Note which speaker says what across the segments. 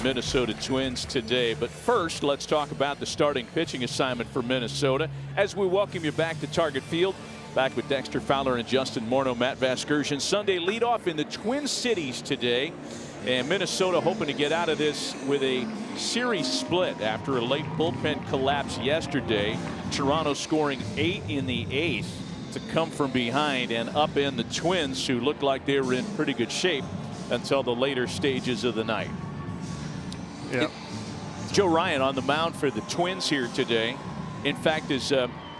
Speaker 1: Minnesota Twins today. But first, let's talk about the starting pitching assignment for Minnesota as we welcome you back to Target Field. Back with Dexter Fowler and Justin Morneau. Matt Vasgersian. Sunday leadoff in the Twin Cities today. And Minnesota hoping to get out of this with a series split after a late bullpen collapse yesterday. Toronto scoring 8 in the 8th to come from behind and upend the Twins, who looked like they were in pretty good shape until the later stages of the night.
Speaker 2: Yeah.
Speaker 1: Joe Ryan on the mound for the Twins here today. In fact, as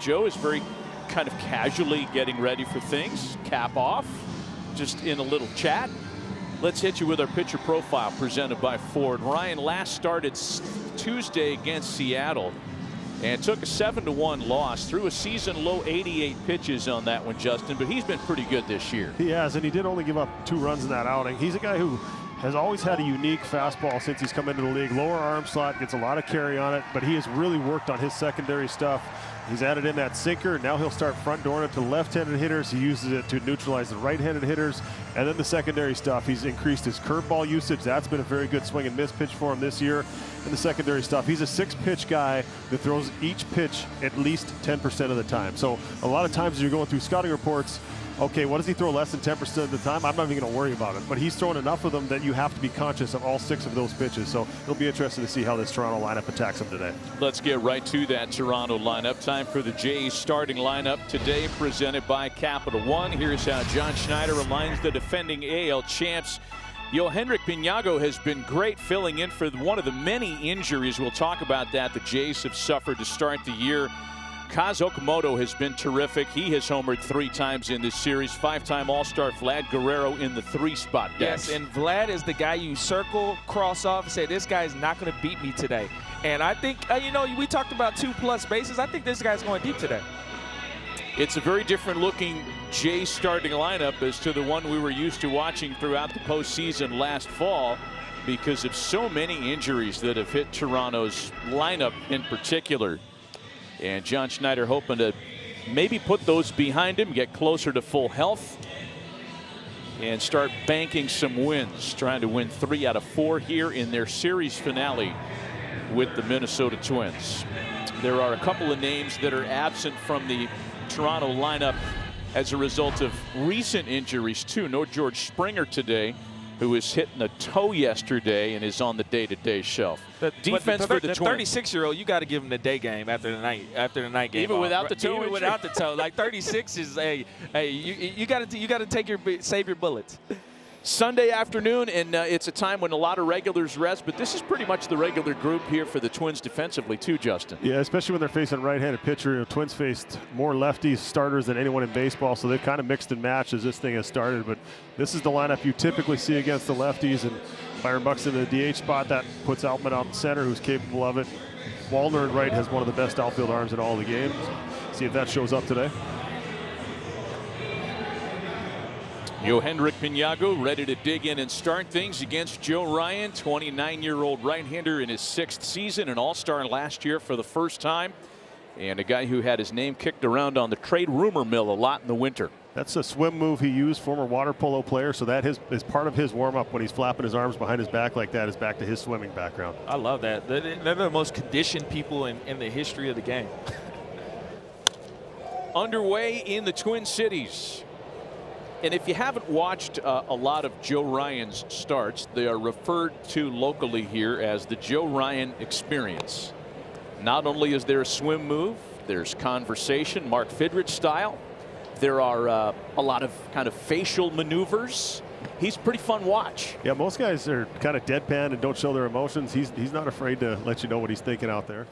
Speaker 1: Joe is very kind of casually getting ready for things, cap off, just in a little chat. Let's hit you with our pitcher profile presented by Ford. Ryan last started Tuesday against Seattle and took a 7-1 loss, threw a season low 88 pitches on that one, Justin, but he's been pretty good this year.
Speaker 2: He has, and he did only give up 2 runs in that outing. He's a guy who has always had a unique fastball since he's come into the league. Lower arm slot, gets a lot of carry on it, but he has really worked on his secondary stuff. He's added in that sinker. Now he'll start front dooring it to left-handed hitters. He uses it to neutralize the right-handed hitters. And then the secondary stuff, he's increased his curveball usage. That's been a very good swing and miss pitch for him this year. And the secondary stuff, he's a 6-pitch guy that throws each pitch at least 10% of the time. So a lot of times as you're going through scouting reports, okay, what does he throw less than 10% of the time? I'm not even going to worry about it. But he's throwing enough of them that you have to be conscious of all 6 of those pitches. So it'll be interesting to see how this Toronto lineup attacks him today.
Speaker 1: Let's get right to that Toronto lineup. Time for the Jays starting lineup today, presented by Capital One. Here's how John Schneider aligns the defending AL champs. Yohendrick Piñago has been great, filling in for one of the many injuries. We'll talk about that the Jays have suffered to start the year. Kaz Okamoto has been terrific. He has homered 3 times in this series. 5-time All-Star Vlad Guerrero in the 3 spot.
Speaker 3: Yes, and Vlad is the guy you circle, cross off, and say, this guy's not going to beat me today. And I think, you know, we talked about 2+ bases. I think this guy's going deep today.
Speaker 1: It's a very different looking Jays starting lineup as to the one we were used to watching throughout the postseason last fall, because of so many injuries that have hit Toronto's lineup in particular. And John Schneider hoping to maybe put those behind him, get closer to full health, and start banking some wins, trying to win 3 out of 4 here in their series finale with the Minnesota Twins. There are a couple of names that are absent from the Toronto lineup as a result of recent injuries too. No George Springer today, who was hitting a toe yesterday and is on the day-to-day shelf. Defense for the Twins.
Speaker 3: 36-year-old, you got to give him the day game after the night game.
Speaker 1: Even without the toe.
Speaker 3: Even without the toe. Like 36 is you got to take save your bullets.
Speaker 1: Sunday afternoon, and it's a time when a lot of regulars rest, but this is pretty much the regular group here for the Twins defensively too, Justin.
Speaker 2: Yeah, especially when they're facing a right-handed pitcher. You know, Twins faced more lefties starters than anyone in baseball, so they've kind of mixed and matched as this thing has started. But this is the lineup you typically see against the lefties, and Byron Buxton in the DH spot. That puts Altman out in center, who's capable of it. Wallner at right has one of the best outfield arms in all of the games. See if that shows up today.
Speaker 1: Yohendrick Piñago ready to dig in and start things against Joe Ryan, 29-year-old right-hander in his 6th season, an all-star last year for the first time, and a guy who had his name kicked around on the trade rumor mill a lot in the winter. That's
Speaker 2: a swim move he used, former water polo player, so that is part of his warm-up when he's flapping his arms behind his back like that, is back to his swimming background.
Speaker 3: I love that. They're the most conditioned people in the history of the game.
Speaker 1: Underway in the Twin Cities. And if you haven't watched a lot of Joe Ryan's starts, they are referred to locally here as the Joe Ryan experience. Not only is there a swim move, there's conversation, Mark Fidrich style. There are a lot of kind of facial maneuvers. He's pretty fun watch.
Speaker 2: Yeah, most guys are kind of deadpan and don't show their emotions. He's not afraid to let you know what he's thinking out there.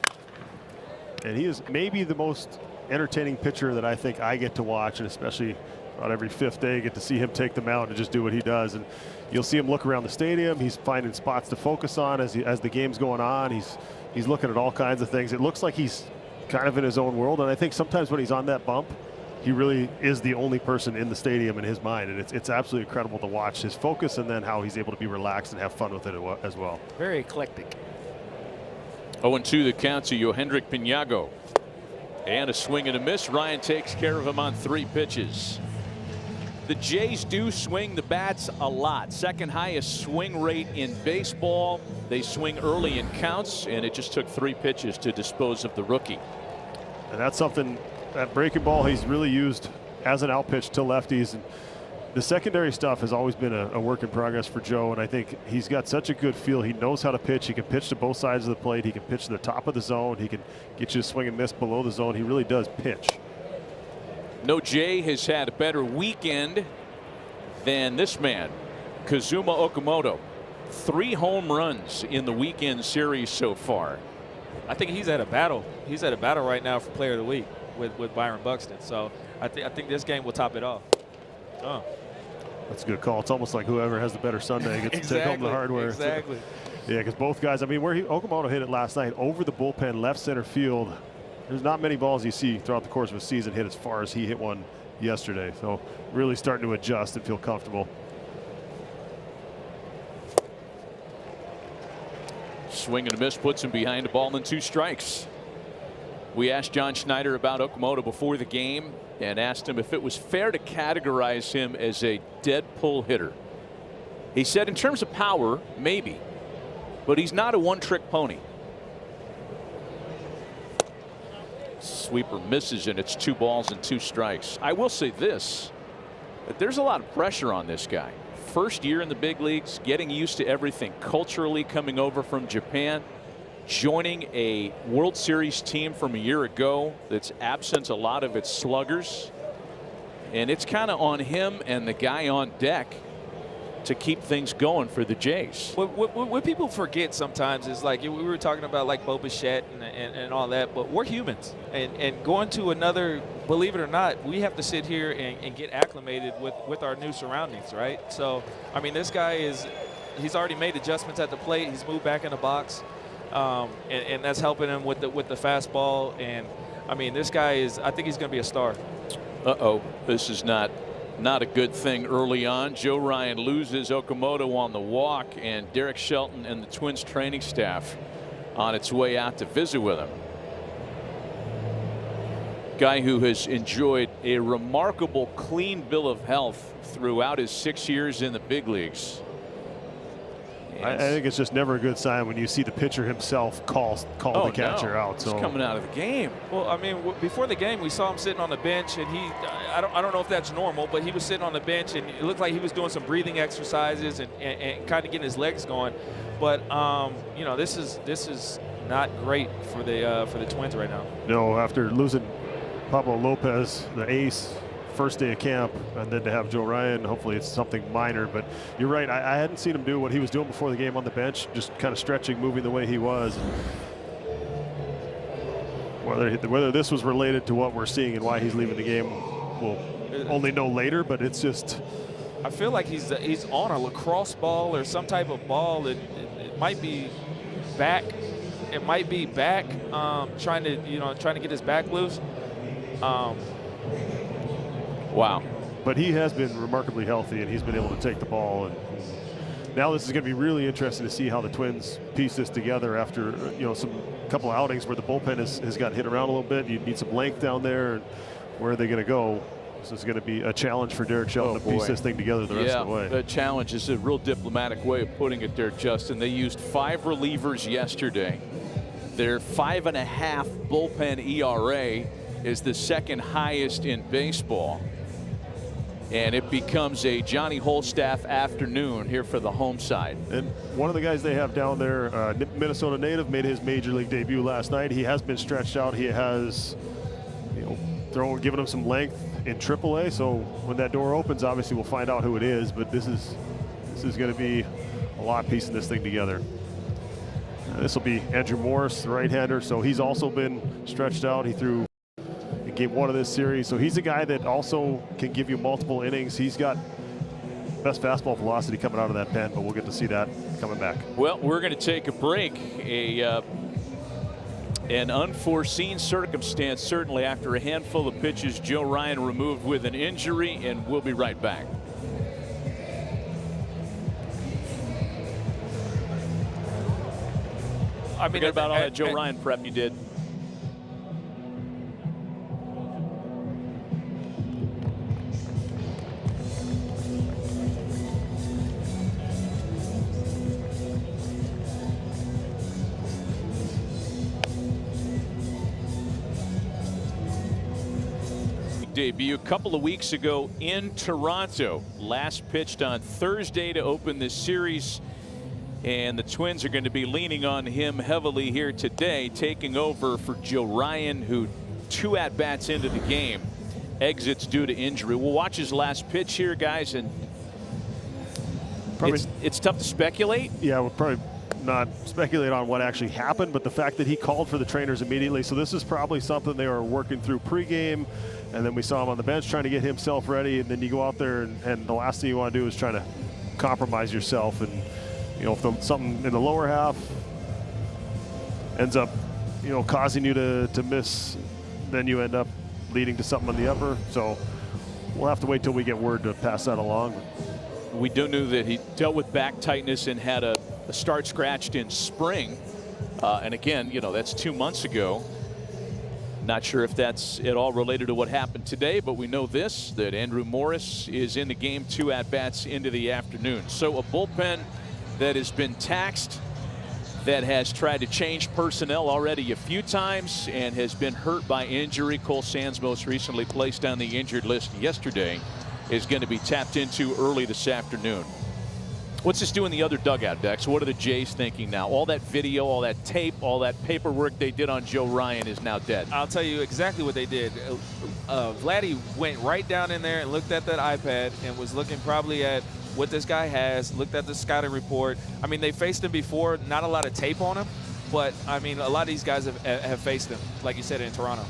Speaker 2: And he is maybe the most entertaining pitcher that I think I get to watch, and especially about every 5th day, get to see him take the mound and just do what he does. And you'll see him look around the stadium. He's finding spots to focus on as the game's going on. He's looking at all kinds of things. It looks like he's kind of in his own world. And I think sometimes when he's on that bump, he really is the only person in the stadium in his mind. And it's absolutely incredible to watch his focus and then how he's able to be relaxed and have fun with it as well.
Speaker 3: Very eclectic.
Speaker 1: 0-2 the count to Yohendrick Piñago. And a swing and a miss. Ryan takes care of him on 3 pitches. The Jays do swing the bats a lot. Second highest swing rate in baseball. They swing early in counts, and it just took 3 pitches to dispose of the rookie.
Speaker 2: And that's something, that breaking ball he's really used as an out pitch to lefties. And the secondary stuff has always been a work in progress for Joe, and I think he's got such a good feel. He knows how to pitch. He can pitch to both sides of the plate. He can pitch to the top of the zone. He can get you to swing and miss below the zone. He really does pitch.
Speaker 1: No Jay has had a better weekend than this man, Kazuma Okamoto. 3 home runs in the weekend series so far.
Speaker 3: I think he's at a battle. He's at a battle right now for Player of the Week with Byron Buxton. So I think this game will top it off. Oh.
Speaker 2: That's a good call. It's almost like whoever has the better Sunday gets to take home the hardware.
Speaker 3: Exactly.
Speaker 2: Yeah, because both guys, I mean, Okamoto hit it last night over the bullpen, left center field. There's not many balls you see throughout the course of a season hit as far as he hit one yesterday. So really starting to adjust and feel comfortable.
Speaker 1: Swing and a miss puts him behind a ball and 2 strikes. We asked John Schneider about Okamoto before the game and asked him if it was fair to categorize him as a dead pull hitter. He said in terms of power, maybe, but he's not a one-trick pony. Sweeper misses, and it's 2 balls and 2 strikes. I will say this, that there's a lot of pressure on this guy. First year in the big leagues, getting used to everything culturally, coming over from Japan, joining a World Series team from a year ago that's absent a lot of its sluggers. And it's kind of on him and the guy on deck to keep things going for the Jays.
Speaker 3: What people forget sometimes is, like, we were talking about like Bo Bichette and all that, but we're humans. And going to another, believe it or not, we have to sit here and get acclimated with our new surroundings, right? So, I mean, this guy he's already made adjustments at the plate. He's moved back in the box, and that's helping him with the fastball. And, I mean, this guy I think he's going to be a star.
Speaker 1: Uh-oh, this is not a good thing early on. Joe Ryan loses Okamoto on the walk, and Derek Shelton and the Twins training staff on its way out to visit with him. Guy who has enjoyed a remarkable clean bill of health throughout his 6 years in the big leagues.
Speaker 2: I think it's just never a good sign when you see the pitcher himself call the catcher out. So
Speaker 1: he's coming out of the game.
Speaker 3: Well, I mean, before the game, we saw him sitting on the bench, and I don't know if that's normal, but he was sitting on the bench, and it looked like he was doing some breathing exercises and kind of getting his legs going. But you know, this is not great for the Twins right now.
Speaker 2: No, after losing Pablo Lopez, the ace, first day of camp, and then to have Joe Ryan, hopefully it's something minor. But you're right, I hadn't seen him do what he was doing before the game on the bench, just kind of stretching, moving the way he was. Whether this was related to what we're seeing and why he's leaving the game, we'll only know later. But it's just,
Speaker 3: I feel like he's on a lacrosse ball or some type of ball. It might be back. It might be back, trying to get his back loose.
Speaker 2: Wow. But he has been remarkably healthy, and he's been able to take the ball. And now this is going to be really interesting to see how the Twins piece this together after some couple of outings where the bullpen has got hit around a little bit. You need some length down there, and where are they going to go? This is going to be a challenge for Derek Shelton to piece this thing together the rest of the way.
Speaker 1: The challenge is a real diplomatic way of putting it there, Justin. They used 5 relievers yesterday. Their 5.5 bullpen ERA is the second highest in baseball. And it becomes a Johnny Holstaff afternoon here for the home side.
Speaker 2: And one of the guys they have down there, Minnesota native, made his major league debut last night. He has been stretched out. He has, given him some length in AAA. So when that door opens, obviously we'll find out who it is. But this is going to be a lot piecing this thing together. This will be Andrew Morris, the right-hander. So he's also been stretched out. He threw Game 1 of this series, so he's a guy that also can give you multiple innings. He's got best fastball velocity coming out of that pen, but we'll get to see that coming back.
Speaker 1: Well, we're going to take a break. An unforeseen circumstance, certainly after a handful of pitches. Joe Ryan removed with an injury, and we'll be right back. Forget about all that Joe Ryan prep you did. debut a couple of weeks ago in Toronto. Last pitched on Thursday to open this series. And the Twins are going to be leaning on him heavily here today, taking over for Joe Ryan, who 2 at-bats into the game exits due to injury. We'll watch his last pitch here, guys, and it's tough to speculate.
Speaker 2: Yeah, we'll probably not speculate on what actually happened, but the fact that he called for the trainers immediately. So this is probably something they were working through pregame, and then we saw him on the bench trying to get himself ready, and then you go out there and the last thing you want to do is try to compromise yourself. And you know, if something in the lower half ends up, you know, causing you to miss, then you end up leading to something on the upper. So we'll have to wait till we get word to pass that along.
Speaker 1: We do know that he dealt with back tightness and had a start scratched in spring. And again, you know, that's 2 months ago. Not sure if that's at all related to what happened today, but we know this, that Andrew Morris is in the game, 2 at-bats into the afternoon. So a bullpen that has been taxed, that has tried to change personnel already a few times and has been hurt by injury. Cole Sands, most recently placed on the injured list yesterday, is going to be tapped into early this afternoon. What's this do in the other dugout, Dex? What are the Jays thinking now? All that video, all that tape, all that paperwork they did on Joe Ryan is now dead.
Speaker 3: I'll tell you exactly what they did. Vladdy went right down in there and looked at that iPad and was looking probably at what this guy has, looked at the scouting report. I mean, they faced him before, not a lot of tape on him, but I mean, a lot of these guys have faced him, like you said, in Toronto.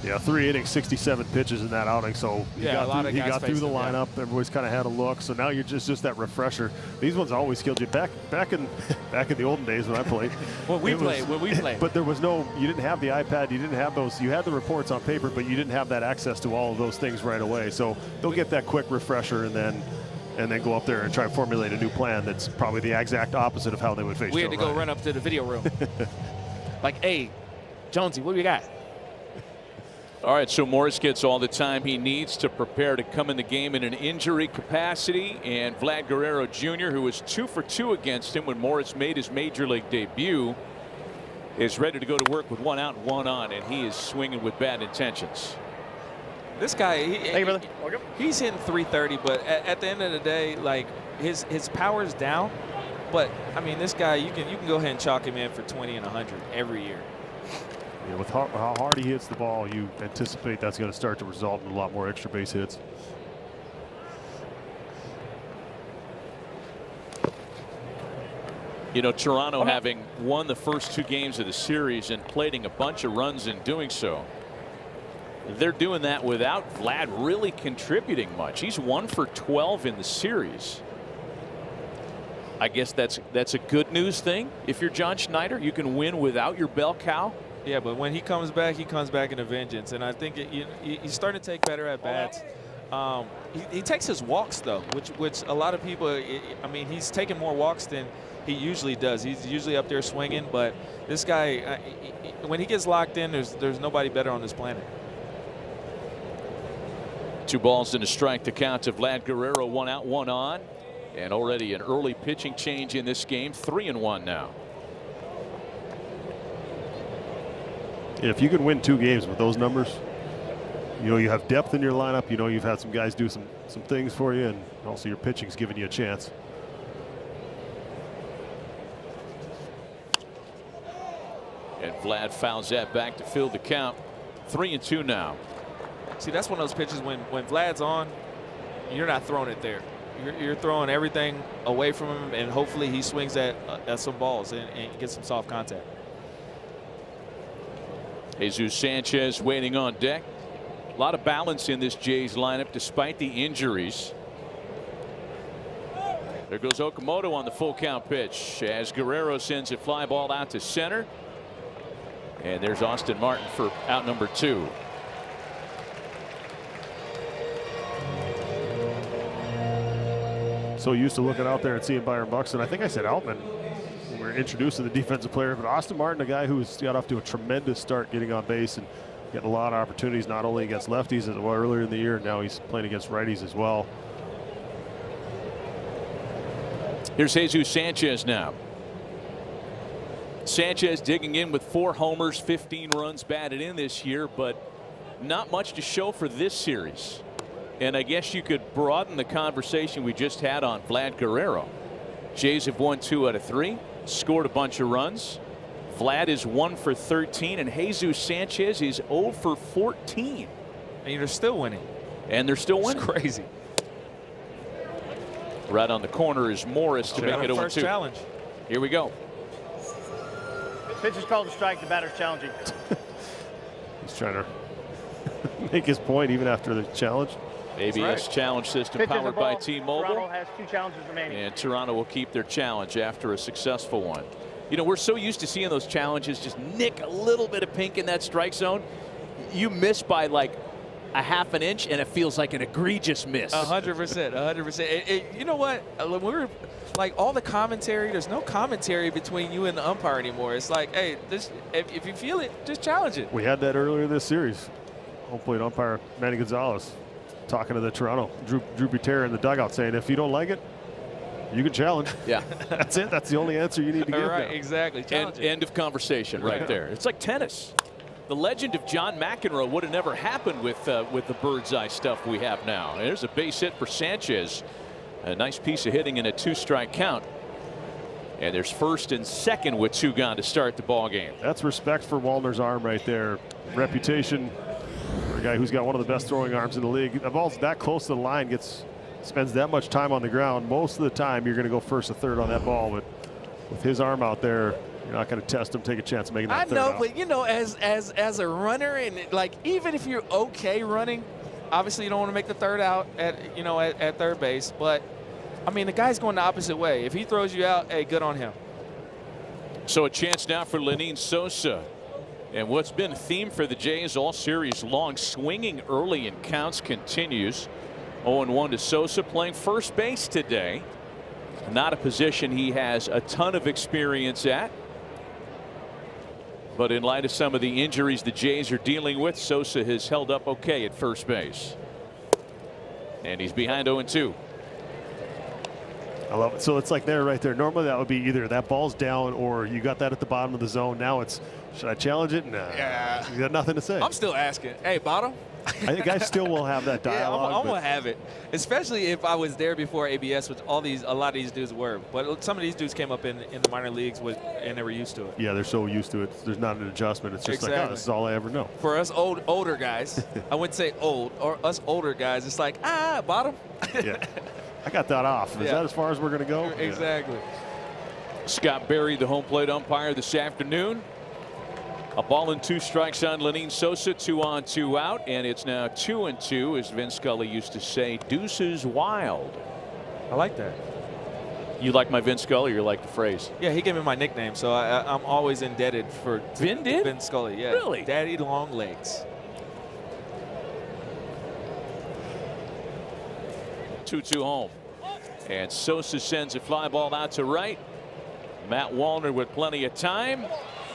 Speaker 2: Yeah, 3 innings, 67 pitches in that outing. So he got through the lineup. Yeah. Everybody's kind of had a look. So now you're just that refresher. These ones always killed you. Back in the olden days when I played.
Speaker 3: when we played.
Speaker 2: But there was you didn't have the iPad. You didn't have those. You had the reports on paper, but you didn't have that access to all of those things right away. So they'll get that quick refresher and then go up there and try to formulate a new plan that's probably the exact opposite of how they would face
Speaker 3: We had to go run up to the video room. Like, hey, Jonesy, what do we got?
Speaker 1: All right, so Morris gets all the time he needs to prepare to come in the game in an injury capacity. And Vlad Guerrero Jr., who was 2 for 2 against him when Morris made his major league debut, is ready to go to work with 1 out and 1 on, and he is swinging with bad intentions.
Speaker 3: This guy,
Speaker 4: Thank you, brother.
Speaker 3: He's hitting 330, but at the end of the day, like his power's down. But I mean, this guy, you can go ahead and chalk him in for 20 and 100 every year.
Speaker 2: Yeah, with how hard he hits the ball, you anticipate that's going to start to result in a lot more extra base hits.
Speaker 1: You know, Toronto having won the first 2 games of the series and plating a bunch of runs in doing so. They're doing that without Vlad really contributing much. He's 1 for 12 in the series. I guess that's a good news thing. If you're John Schneider, you can win without your bell cow.
Speaker 3: Yeah, but when he comes back in a vengeance, and I think he's starting to take better at bats. He takes his walks though, which a lot of people. I mean, he's taking more walks than he usually does. He's usually up there swinging, but this guy, when he gets locked in, there's nobody better on this planet.
Speaker 1: 2 balls and a strike to count to Vlad Guerrero. 1 out, 1 on, and already an early pitching change in this game. 3-1 now.
Speaker 2: If you can win 2 games with those numbers, you know you have depth in your lineup. You know you've had some guys do some things for you, and also your pitching's giving you a chance.
Speaker 1: And Vlad fouls that back to fill the count. 3-2 now.
Speaker 3: See, that's one of those pitches when Vlad's on, you're not throwing it there. You're throwing everything away from him, and hopefully he swings at some balls and gets some soft contact.
Speaker 1: Jesus Sanchez waiting on deck. A lot of balance in this Jays lineup despite the injuries. There goes Okamoto on the full count pitch as Guerrero sends a fly ball out to center. And there's Austin Martin for out number 2.
Speaker 2: So used to looking out there and seeing Byron Buxton. I think I said Altman when we were introducing the defensive player, but Austin Martin, a guy who's got off to a tremendous start getting on base and getting a lot of opportunities, not only against lefties as well earlier in the year, now he's playing against righties as well.
Speaker 1: Here's Jesus Sanchez now. Sanchez digging in with 4 homers, 15 runs batted in this year, but not much to show for this series. And I guess you could broaden the conversation we just had on Vlad Guerrero. Jays have won 2 out of 3, scored a bunch of runs. Vlad is 1 for 13, and Jesus Sanchez is 0 for 14.
Speaker 3: And they're still winning.
Speaker 1: And they're still winning.
Speaker 3: It's crazy.
Speaker 1: Right on the corner is Morris to make it 0-2.
Speaker 3: First challenge.
Speaker 1: Here we go.
Speaker 4: Pitch is called a strike. The batter's challenging.
Speaker 2: He's trying to make his point even after the challenge.
Speaker 1: ABS challenge system
Speaker 4: Pitch is a
Speaker 1: powered by
Speaker 4: ball.
Speaker 1: T-Mobile.
Speaker 4: Toronto has 2 challenges remaining.
Speaker 1: And Toronto will keep their challenge after a successful one. You know, we're so used to seeing those challenges just nick a little bit of pink in that strike zone. You miss by like a half an inch, and it feels like an egregious miss.
Speaker 3: 100%. 100%. You know what? When we were like all the commentary, there's no commentary between you and the umpire anymore. It's like, hey, if you feel it, just challenge it.
Speaker 2: We had that earlier this series. Home plate umpire Manny Gonzalez talking to the Toronto Drew Butera in the dugout saying, if you don't like it, you can challenge.
Speaker 1: Yeah.
Speaker 2: That's it. That's the only answer you need to give.
Speaker 3: Right,
Speaker 2: now.
Speaker 3: exactly. Challenge it.
Speaker 1: End of conversation right there. It's like tennis. The legend of John McEnroe would have never happened with the bird's eye stuff we have now. There's a base hit for Sanchez. A nice piece of hitting in a 2-strike count. And there's first and second with 2 gone to start the ball game.
Speaker 2: That's respect for Wallner's arm right there. Reputation for a guy who's got one of the best throwing arms in the league. The ball's that close to the line, spends that much time on the ground. Most of the time you're going to go first or third on that ball, but with his arm out there, you're not going to test him, take a chance of making that third out.
Speaker 3: But you know, as a runner, and like even if you're okay running, obviously you don't want to make the third out at third base. But I mean, the guy's going the opposite way. If he throws you out, hey, good on him.
Speaker 1: So a chance now for Lenyn Sosa. And what's been a theme for the Jays all series long, swinging early in counts continues. 0-1 to Sosa, playing first base today. Not a position he has a ton of experience at. But in light of some of the injuries the Jays are dealing with, Sosa has held up okay at first base. And he's behind 0-2.
Speaker 2: I love it. So it's like there, right there. Normally that would be either that ball's down or you got that at the bottom of the zone. Now it's, should I challenge it? Nah. Yeah. You got nothing to say.
Speaker 3: I'm still asking. Hey, bottom.
Speaker 2: I think I still will have that dialogue.
Speaker 3: Yeah, I'm gonna have it, especially if I was there before ABS, which a lot of these dudes were. But some of these dudes came up in the minor leagues and they were used to it.
Speaker 2: Yeah, they're so used to it. There's not an adjustment. It's just like, oh, this is all I ever know.
Speaker 3: For us older guys, I wouldn't say old, or us older guys, it's like, bottom.
Speaker 2: Yeah, I got that off. Is that as far as we're gonna go?
Speaker 3: Exactly.
Speaker 1: Yeah. Scott Berry, the home plate umpire this afternoon. A ball and 2 strikes on Lenyn Sosa, 2 on 2 out, and it's now 2-2, as Vin Scully used to say, deuces wild.
Speaker 3: I like that.
Speaker 1: You like my Vin Scully, or you like the phrase?
Speaker 3: Yeah, he gave me my nickname, so I'm always indebted for
Speaker 1: Vin did?
Speaker 3: Vin Scully. Yeah,
Speaker 1: really?
Speaker 3: Daddy Long Legs.
Speaker 1: 2-2 home, and Sosa sends a fly ball out to right. Matt Wallner with plenty of time.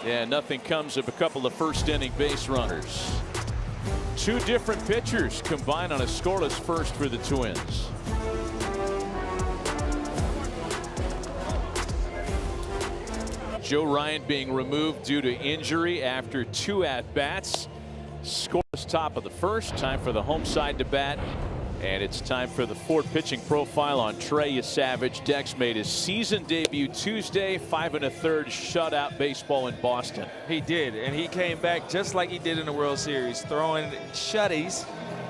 Speaker 1: And nothing comes of a couple of first inning base runners. 2 different pitchers combine on a scoreless first for the Twins. Joe Ryan being removed due to injury after 2 at-bats. Scoreless top of the first. Time for the home side to bat. And it's time for the Ford pitching profile on Trey Savage. Dex made his season debut Tuesday, 5 1/3 shutout baseball in Boston.
Speaker 3: He did, and he came back just like he did in the World Series, throwing shutties,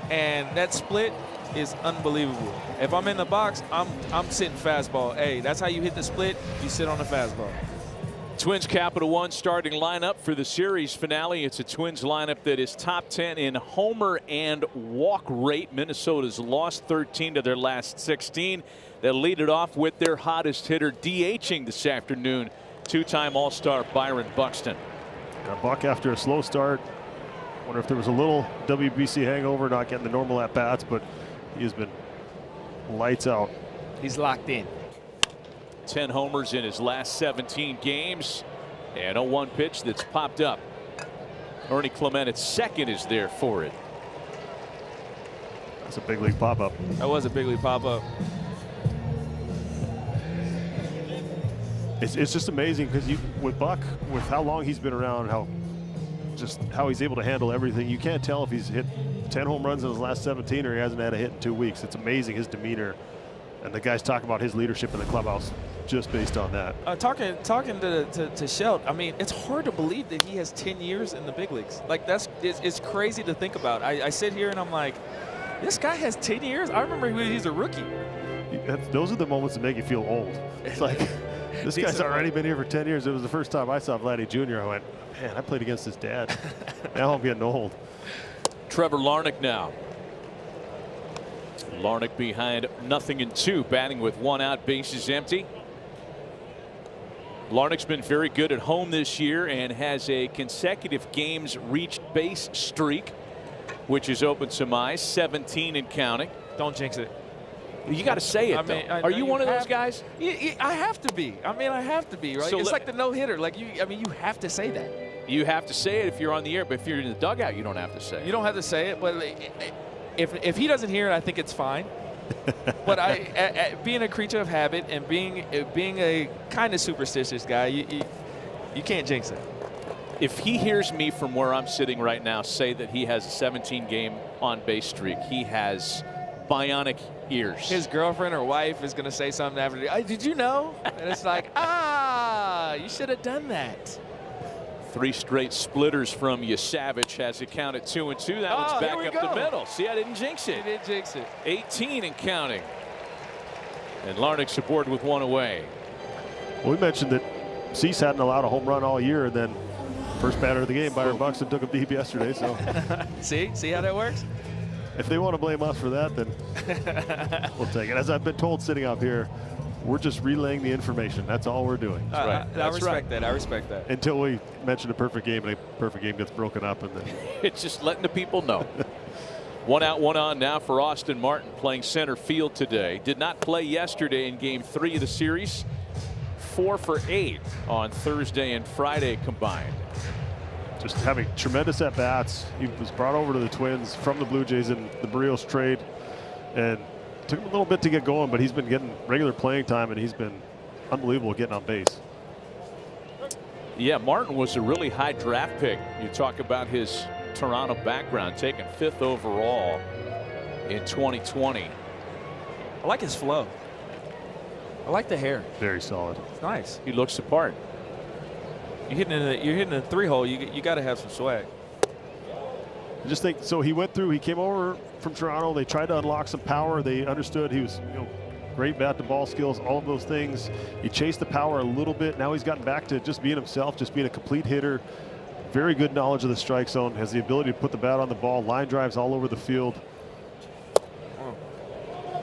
Speaker 3: and that split is unbelievable. If I'm in the box, I'm sitting fastball. Hey, that's how you hit the split. You sit on the fastball.
Speaker 1: Twins Capital One starting lineup for the series finale. It's a Twins lineup that is top 10 in homer and walk rate. Minnesota's lost 13 to their last 16. They'll lead it off with their hottest hitter DHing this afternoon, 2-time All-Star Byron Buxton.
Speaker 2: Buck after a slow start. Wonder if there was a little WBC hangover, not getting the normal at-bats, but he has been lights out.
Speaker 3: He's locked in.
Speaker 1: 10 homers in his last 17 games, and a 1 pitch that's popped up. Ernie Clement at second is there for it.
Speaker 2: That's a big league pop-up.
Speaker 3: That was a big league pop-up.
Speaker 2: It's just amazing because with Buck, with how long he's been around, how just how he's able to handle everything. You can't tell if he's hit 10 home runs in his last 17 or he hasn't had a hit in 2 weeks. It's amazing, his demeanor. And the guys talk about his leadership in the clubhouse just based on that.
Speaker 3: Talking to Shelt, I mean, it's hard to believe that he has 10 years in the big leagues. Like, it's crazy to think about. I sit here and I'm like, this guy has 10 years? I remember he's a rookie.
Speaker 2: Those are the moments that make you feel old. It's like, this guy's already been here for 10 years. It was the first time I saw Vladdy Jr. I went, man, I played against his dad. Now I'm getting old.
Speaker 1: Trevor Larnach now. Larnach behind 0-2, batting with 1 out, bases empty. Larnach's been very good at home this year and has a consecutive games reached base streak, which has opened some eyes, 17 and counting.
Speaker 3: Don't jinx it.
Speaker 1: You got to say it. Are you one of those guys?
Speaker 3: I have to be. I mean, I have to be, right? So it's like the no-hitter. Like, you have to say that.
Speaker 1: You have to say it if you're on the air, but if you're in the dugout, you don't have to say it.
Speaker 3: You don't have to say it, but if he doesn't hear it, I think it's fine. But being a creature of habit and being a kind of superstitious guy, you can't jinx it.
Speaker 1: If he hears me from where I'm sitting right now say that he has a 17-game on-base streak, he has bionic ears.
Speaker 3: His girlfriend or wife is going to say something after, did you know? And it's like, you should have done that.
Speaker 1: 3 straight splitters from Savage has it counted 2-2. That one's back up the middle. See, I didn't jinx it.
Speaker 3: You didn't jinx it.
Speaker 1: 18 and counting. And Larnach's aboard with 1 away.
Speaker 2: Well, we mentioned that Cease hadn't allowed a home run all year, and then first batter of the game, Byron Buxton took him deep yesterday. So
Speaker 3: see how that works?
Speaker 2: If they want to blame us for that, then we'll take it. As I've been told sitting up here, we're just relaying the information. That's all we're doing.
Speaker 3: I respect that. I respect that.
Speaker 2: Until we mention a perfect game, and a perfect game gets broken up, and then
Speaker 1: it's just letting the people know. 1 out, 1 on now for Austin Martin, playing center field today. Did not play yesterday in Game 3 of the series. 4 for 8 on Thursday and Friday combined.
Speaker 2: Just having tremendous at bats. He was brought over to the Twins from the Blue Jays in the Barrios trade, and took him a little bit to get going, but he's been getting regular playing time, and he's been unbelievable getting on base.
Speaker 1: Yeah, Martin was a really high draft pick. You talk about his Toronto background, taken 5th overall in 2020.
Speaker 3: I like his flow. I like the hair.
Speaker 2: Very solid.
Speaker 3: It's nice.
Speaker 1: He looks the part.
Speaker 3: You're hitting a 3-hole. You got to have some swag.
Speaker 2: I just think so. He came over from Toronto. They tried to unlock some power. They understood he was, great bat to ball skills, all of those things. He chased the power a little bit. Now he's gotten back to just being himself, just being a complete hitter. Very good knowledge of the strike zone. Has the ability to put the bat on the ball. Line drives all over the field.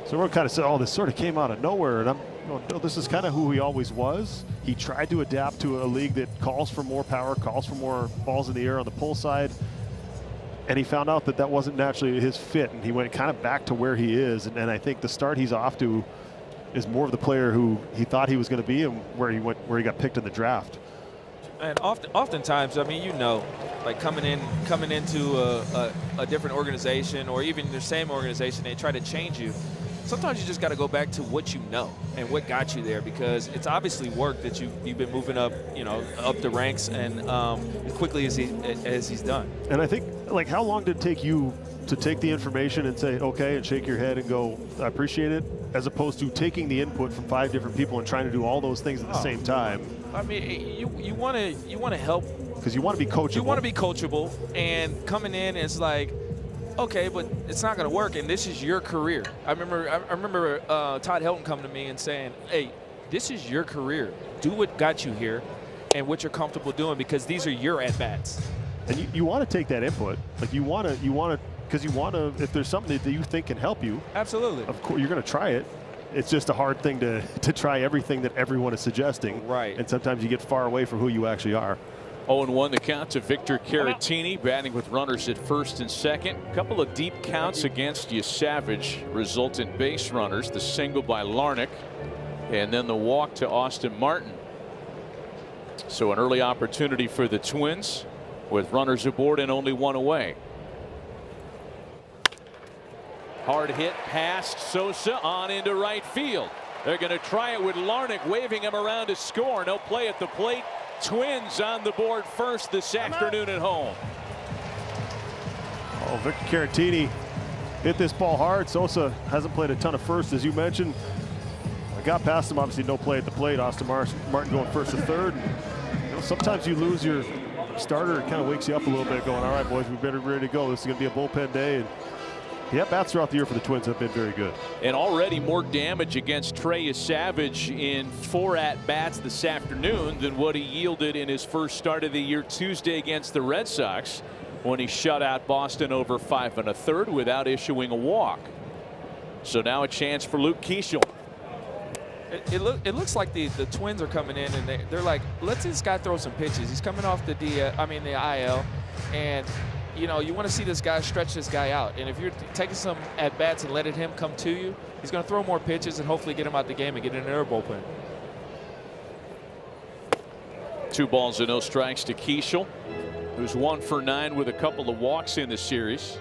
Speaker 2: So we're kind of saying, this sort of came out of nowhere, and I'm going, no, this is kind of who he always was. He tried to adapt to a league that calls for more power, calls for more balls in the air on the pull side. And he found out that wasn't naturally his fit, and he went kind of back to where he is. And I think the start he's off to is more of the player who he thought he was going to be, and where he got picked in the draft.
Speaker 3: And oftentimes, I mean, like coming into a different organization, or even the same organization, they try to change you. Sometimes you just got to go back to what you know and what got you there, because it's obviously work that you've been moving up, up the ranks, and as quickly as he's done.
Speaker 2: And I think, like, how long did it take you to take the information and say okay and shake your head and go, I appreciate it, as opposed to taking the input from 5 different people and trying to do all those things at the same time?
Speaker 3: I mean, you want to help,
Speaker 2: because you want to be coachable.
Speaker 3: You want to be coachable, and coming in, it's like, okay, but it's not going to work, and this is your career. I remember Todd Helton coming to me and saying, hey, this is your career. Do what got you here and what you're comfortable doing, because these are your at-bats.
Speaker 2: And you want to take that input. Like, you want to, because you want to, if there's something that you think can help you.
Speaker 3: Absolutely.
Speaker 2: Of course, you're going to try it. It's just a hard thing to try everything that everyone is suggesting.
Speaker 3: Right.
Speaker 2: And sometimes you get far away from who you actually are.
Speaker 1: 0-1 the count to Victor Caratini, batting with runners at first and second. A couple of deep counts against Savage result in base runners. The single by Larnach, and then the walk to Austin Martin. So an early opportunity for the Twins with runners aboard and only 1 away. Hard hit past Sosa on into right field. They're going to try it with Larnach waving him around to score. No play at the plate. Twins on the board first this afternoon at home.
Speaker 2: Oh, Victor Caratini hit this ball hard. Sosa hasn't played a ton of firsts, as you mentioned. I got past him, obviously no play at the plate. Austin Martin going first to third. You know, sometimes you lose your starter, it kind of wakes you up a little bit going, all right, boys, we better be ready to go. This is going to be a bullpen day. And the at-bats throughout the year for the Twins have been very good.
Speaker 1: And already more damage against Trey Savage in 4 at-bats this afternoon than what he yielded in his first start of the year Tuesday against the Red Sox, when he shut out Boston over 5 1/3 without issuing a walk. So now a chance for Luke Keeschel.
Speaker 3: It looks like the Twins are coming in and they're like, let's this guy throw some pitches. He's coming off the IL, and you know, you want to see this guy stretch this guy out. And if you're taking some at bats and letting him come to you, he's going to throw more pitches and hopefully get him out the game and get in their bullpen.
Speaker 1: 2 balls and no strikes to Keeschel, who's 1 for 9 with a couple of walks in the series.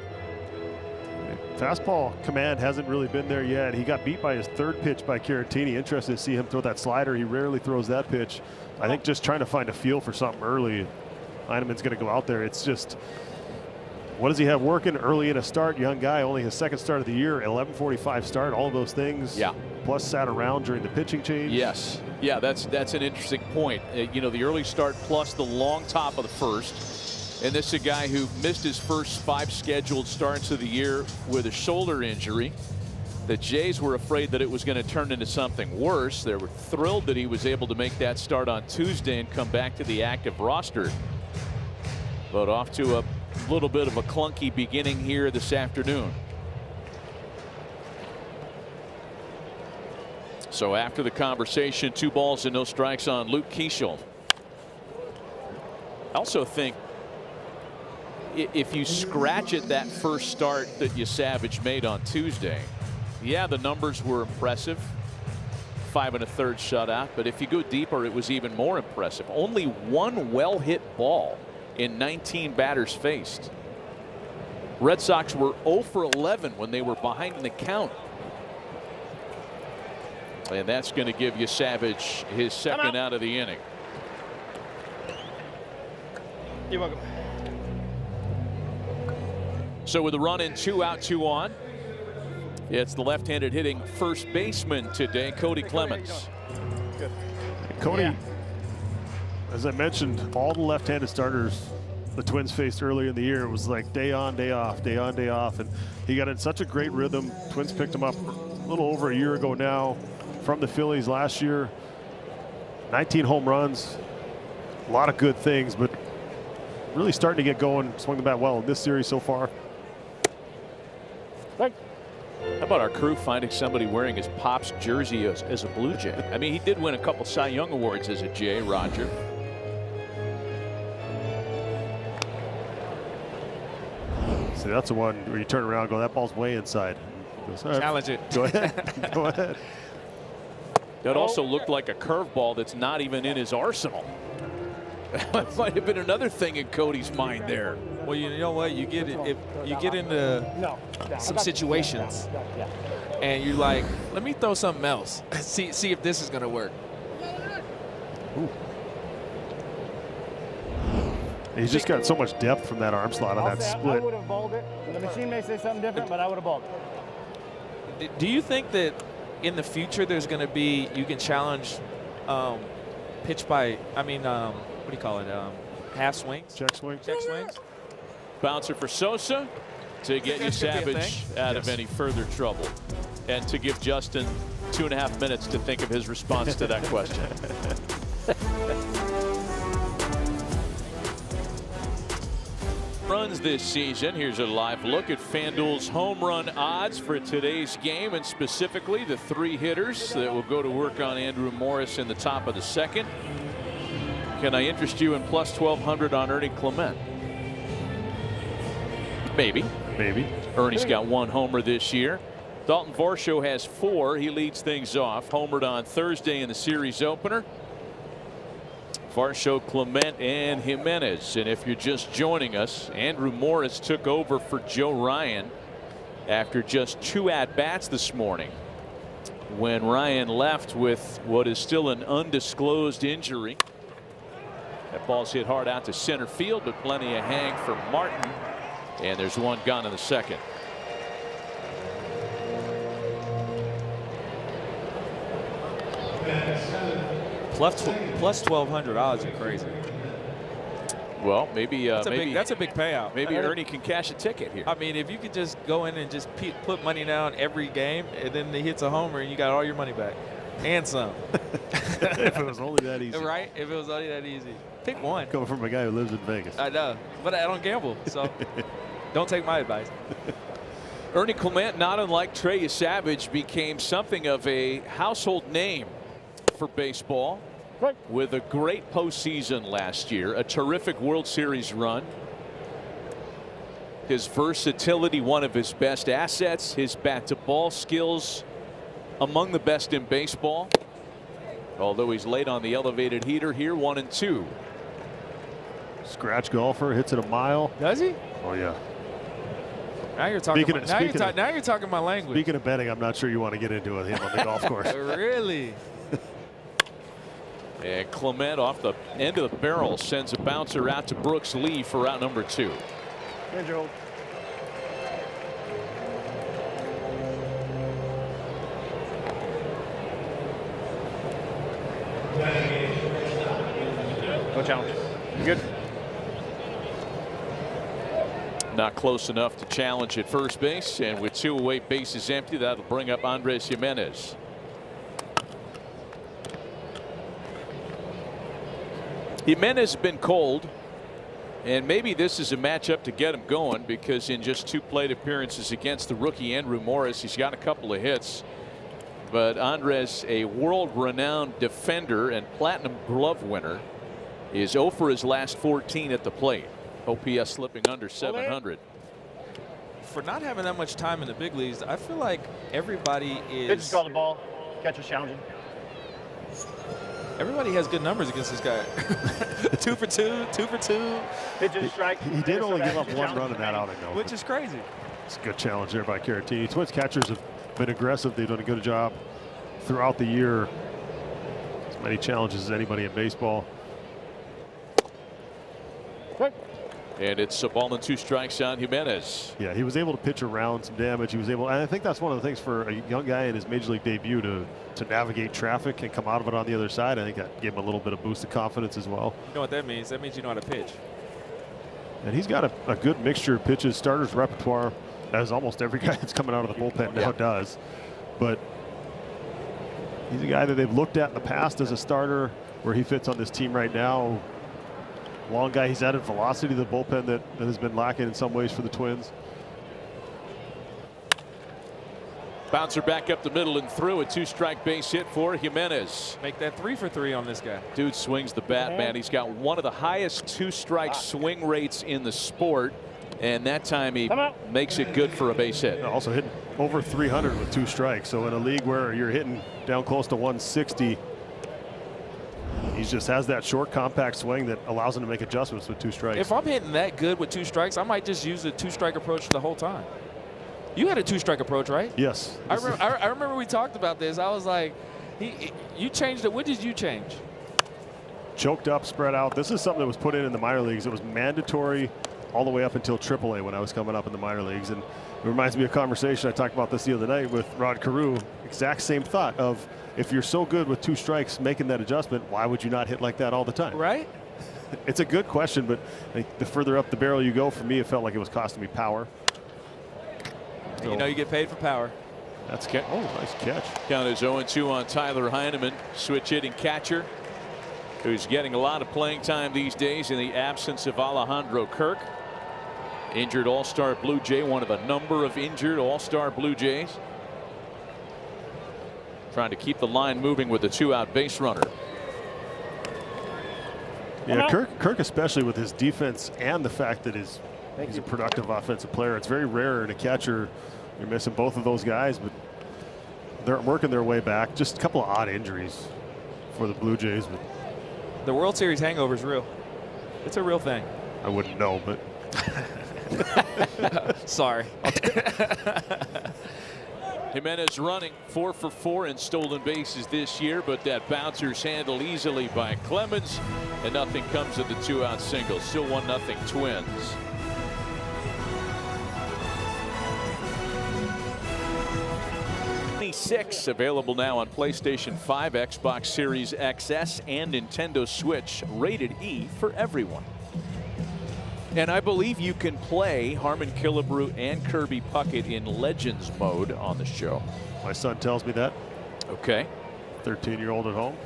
Speaker 2: Fastball command hasn't really been there yet. He got beat by his 3rd pitch by Caratini. Interested to see him throw that slider. He rarely throws that pitch. I think just trying to find a feel for something early. Heineman's going to go out there. It's just, what does he have working early in a start? Young guy, only his 2nd start of the year, 11:45 start, all of those things.
Speaker 1: Yeah.
Speaker 2: Plus sat around during the pitching change.
Speaker 1: Yes. Yeah, that's an interesting point. You know, the early start plus the long top of the first. And this is a guy who missed his first 5 scheduled starts of the year with a shoulder injury. The Jays were afraid that it was going to turn into something worse. They were thrilled that he was able to make that start on Tuesday and come back to the active roster. But off to a little bit of a clunky beginning here this afternoon. So after the conversation, 2 balls and no strikes on Luke Keeschel. I also think if you scratch at that first start that Savage made on Tuesday, yeah, the numbers were impressive. 5 1/3 shutout. But if you go deeper, it was even more impressive. Only 1 well hit ball in 19 batters faced. Red Sox were 0 for 11 when they were behind in the count. And that's going to give Savage his 2nd out of the inning.
Speaker 4: You're welcome.
Speaker 1: So with a run in 2 out, 2 on, it's the left-handed hitting first baseman today, Cody Clemens.
Speaker 4: Good.
Speaker 2: Cody, as I mentioned, all the left-handed starters the Twins faced earlier in the year, it was like day on, day off, day on, day off. And he got in such a great rhythm. Twins picked him up a little over a year ago now from the Phillies last year. 19 home runs, a lot of good things, but really starting to get going, swing the bat well in this series so far.
Speaker 1: How about our crew finding somebody wearing his Pop's jersey as a Blue Jay? I mean, he did win a couple Cy Young Awards as a Jay, Roger.
Speaker 2: See, that's the one where you turn around and go, that ball's way inside. Goes, right,
Speaker 3: Challenge it.
Speaker 2: go ahead. Go ahead.
Speaker 1: That also looked like a curveball that's not even in his arsenal. That might have been another thing in Cody's mind there.
Speaker 3: Well, you know what? You get it if you get into some situations, and you're like, let me throw something else. see if this is going to work.
Speaker 2: Ooh. He's just got so much depth from that arm slot on that split.
Speaker 4: I would have balled it. The machine may say something different, but I would have balled it.
Speaker 3: Do you think that in the future there's going to be, you can challenge pitch by, what do you call it? Half swings?
Speaker 2: Check swings.
Speaker 3: Check swings?
Speaker 1: Bouncer for Sosa to get
Speaker 3: That could be a
Speaker 1: Savage
Speaker 3: thing.
Speaker 1: out of any further trouble. And to give Justin 2.5 minutes to think of his response to that question. Runs this season. Here's a live look at FanDuel's home run odds for today's game, and specifically the 3 hitters that will go to work on Andrew Morris in the top of the 2nd. Can I interest you in plus 1,200 on Ernie Clement? Maybe.
Speaker 2: Maybe.
Speaker 1: Ernie's got 1 homer this year. Dalton Varsho has 4. He leads things off. Homered on Thursday in the series opener. Varsho, Clement, and Jimenez. And if you're just joining us, Andrew Morris took over for Joe Ryan after just 2 at-bats this morning, when Ryan left with what is still an undisclosed injury. That ball's hit hard out to center field, but plenty of hang for Martin. And there's one gone in the second.
Speaker 3: Plus 1,200 odds are crazy.
Speaker 1: Well, maybe
Speaker 3: that's a big payout.
Speaker 1: Maybe Ernie can cash a ticket here.
Speaker 3: I mean, if you could just go in and just put money down every game, and then he hits a homer, and you got all your money back and some.
Speaker 2: If it was only that easy.
Speaker 3: Right? If it was only that easy. Pick one.
Speaker 2: Coming from a guy who lives in Vegas.
Speaker 3: I know, but I don't gamble, so don't take my advice.
Speaker 1: Ernie Clement, not unlike Trey Savage, became something of a household name for baseball with a great postseason last year, a terrific World Series run. His versatility, one of his best assets, his bat to ball skills among the best in baseball. Although he's late on the elevated heater here, 1-2.
Speaker 2: Scratch golfer, hits it a mile.
Speaker 3: Does he?
Speaker 2: Oh yeah.
Speaker 3: Now you're talking. Now you're talking my language.
Speaker 2: Speaking of betting, I'm not sure you want to get into it with him on the golf course.
Speaker 3: Really?
Speaker 1: And Clement off the end of the barrel sends a bouncer out to Brooks Lee for out number 2.
Speaker 4: Danger hold. No challenge. Good.
Speaker 1: Not close enough to challenge at first base, and with 2 away, bases empty, that'll bring up Andres Jimenez. Jimenez has been cold, and maybe this is a matchup to get him going, because in just 2 plate appearances against the rookie Andrew Morris, he's got a couple of hits. But Andres, a world-renowned defender and platinum glove winner, is 0 for his last 14 at the plate. OPS slipping under 700.
Speaker 3: For not having that much time in the big leagues, I feel like everybody is.
Speaker 4: Pitch is called the ball. Catcher's challenging.
Speaker 3: Everybody has good numbers against this guy. 2 for 2, 2 for 2.
Speaker 4: Pitch is strike.
Speaker 2: He did only give up 1 run in that outing, though.
Speaker 3: Which is crazy.
Speaker 2: It's a good challenge there by Caratini. Twins catchers have been aggressive. They've done a good job throughout the year. As many challenges as anybody in baseball.
Speaker 1: And it's a ball and 2 strikes on Jimenez.
Speaker 2: Yeah, he was able to pitch around some damage. He was able, and I think that's one of the things for a young guy in his major league debut to navigate traffic and come out of it on the other side. I think that gave him a little bit of boost of confidence as well.
Speaker 3: You know what that means? That means you know how to pitch.
Speaker 2: And he's got a good mixture of pitches, starters repertoire, as almost every guy that's coming out of the bullpen now does. But he's a guy that they've looked at in the past as a starter, where he fits on this team right now. Long guy, he's added velocity to the bullpen that has been lacking in some ways for the Twins.
Speaker 1: Bouncer back up the middle and through, a 2-strike base hit for Jimenez.
Speaker 3: Make that 3 for 3 on this guy.
Speaker 1: Dude swings the bat, man. He's got one of the highest 2-strike swing rates in the sport, and that time he makes it good for a base hit.
Speaker 2: Also hitting over 300 with 2 strikes. So in a league where you're hitting down close to 160, he just has that short, compact swing that allows him to make adjustments with 2 strikes.
Speaker 3: If I'm hitting that good with 2 strikes, I might just use the 2-strike approach the whole time. You had a 2-strike approach, right?
Speaker 2: Yes.
Speaker 3: I remember we talked about this. I was like, you changed it. What did you change?
Speaker 2: Choked up, spread out. This is something that was put in the minor leagues. It was mandatory all the way up until AAA when I was coming up in the minor leagues. And it reminds me of a conversation I talked about this the other night with Rod Carew. Exact same thought of, if you're so good with 2 strikes making that adjustment, why would you not hit like that all the time?
Speaker 3: Right?
Speaker 2: It's a good question, but the further up the barrel you go, for me, it felt like it was costing me power.
Speaker 3: So, you know you get paid for power.
Speaker 2: That's nice catch.
Speaker 1: Count is 0-2 on Tyler Heineman, switch hitting catcher, who's getting a lot of playing time these days in the absence of Alejandro Kirk. Injured All-Star Blue Jay, one of a number of injured All-Star Blue Jays. Trying to keep the line moving with a 2-out base runner.
Speaker 2: Yeah, Kirk especially with his defense and the fact that he's a productive offensive player. It's very rare in a catcher. You're missing both of those guys, but they're working their way back. Just a couple of odd injuries for the Blue Jays. But
Speaker 3: the World Series hangover is real. It's a real thing.
Speaker 2: I wouldn't know, but
Speaker 3: sorry.
Speaker 1: Jimenez running 4 for 4 in stolen bases this year, but that bouncer's handled easily by Clemens, and nothing comes of the 2-out single. Still 1-0 Twins. Six available now on PlayStation 5, Xbox Series XS, and Nintendo Switch. Rated E for everyone. And I believe you can play Harmon Killebrew and Kirby Puckett in Legends mode on the show.
Speaker 2: My son tells me that.
Speaker 1: Okay.
Speaker 2: 13-year-old at home.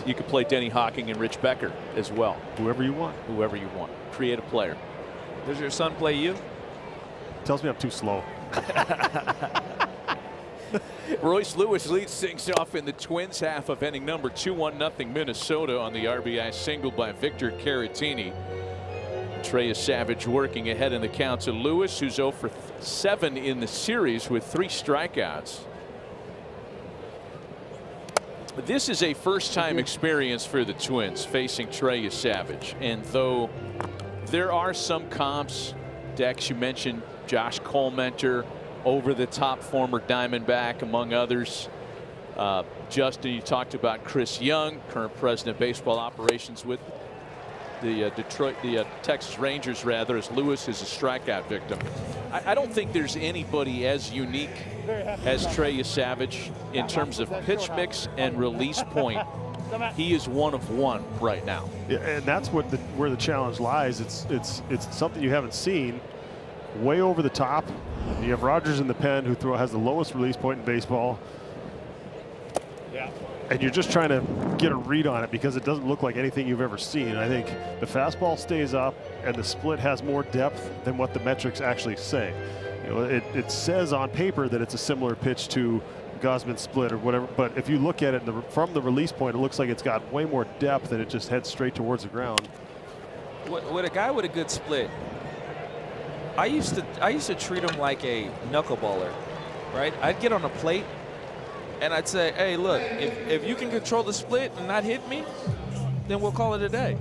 Speaker 1: You could play Denny Hawking and Rich Becker as well.
Speaker 2: Whoever you want.
Speaker 1: Whoever you want. Create a player.
Speaker 3: Does your son play you?
Speaker 2: Tells me I'm too slow.
Speaker 1: Royce Lewis leads things off in the Twins half of inning number 2. 1-0 Minnesota on the RBI single by Victor Caratini. Trey Savage working ahead in the count to Lewis, who's 0 for 7 in the series with 3 strikeouts. This is a first-time experience for the Twins facing Trey Savage. And though there are some comps, Dex, you mentioned Josh Colmenter, over-the-top former Diamondback, among others. Justin, you talked about Chris Young, current president of baseball operations with the Texas Rangers, rather, as Lewis is a strikeout victim. I don't think there's anybody as unique as Trey Savage in terms of pitch mix and release point. He is one of one right now.
Speaker 2: Yeah, and that's where the challenge lies. It's something you haven't seen. Way over the top. You have Rogers in the pen, who has the lowest release point in baseball. Yeah. And you're just trying to get a read on it because it doesn't look like anything you've ever seen. I think the fastball stays up and the split has more depth than what the metrics actually say. You know, it says on paper that it's a similar pitch to Gausman's split or whatever, but if you look at it from the release point, it looks like it's got way more depth and it just heads straight towards the ground.
Speaker 3: With a guy with a good split, I used to treat him like a knuckleballer, right? I'd get on the plate and I'd say, hey, look, if you can control the split and not hit me, then we'll call it a day.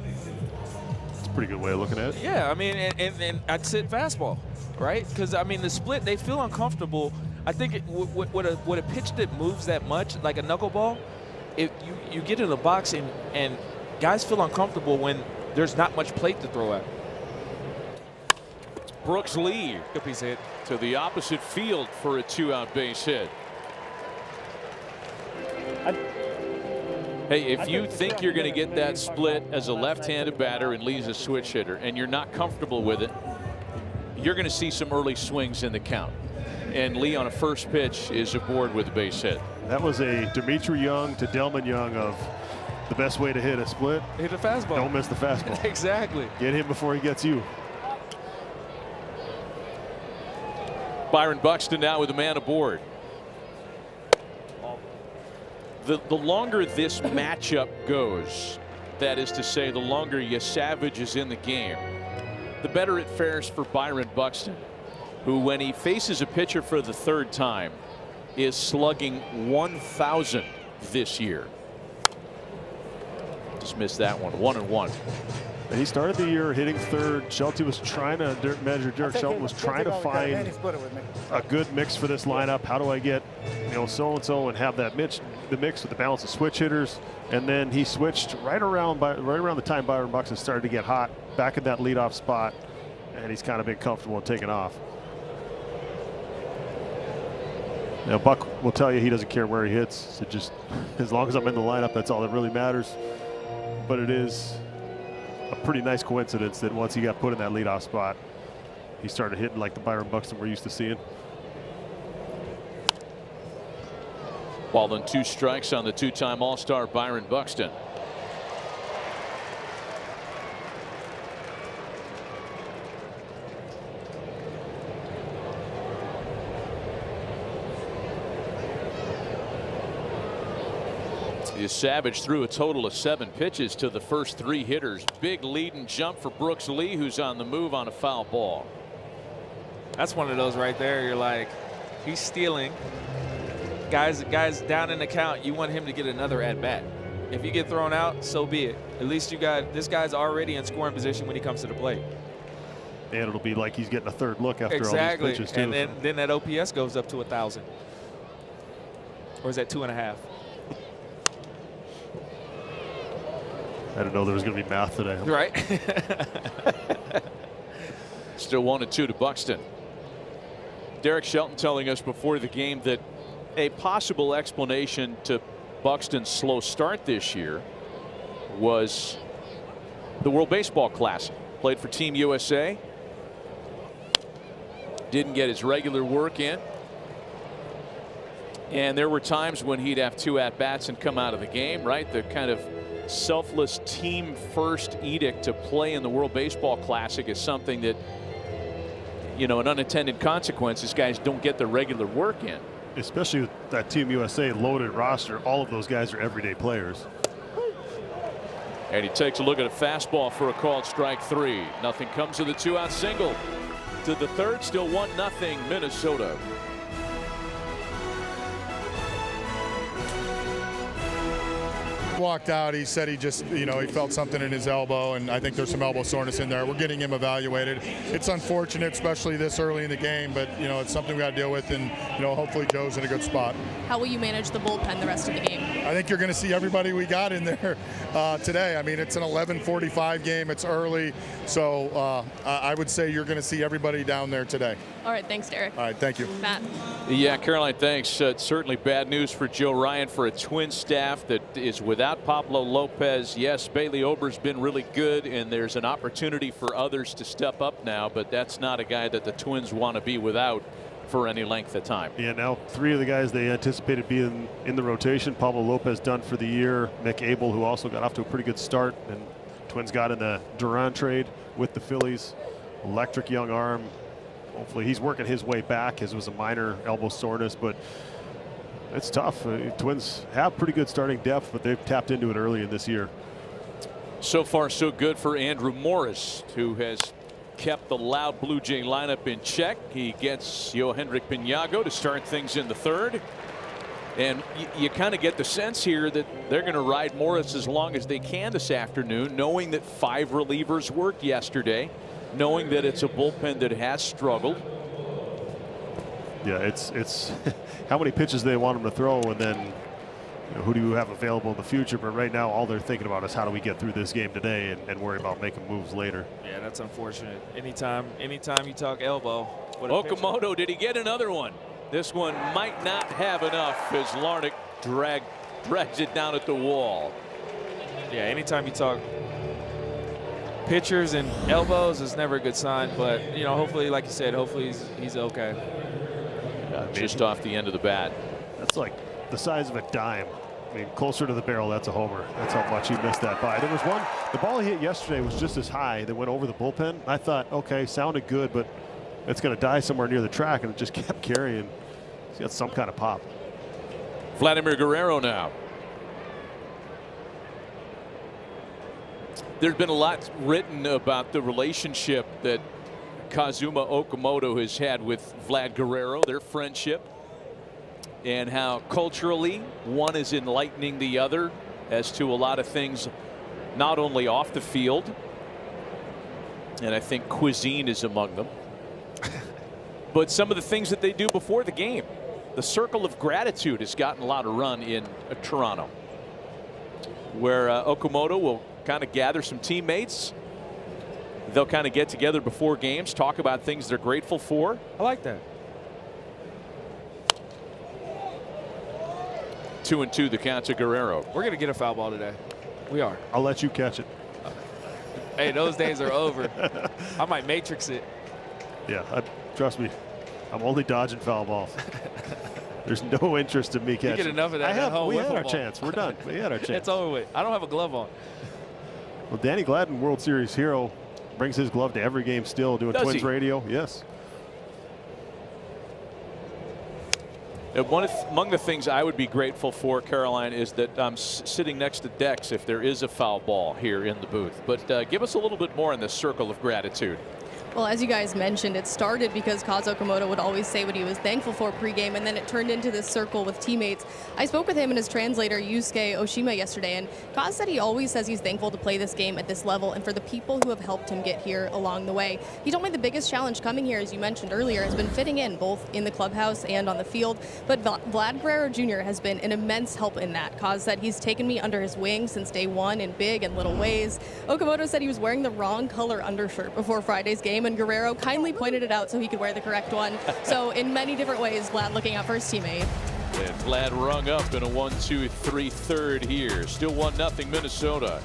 Speaker 2: It's a pretty good way of looking at it.
Speaker 3: Yeah, I mean, and I'd sit fastball, right? Because, I mean, the split, they feel uncomfortable. I think with a pitch that moves that much, like a knuckleball, if you get in the box and guys feel uncomfortable when there's not much plate to throw at.
Speaker 1: Brooks Lee
Speaker 3: Good piece hit
Speaker 1: to the opposite field for a 2-out base hit. Hey, if you think you're going to get that split as a left-handed batter and Lee's a switch hitter and you're not comfortable with it, you're going to see some early swings in the count. And Lee on a first pitch is aboard with a base hit.
Speaker 2: That was a Dimitri Young to Delman Young of the best way to hit a split.
Speaker 3: Hit a fastball.
Speaker 2: Don't miss the fastball.
Speaker 3: Exactly.
Speaker 2: Get him before he gets you.
Speaker 1: Byron Buxton now with a man aboard. The longer this matchup goes, that is to say, the longer Savage is in the game, the better it fares for Byron Buxton, who, when he faces a pitcher for the 3rd time, is slugging 1,000 this year. Just missed that one. 1-1.
Speaker 2: And he started the year hitting 3rd. Shelty was trying to measure. Derek Shelton was trying to find a good mix for this lineup. How do I get, so and so and have that mix with the balance of switch hitters? And then he switched right around the time Byron Buxton started to get hot, back in that leadoff spot, and he's kind of been comfortable and taking off. Now Buck will tell you he doesn't care where he hits. So just as long as I'm in the lineup, that's all that really matters. But it is a pretty nice coincidence that once he got put in that leadoff spot, he started hitting like the Byron Buxton we're used to seeing.
Speaker 1: Ball and 2 strikes on the 2-time All-Star Byron Buxton. Savage threw a total of 7 pitches to the first 3 hitters. Big lead and jump for Brooks Lee, who's on the move on a foul ball.
Speaker 3: That's one of those right there. You're like, he's stealing. Guys down in the count, you want him to get another at bat. If you get thrown out, so be it. At least this guy's already in scoring position when he comes to the plate.
Speaker 2: And it'll be like he's getting a third look after all these pitches, too.
Speaker 3: And then that OPS goes up to 1,000. Or is that 2.5?
Speaker 2: I didn't know there was going to be math today.
Speaker 3: Right.
Speaker 1: Still 1-2 to Buxton. Derek Shelton telling us before the game that a possible explanation to Buxton's slow start this year was the World Baseball Classic. Played for Team USA. Didn't get his regular work in. And there were times when he'd have 2 at-bats and come out of the game, right? The kind of selfless team first edict to play in the World Baseball Classic is something that, you know, an unintended consequence is guys don't get their regular work in.
Speaker 2: Especially with that Team USA loaded roster, all of those guys are everyday players.
Speaker 1: And he takes a look at a fastball for a called strike 3. Nothing comes of the 2-out single. To the third, still 1-0 Minnesota.
Speaker 5: Walked out, he said he just, you know, he felt something in his elbow, and I think there's some elbow soreness in there. We're getting him evaluated. It's unfortunate, especially this early in the game, but, you know, it's something we got to deal with, and, you know, hopefully Joe's in a good spot.
Speaker 6: How will you manage the bullpen the rest of the game?
Speaker 5: I think you're going to see everybody we got in there today. I mean, it's an 11:45 game. It's early, so I would say you're going to see everybody down there today.
Speaker 6: All right, thanks, Derek.
Speaker 5: All right, thank you.
Speaker 6: Matt.
Speaker 1: Yeah, Caroline, thanks. It's certainly bad news for Joe Ryan, for a Twin staff that is without Pablo Lopez. Yes, Bailey Ober's been really good, and there's an opportunity for others to step up now, but that's not a guy that the Twins want to be without for any length of time.
Speaker 2: Yeah, now 3 of the guys they anticipated being in the rotation. Pablo Lopez done for the year. Mick Abel, who also got off to a pretty good start, and Twins got in the Duran trade with the Phillies. Electric young arm. Hopefully he's working his way back. His was a minor elbow soreness, but it's tough. Twins have pretty good starting depth, but they've tapped into it early in this year.
Speaker 1: So far, so good for Andrew Morris, who has kept the loud Blue Jay lineup in check. He gets Yohendrick Pinago to start things in the third. And you kind of get the sense here that they're going to ride Morris as long as they can this afternoon, knowing that 5 relievers worked yesterday, knowing that it's a bullpen that has struggled.
Speaker 2: Yeah, it's how many pitches they want him to throw, and then, you know, who do you have available in the future? But right now, all they're thinking about is how do we get through this game today and worry about making moves later.
Speaker 3: Yeah, that's unfortunate. Anytime you talk elbow.
Speaker 1: Okamoto, did he get another one? This one might not have enough as Larnach drags it down at the wall.
Speaker 3: Yeah, anytime you talk pitchers and elbows is never a good sign, but, you know, hopefully, like you said, hopefully he's okay.
Speaker 1: Just off the end of the bat.
Speaker 2: That's like the size of a dime. I mean, closer to the barrel, that's a homer. That's how much he missed that by. There was one, the ball he hit yesterday was just as high that went over the bullpen. I thought, okay, sounded good, but it's going to die somewhere near the track, and it just kept carrying. He's got some kind of pop.
Speaker 1: Vladimir Guerrero now. There's been a lot written about the relationship that Kazuma Okamoto has had with Vlad Guerrero, their friendship, and how culturally one is enlightening the other as to a lot of things, not only off the field, and I think cuisine is among them, but some of the things that they do before the game. The circle of gratitude has gotten a lot of run in Toronto, where Okamoto will kind of gather some teammates. They'll kind of get together before games, talk about things they're grateful for.
Speaker 3: I like that.
Speaker 1: 2-2 the count to Guerrero.
Speaker 3: We're going to get a foul ball today. We are.
Speaker 2: I'll let you catch it.
Speaker 3: Hey, those days are over. I might matrix it.
Speaker 2: Yeah, trust me, I'm only dodging foul balls. There's no interest in me catching.
Speaker 3: You get enough of that.
Speaker 2: We had our chance. We're done. We had our chance.
Speaker 3: It's over with. I don't have a glove on.
Speaker 2: Well, Danny Gladden, World Series hero, brings his glove to every game still, doing
Speaker 1: Does
Speaker 2: Twins
Speaker 1: he?
Speaker 2: radio. Yes.
Speaker 1: Among the things I would be grateful for, Caroline, is that I'm sitting next to Dex if there is a foul ball here in the booth. But give us a little bit more on this circle of gratitude.
Speaker 6: Well, as you guys mentioned, it started because Kaz Okamoto would always say what he was thankful for pregame, and then it turned into this circle with teammates. I spoke with him and his translator, Yusuke Oshima, yesterday, and Kaz said he always says he's thankful to play this game at this level and for the people who have helped him get here along the way. He told me the biggest challenge coming here, as you mentioned earlier, has been fitting in both in the clubhouse and on the field, but Vlad Guerrero Jr. has been an immense help in that. Kaz said he's taken me under his wing since day one in big and little ways. Okamoto said he was wearing the wrong color undershirt before Friday's game, and Guerrero kindly pointed it out so he could wear the correct one. So in many different ways, Vlad looking out for his teammate.
Speaker 1: And Vlad rung up in a 1-2-3 third here. Still 1-0 Minnesota.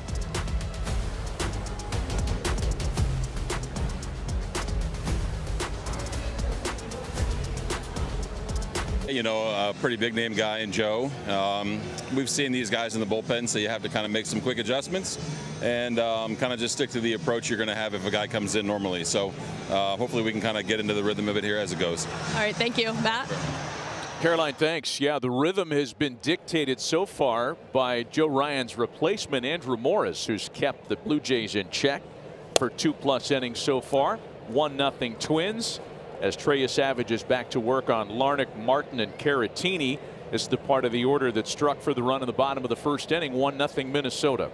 Speaker 7: You know, a pretty big name guy in Joe. We've seen these guys in the bullpen, so you have to kind of make some quick adjustments and kind of just stick to the approach you're going to have if a guy comes in normally. So hopefully we can kind of get into the rhythm of it here as it goes.
Speaker 6: All right, thank you. Matt?
Speaker 1: Caroline, thanks. Yeah, the rhythm has been dictated so far by Joe Ryan's replacement, Andrew Morris, who's kept the Blue Jays in check for 2+ innings so far. 1-0 Twins. As Trey Savage is back to work on Larnach, Martin, and Caratini. This is the part of the order that struck for the run in the bottom of the first inning. 1-0 Minnesota.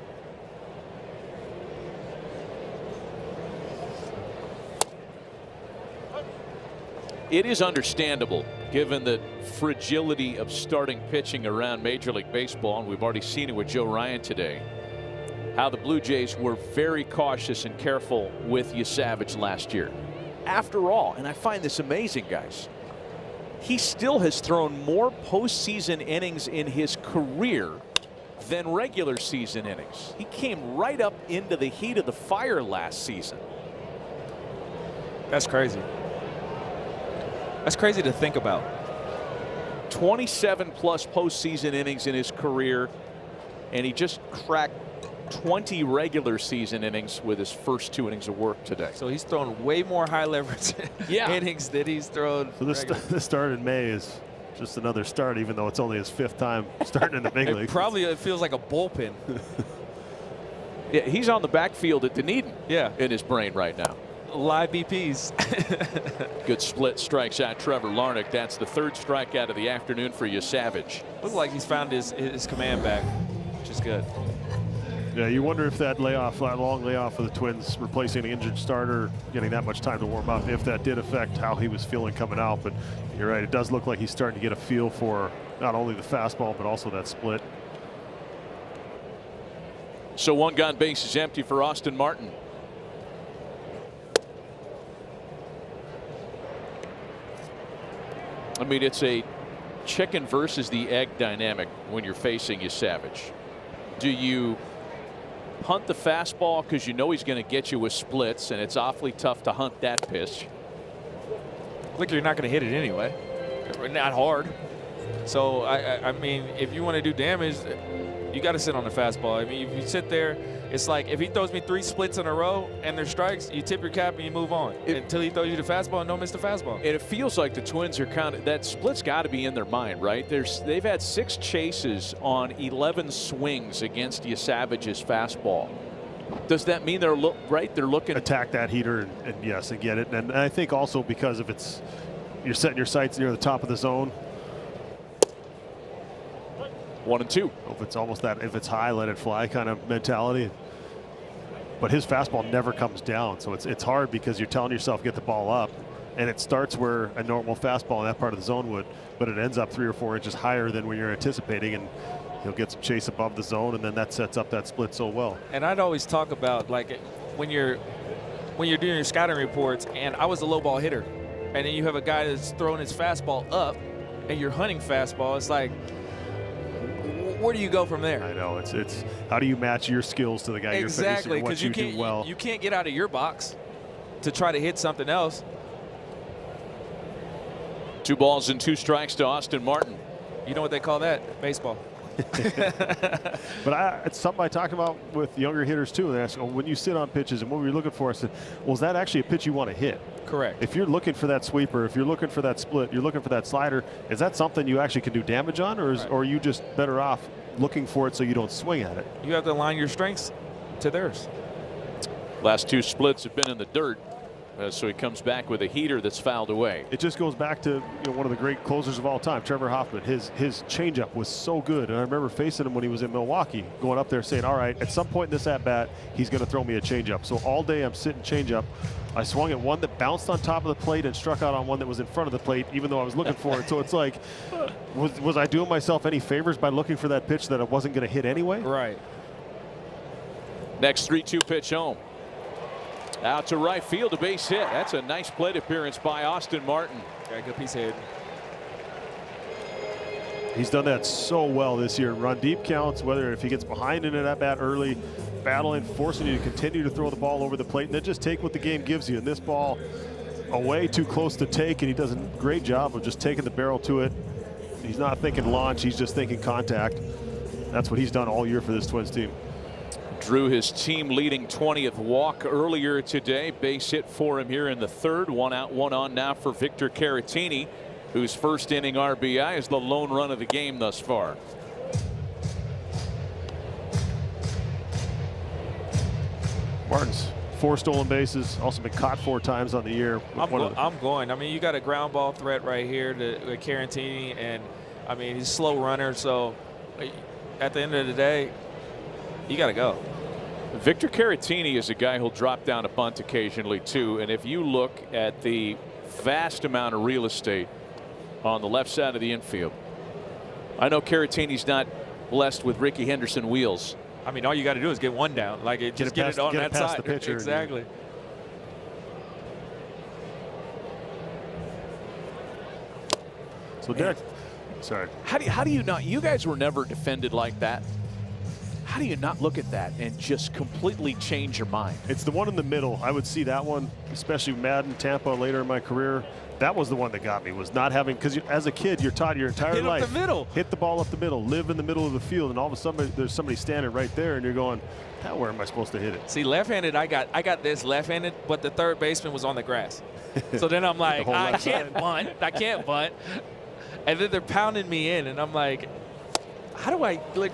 Speaker 1: It is understandable, given the fragility of starting pitching around Major League Baseball, and we've already seen it with Joe Ryan today, how the Blue Jays were very cautious and careful with Savage last year. After all, and I find this amazing, guys, he still has thrown more postseason innings in his career than regular season innings. He came right up into the heat of the fire last season.
Speaker 3: That's crazy. That's crazy to think about.
Speaker 1: 27+ postseason innings in his career, and he just cracked 20 regular season innings with his first 2 innings of work today.
Speaker 3: So he's thrown way more high leverage innings than he's thrown.
Speaker 2: So this start in May is just another start, even though it's only his 5th time starting in the big league.
Speaker 3: Probably it feels like a bullpen.
Speaker 1: Yeah, he's on the backfield at Dunedin.
Speaker 3: Yeah,
Speaker 1: in his brain right now.
Speaker 3: Live BPs.
Speaker 1: Good split, strikes out Trevor Larnach. That's the 3rd strikeout of the afternoon for Savage.
Speaker 3: Looks like he's found his command back, which is good.
Speaker 2: Yeah, you wonder if that long layoff for the Twins, replacing an injured starter, getting that much time to warm up, if that did affect how he was feeling coming out. But you're right, it does look like he's starting to get a feel for not only the fastball, but also that split.
Speaker 1: So 1 gone, base is empty for Austin Martin. I mean, it's a chicken versus the egg dynamic when you're facing Savage. Do you hunt the fastball because you know he's going to get you with splits, and it's awfully tough to hunt that pitch?
Speaker 3: Like you're not going to hit it anyway. Not hard. So I mean, if you want to do damage, you got to sit on the fastball. I mean, if you sit there, it's like if he throws me 3 splits in a row and they're strikes, you tip your cap and you move on until he throws you the fastball and don't miss the fastball.
Speaker 1: And it feels like the Twins are kind of, that split's got to be in their mind, right? They've had 6 chases on 11 swings against Savage's fastball. Does that mean they're looking
Speaker 2: attack that heater and yes, and get it? And I think also because if you're setting your sights near the top of the zone.
Speaker 1: 1-2.
Speaker 2: If it's almost that, if it's high, let it fly kind of mentality. But his fastball never comes down, so it's hard because you're telling yourself get the ball up, and it starts where a normal fastball in that part of the zone would, but it ends up 3 or 4 inches higher than when you're anticipating, and he'll get some chase above the zone, and then that sets up that split so well.
Speaker 3: And I'd always talk about, like, when you're doing your scouting reports, and I was a low ball hitter, and then you have a guy that's throwing his fastball up, and you're hunting fastball. It's like, where do you go from there?
Speaker 2: I know it's how do you match your skills to the guy you're facing, what you do well.
Speaker 3: You can't get out of your box to try to hit something else.
Speaker 1: 2 balls and 2 strikes to Austin Martin.
Speaker 3: You know what they call that? Baseball.
Speaker 2: But it's something I talked about with younger hitters too. They ask, when you sit on pitches and what were you looking for? I said, well, is that actually a pitch you want to hit?
Speaker 3: Correct.
Speaker 2: If you're looking for that sweeper, if you're looking for that split, you're looking for that slider, is that something you actually can do damage on, or are you just better off looking for it so you don't swing at it?
Speaker 3: You have to align your strengths to theirs.
Speaker 1: Last 2 splits have been in the dirt. So he comes back with a heater that's fouled away.
Speaker 2: It just goes back to one of the great closers of all time, Trevor Hoffman. His changeup was so good, and I remember facing him when he was in Milwaukee, going up there saying, all right, at some point in this at-bat, he's going to throw me a changeup. So all day I'm sitting changeup. I swung at one that bounced on top of the plate and struck out on one that was in front of the plate, even though I was looking for it. So it's like, was I doing myself any favors by looking for that pitch that I wasn't going to hit anyway?
Speaker 3: Right.
Speaker 1: Next 3-2 pitch home. Out to right field, a base hit. That's a nice plate appearance by Austin Martin.
Speaker 3: Yeah, good piece of hitting.
Speaker 2: He's done that so well this year. Run deep counts, whether if he gets behind in an at-bat early, battling, forcing you to continue to throw the ball over the plate, and then just take what the game gives you. And this ball away too close to take, and he does a great job of just taking the barrel to it. He's not thinking launch, he's just thinking contact. That's what he's done all year for this Twins team.
Speaker 1: Drew his team leading 20th walk earlier today. Base hit for him here in the third. 1 out, 1 on now for Victor Caratini, whose first inning RBI is the lone run of the game thus far.
Speaker 2: Martin's 4 stolen bases, also been caught 4 times on the year.
Speaker 3: I'm going. I mean, you got a ground ball threat right here to Caratini, and I mean, he's a slow runner. So at the end of the day, you got to go.
Speaker 1: Victor Caratini is a guy who'll drop down a bunt occasionally too, and if you look at the vast amount of real estate on the left side of the infield, I know Caratini's not blessed with Ricky Henderson wheels.
Speaker 3: I mean, all you got to do is get one down, like just get it on that side.
Speaker 2: The pitcher.
Speaker 3: Exactly.
Speaker 2: So Derek, sorry.
Speaker 1: How do you not? You guys were never defended like that. How do you not look at that and just completely change your mind?
Speaker 2: It's the one in the middle. I would see that one, especially Madden, Tampa later in my career. That was the one that got me, was not having, because as a kid, you're taught your entire life.
Speaker 3: Hit up the middle.
Speaker 2: Hit the ball up the middle, live in the middle of the field, and all of a sudden there's somebody standing right there, and you're going, now where am I supposed to hit it?
Speaker 3: See, left-handed, I got this left-handed, but the third baseman was on the grass. So then I'm like, I can't bunt. I can't bunt. And then they're pounding me in, and I'm like, how do I, like,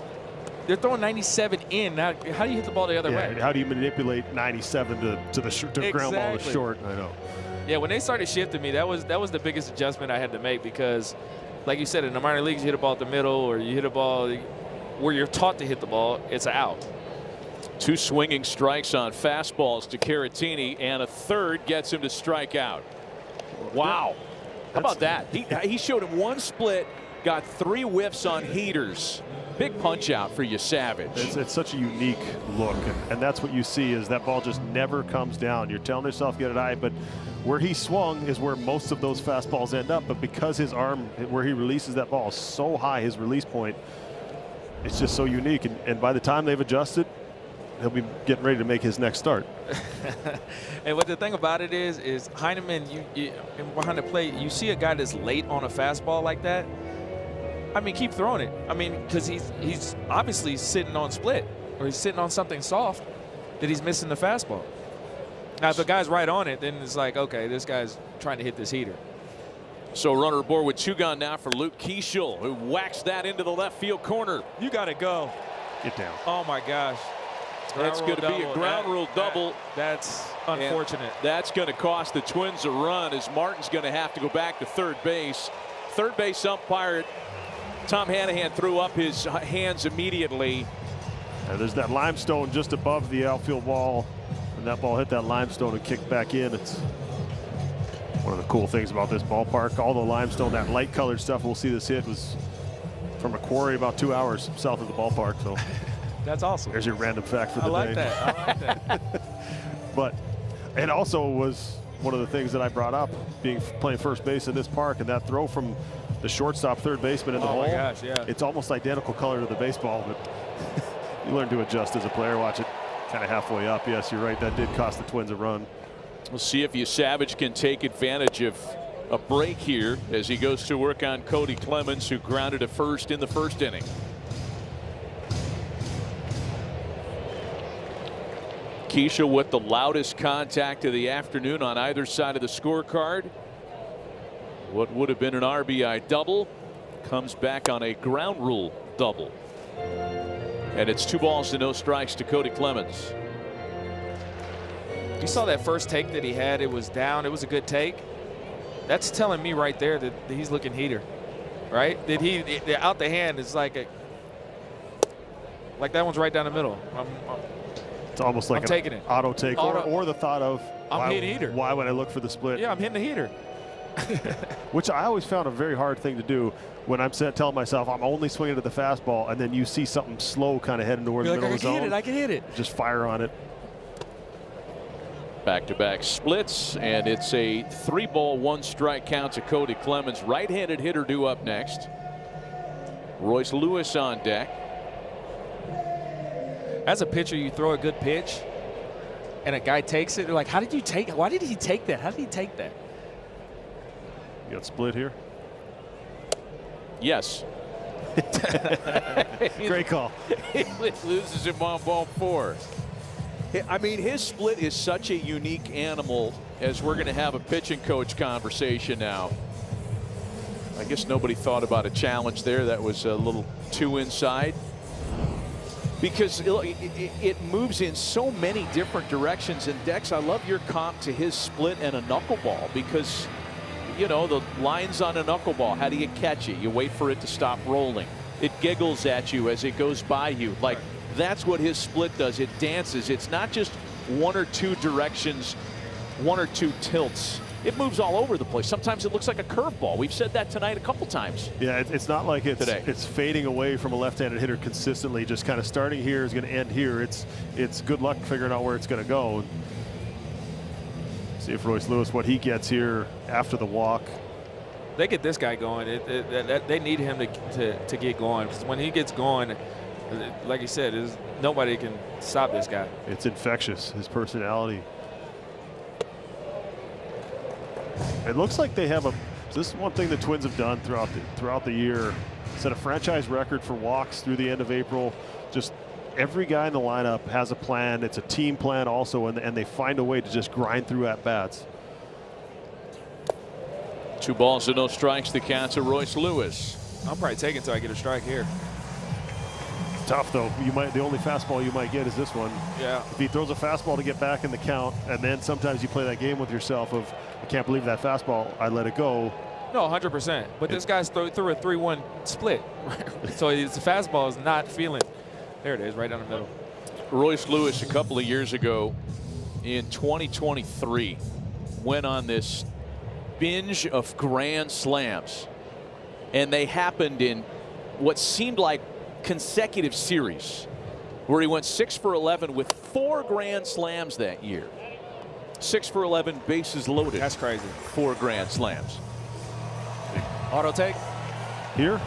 Speaker 3: they're throwing 97 in. Now, how do you hit the ball the other way?
Speaker 2: How do you manipulate 97 to the ground ball to short? I know.
Speaker 3: Yeah, when they started shifting me, that was the biggest adjustment I had to make, because, like you said, in the minor leagues, you hit a ball at the middle, or you hit a ball where you're taught to hit the ball, it's an out.
Speaker 1: 2 swinging strikes on fastballs to Caratini, and a third gets him to strike out. Wow. How about that? He showed him 1 split, got 3 whiffs on heaters. Big punch out for you, Savage.
Speaker 2: It's such a unique look, and that's what you see, is that ball just never comes down. You're telling yourself get it high, but where he swung is where most of those fastballs end up. But because his arm, where he releases that ball, is so high, his release point, it's just so unique. And by the time they've adjusted, he'll be getting ready to make his next start.
Speaker 3: And what the thing about it is Heineman, you behind the plate, you see a guy that's late on a fastball like that. I mean, keep throwing it. I mean, because he's obviously sitting on split, or he's sitting on something soft that he's missing the fastball. Now, if the guy's right on it, then it's like, okay, this guy's trying to hit this heater.
Speaker 1: So runner aboard with 2 gone now for Luke Keeschel, who whacks that into the left field corner.
Speaker 3: You got to go.
Speaker 2: Get down.
Speaker 3: Oh, my gosh.
Speaker 1: That's going to be a ground rule double.
Speaker 3: That's unfortunate.
Speaker 1: And that's going to cost the Twins a run, as Martin's going to have to go back to third base. Third base umpire Tom Hanahan threw up his hands immediately.
Speaker 2: And there's that limestone just above the outfield wall, and that ball hit that limestone and kicked back in. It's one of the cool things about this ballpark. All the limestone, that light colored stuff we'll see this hit, was from a quarry about 2 hours south of the ballpark. So
Speaker 3: that's awesome.
Speaker 2: There's your random fact for the day.
Speaker 3: I like that.
Speaker 2: But it also was one of the things that I brought up, playing first base in this park, and that throw from the shortstop, third baseman in the hole.
Speaker 3: Oh my gosh, yeah.
Speaker 2: It's almost identical color to the baseball, but you learn to adjust as a player. Watch it kind of halfway up. Yes, you're right. That did cost the Twins a run.
Speaker 1: We'll see if Savage can take advantage of a break here as he goes to work on Cody Clemens, who grounded to first in the first inning. Keeschel with the loudest contact of the afternoon on either side of the scorecard. What would have been an RBI double comes back on a ground rule double. And it's 2 balls to no strikes to Cody Clemens.
Speaker 3: You saw that first take that he had. It was down. It was a good take. That's telling me right there that he's looking heater, right? That the out the hand is like that one's right down the middle.
Speaker 2: It's almost like
Speaker 3: taking it.
Speaker 2: Auto take, or the thought of,
Speaker 3: I'm hitting heater.
Speaker 2: Why would I look for the split?
Speaker 3: Yeah, I'm hitting the heater.
Speaker 2: Which I always found a very hard thing to do when I'm telling myself I'm only swinging at the fastball, and then you see something slow kind of heading towards the middle of the zone.
Speaker 3: I can hit it.
Speaker 2: Just fire on it.
Speaker 1: Back-to-back splits, and it's a 3-ball, 1-strike count to Cody Clemens. Right-handed hitter due up next. Royce Lewis on deck.
Speaker 3: As a pitcher, you throw a good pitch, and a guy takes it. They're like, how did you take it? Why did he take that? How did he take that?
Speaker 2: You got split here?
Speaker 1: Yes.
Speaker 2: Great call.
Speaker 1: He loses him on ball 4. I mean, his split is such a unique animal, as we're going to have a pitching coach conversation now. I guess nobody thought about a challenge there. That was a little too inside. Because it moves in so many different directions. And Dex, I love your comp to his split and a knuckleball, because, you know, the lines on a knuckleball, how do you catch it? You wait for it to stop rolling. It giggles at you as it goes by you. Like, that's what his split does. It dances. It's not just 1 or 2 directions, 1 or 2 tilts. It moves all over the place. Sometimes it looks like a curveball. We've said that tonight a couple times.
Speaker 2: Yeah, it's not like it's fading away from a left-handed hitter consistently. Just kind of starting here is going to end here. It's good luck figuring out where it's going to go. See if Royce Lewis, what he gets here after the walk.
Speaker 3: They get this guy going. They need him to get going, because when he gets going, like you said, nobody can stop this guy.
Speaker 2: It's infectious, his personality. It looks like they have this is one thing the Twins have done throughout the year. Set a franchise record for walks through the end of April. Just every guy in the lineup has a plan. It's a team plan also, and they find a way to just grind through at bats.
Speaker 1: 2 balls and no strikes. The count to Royce Lewis.
Speaker 3: I'll probably take it until I get a strike here.
Speaker 2: Tough though. The only fastball you might get is this one.
Speaker 3: Yeah.
Speaker 2: If he throws a fastball to get back in the count, and then sometimes you play that game with yourself of, I can't believe that fastball, I let it go.
Speaker 3: No, 100%. But this guy's threw a 3-1 split. So the fastball is not feeling. There it is, right down the middle.
Speaker 1: Royce Lewis, a couple of years ago in 2023, went on this binge of grand slams, and they happened in what seemed like consecutive series, where he went 6 for 11 with 4 grand slams that year. 6 for 11 bases loaded.
Speaker 3: That's crazy.
Speaker 1: 4 grand slams.
Speaker 3: Auto take
Speaker 2: here.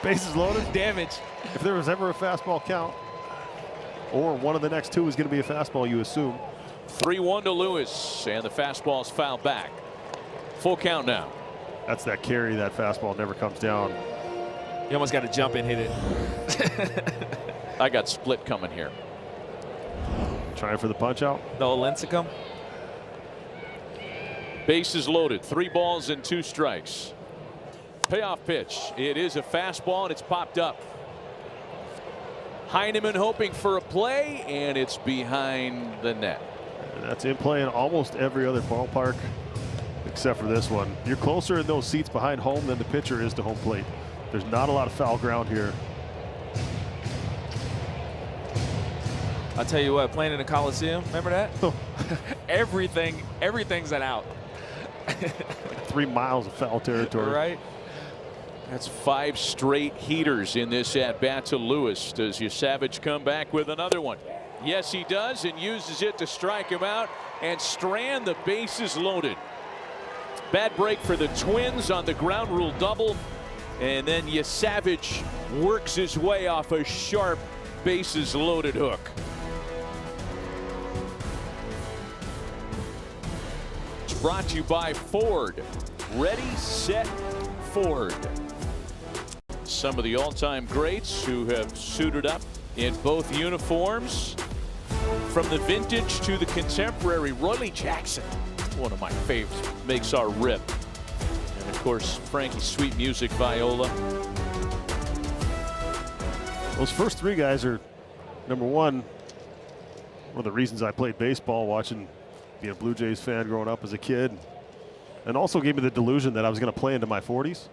Speaker 2: Bases loaded.
Speaker 3: Damage.
Speaker 2: If there was ever a fastball count, or one of the next 2 is going to be a fastball, you assume.
Speaker 1: 3-1 to Lewis, and the fastball's fouled back. Full count now.
Speaker 2: That's that carry. That fastball never comes down.
Speaker 3: You almost got to jump and hit it.
Speaker 1: I got split coming here.
Speaker 2: Trying for the punch out.
Speaker 3: The old Lincecum.
Speaker 1: Bases loaded. 3 balls and 2 strikes. Payoff pitch. It is a fastball, and it's popped up. Heineman hoping for a play, and it's behind the net.
Speaker 2: And that's in play in almost every other ballpark except for this one. You're closer in those seats behind home than the pitcher is to home plate. There's not a lot of foul ground here.
Speaker 3: I'll tell you what, playing in the Coliseum, remember that? Everything's an out.
Speaker 2: Like 3 miles of foul territory.
Speaker 3: Right.
Speaker 1: That's 5 straight heaters in this at bat to Lewis. Does Savage come back with another one? Yes, he does, and uses it to strike him out and strand the bases loaded. Bad break for the Twins on the ground rule double, and then Savage works his way off a sharp bases loaded hook. It's brought to you by Ford. Ready, set, Ford. Some of the all-time greats who have suited up in both uniforms, from the vintage to the contemporary. Roy Jackson, one of my favorites, makes our rip. And of course, Frankie's sweet music viola.
Speaker 2: Those first 3 guys are, number one, one of the reasons I played baseball, being a Blue Jays fan growing up as a kid, and also gave me the delusion that I was going to play into my 40s.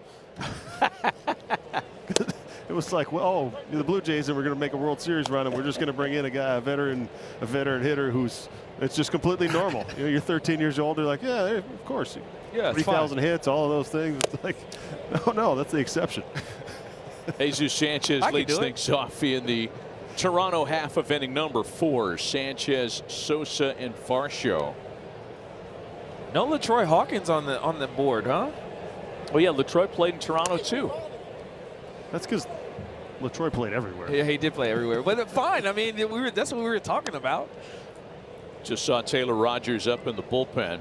Speaker 2: It was like, well, the Blue Jays, and we're going to make a World Series run, and we're just going to bring in a guy, a veteran hitter it's just completely normal. You're 13 years old. They're like, yeah, of course.
Speaker 3: Yeah,
Speaker 2: 3,000 hits, all of those things. It's like, no, that's the exception.
Speaker 1: Jesus Sanchez leads things off in the Toronto half of inning number 4. Sanchez, Sosa, and Varsho.
Speaker 3: No LaTroy Hawkins on the board, huh?
Speaker 1: Well, yeah, LaTroy played in Toronto too.
Speaker 2: That's because LaTroy played everywhere.
Speaker 3: Yeah, he did play everywhere. But fine. I mean, that's what we were talking about.
Speaker 1: Just saw Taylor Rogers up in the bullpen.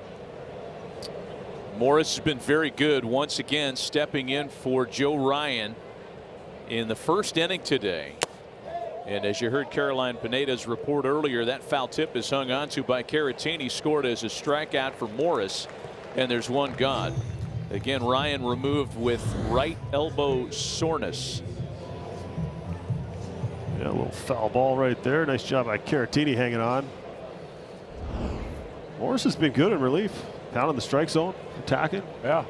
Speaker 1: Morris has been very good once again, stepping in for Joe Ryan in the first inning today. And as you heard Caroline Pineda's report earlier, that foul tip is hung onto by Caratini, scored as a strikeout for Morris, and there's one gone. Again, Ryan removed with right elbow soreness.
Speaker 2: Yeah, a little foul ball right there. Nice job by Caratini hanging on. Morris has been good in relief, pounding the strike zone, attacking.
Speaker 3: Yeah.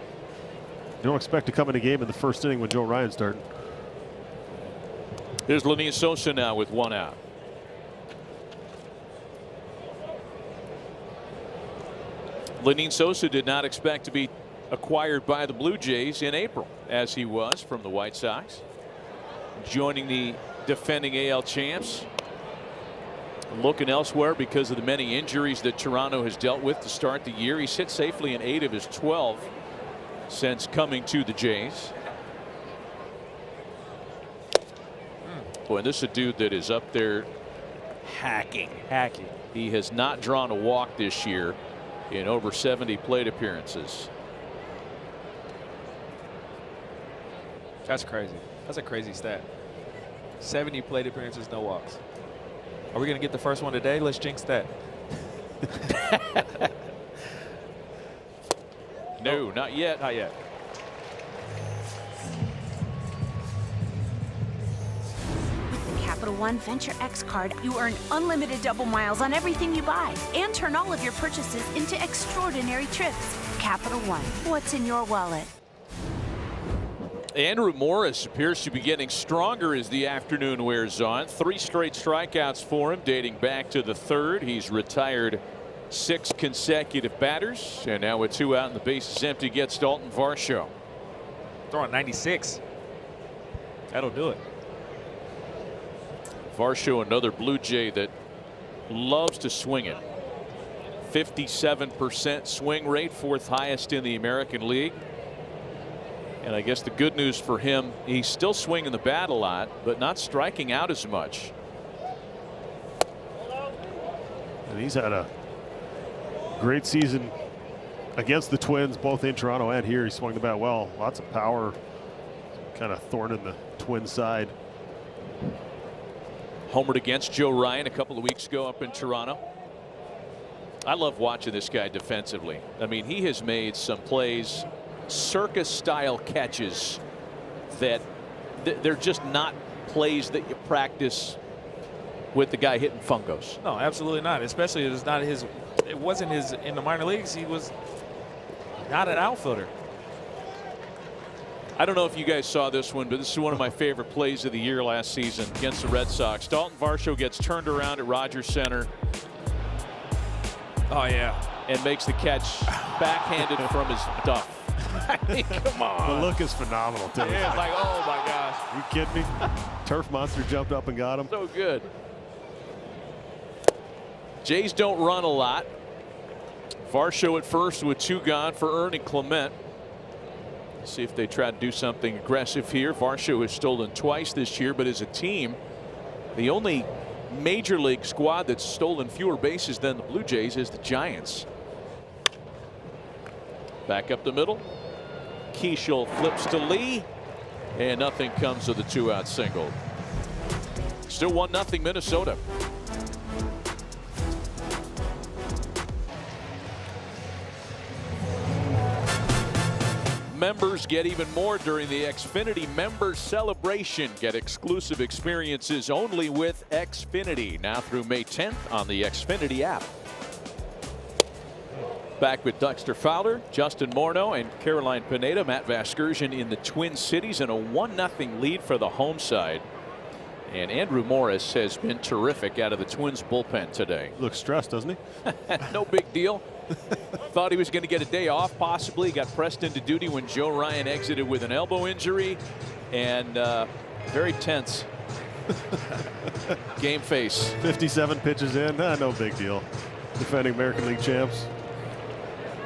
Speaker 2: You don't expect to come in a game in the first inning when Joe Ryan's starting.
Speaker 1: Here's Lenyn Sosa now with 1 out. Lenyn Sosa did not expect to be acquired by the Blue Jays in April, as he was from the White Sox, joining the defending AL champs. Looking elsewhere because of the many injuries that Toronto has dealt with to start the year. He's hit safely in 8 of his 12 since coming to the Jays. Boy, and this is a dude that is up there hacking. He has not drawn a walk this year in over 70 plate appearances.
Speaker 3: That's crazy. That's a crazy stat. 70 plate appearances, no walks. Are we going to get the first one today? Let's jinx that.
Speaker 1: No, not yet.
Speaker 3: Not yet.
Speaker 8: With the Capital One Venture X card, you earn unlimited double miles on everything you buy and turn all of your purchases into extraordinary trips. Capital One, what's in your wallet?
Speaker 1: Andrew Morris appears to be getting stronger as the afternoon wears on. 3 straight strikeouts for him dating back to the 3rd. He's retired 6 consecutive batters, and now with 2 out and the bases empty gets Dalton Varsho.
Speaker 3: Throwing 96. That'll do it.
Speaker 1: Varsho, another Blue Jay that loves to swing it. 57% swing rate, 4th highest in the American League. And I guess the good news for him, he's still swinging the bat a lot, but not striking out as much.
Speaker 2: And he's had a great season against the Twins, both in Toronto and here. He swung the bat well. Lots of power. Kind of thorn in the Twins' side.
Speaker 1: Homered against Joe Ryan a couple of weeks ago up in Toronto. I love watching this guy defensively. I mean, he has made some plays, circus style catches that they're just not plays that you practice with the guy hitting fungos.
Speaker 3: No, absolutely not. Especially it wasn't his in the minor leagues. He was not an outfielder.
Speaker 1: I don't know if you guys saw this one, but this is one of my favorite plays of the year last season against the Red Sox. Dalton Varsho gets turned around at Rogers Center.
Speaker 3: Oh yeah,
Speaker 1: and makes the catch backhanded from his duff. I mean, come on.
Speaker 2: The look is phenomenal too.
Speaker 3: Yeah, it's like, oh my gosh.
Speaker 2: You kidding me? Turf monster jumped up and got him.
Speaker 1: So good. Jays don't run a lot. Varsho at first with 2 gone for Ernie Clement. See if they try to do something aggressive here. Varsho has stolen twice this year, but as a team, the only major league squad that's stolen fewer bases than the Blue Jays is the Giants. Back up the middle. Keishel flips to Lee, and nothing comes of the 2-out single. Still 1-0 Minnesota. Members get even more during the Xfinity Members Celebration. Get exclusive experiences only with Xfinity. Now through May 10th on the Xfinity app. Back with Dexter Fowler, Justin Morneau, and Caroline Pineda. Matt Vasgersian in the Twin Cities in a 1-0 lead for the home side. And Andrew Morris has been terrific out of the Twins bullpen today.
Speaker 2: Looks stressed, doesn't he?
Speaker 1: No big deal. Thought he was going to get a day off, possibly. Got pressed into duty when Joe Ryan exited with an elbow injury. And very tense game face.
Speaker 2: 57 pitches in. No big deal. Defending American League champs.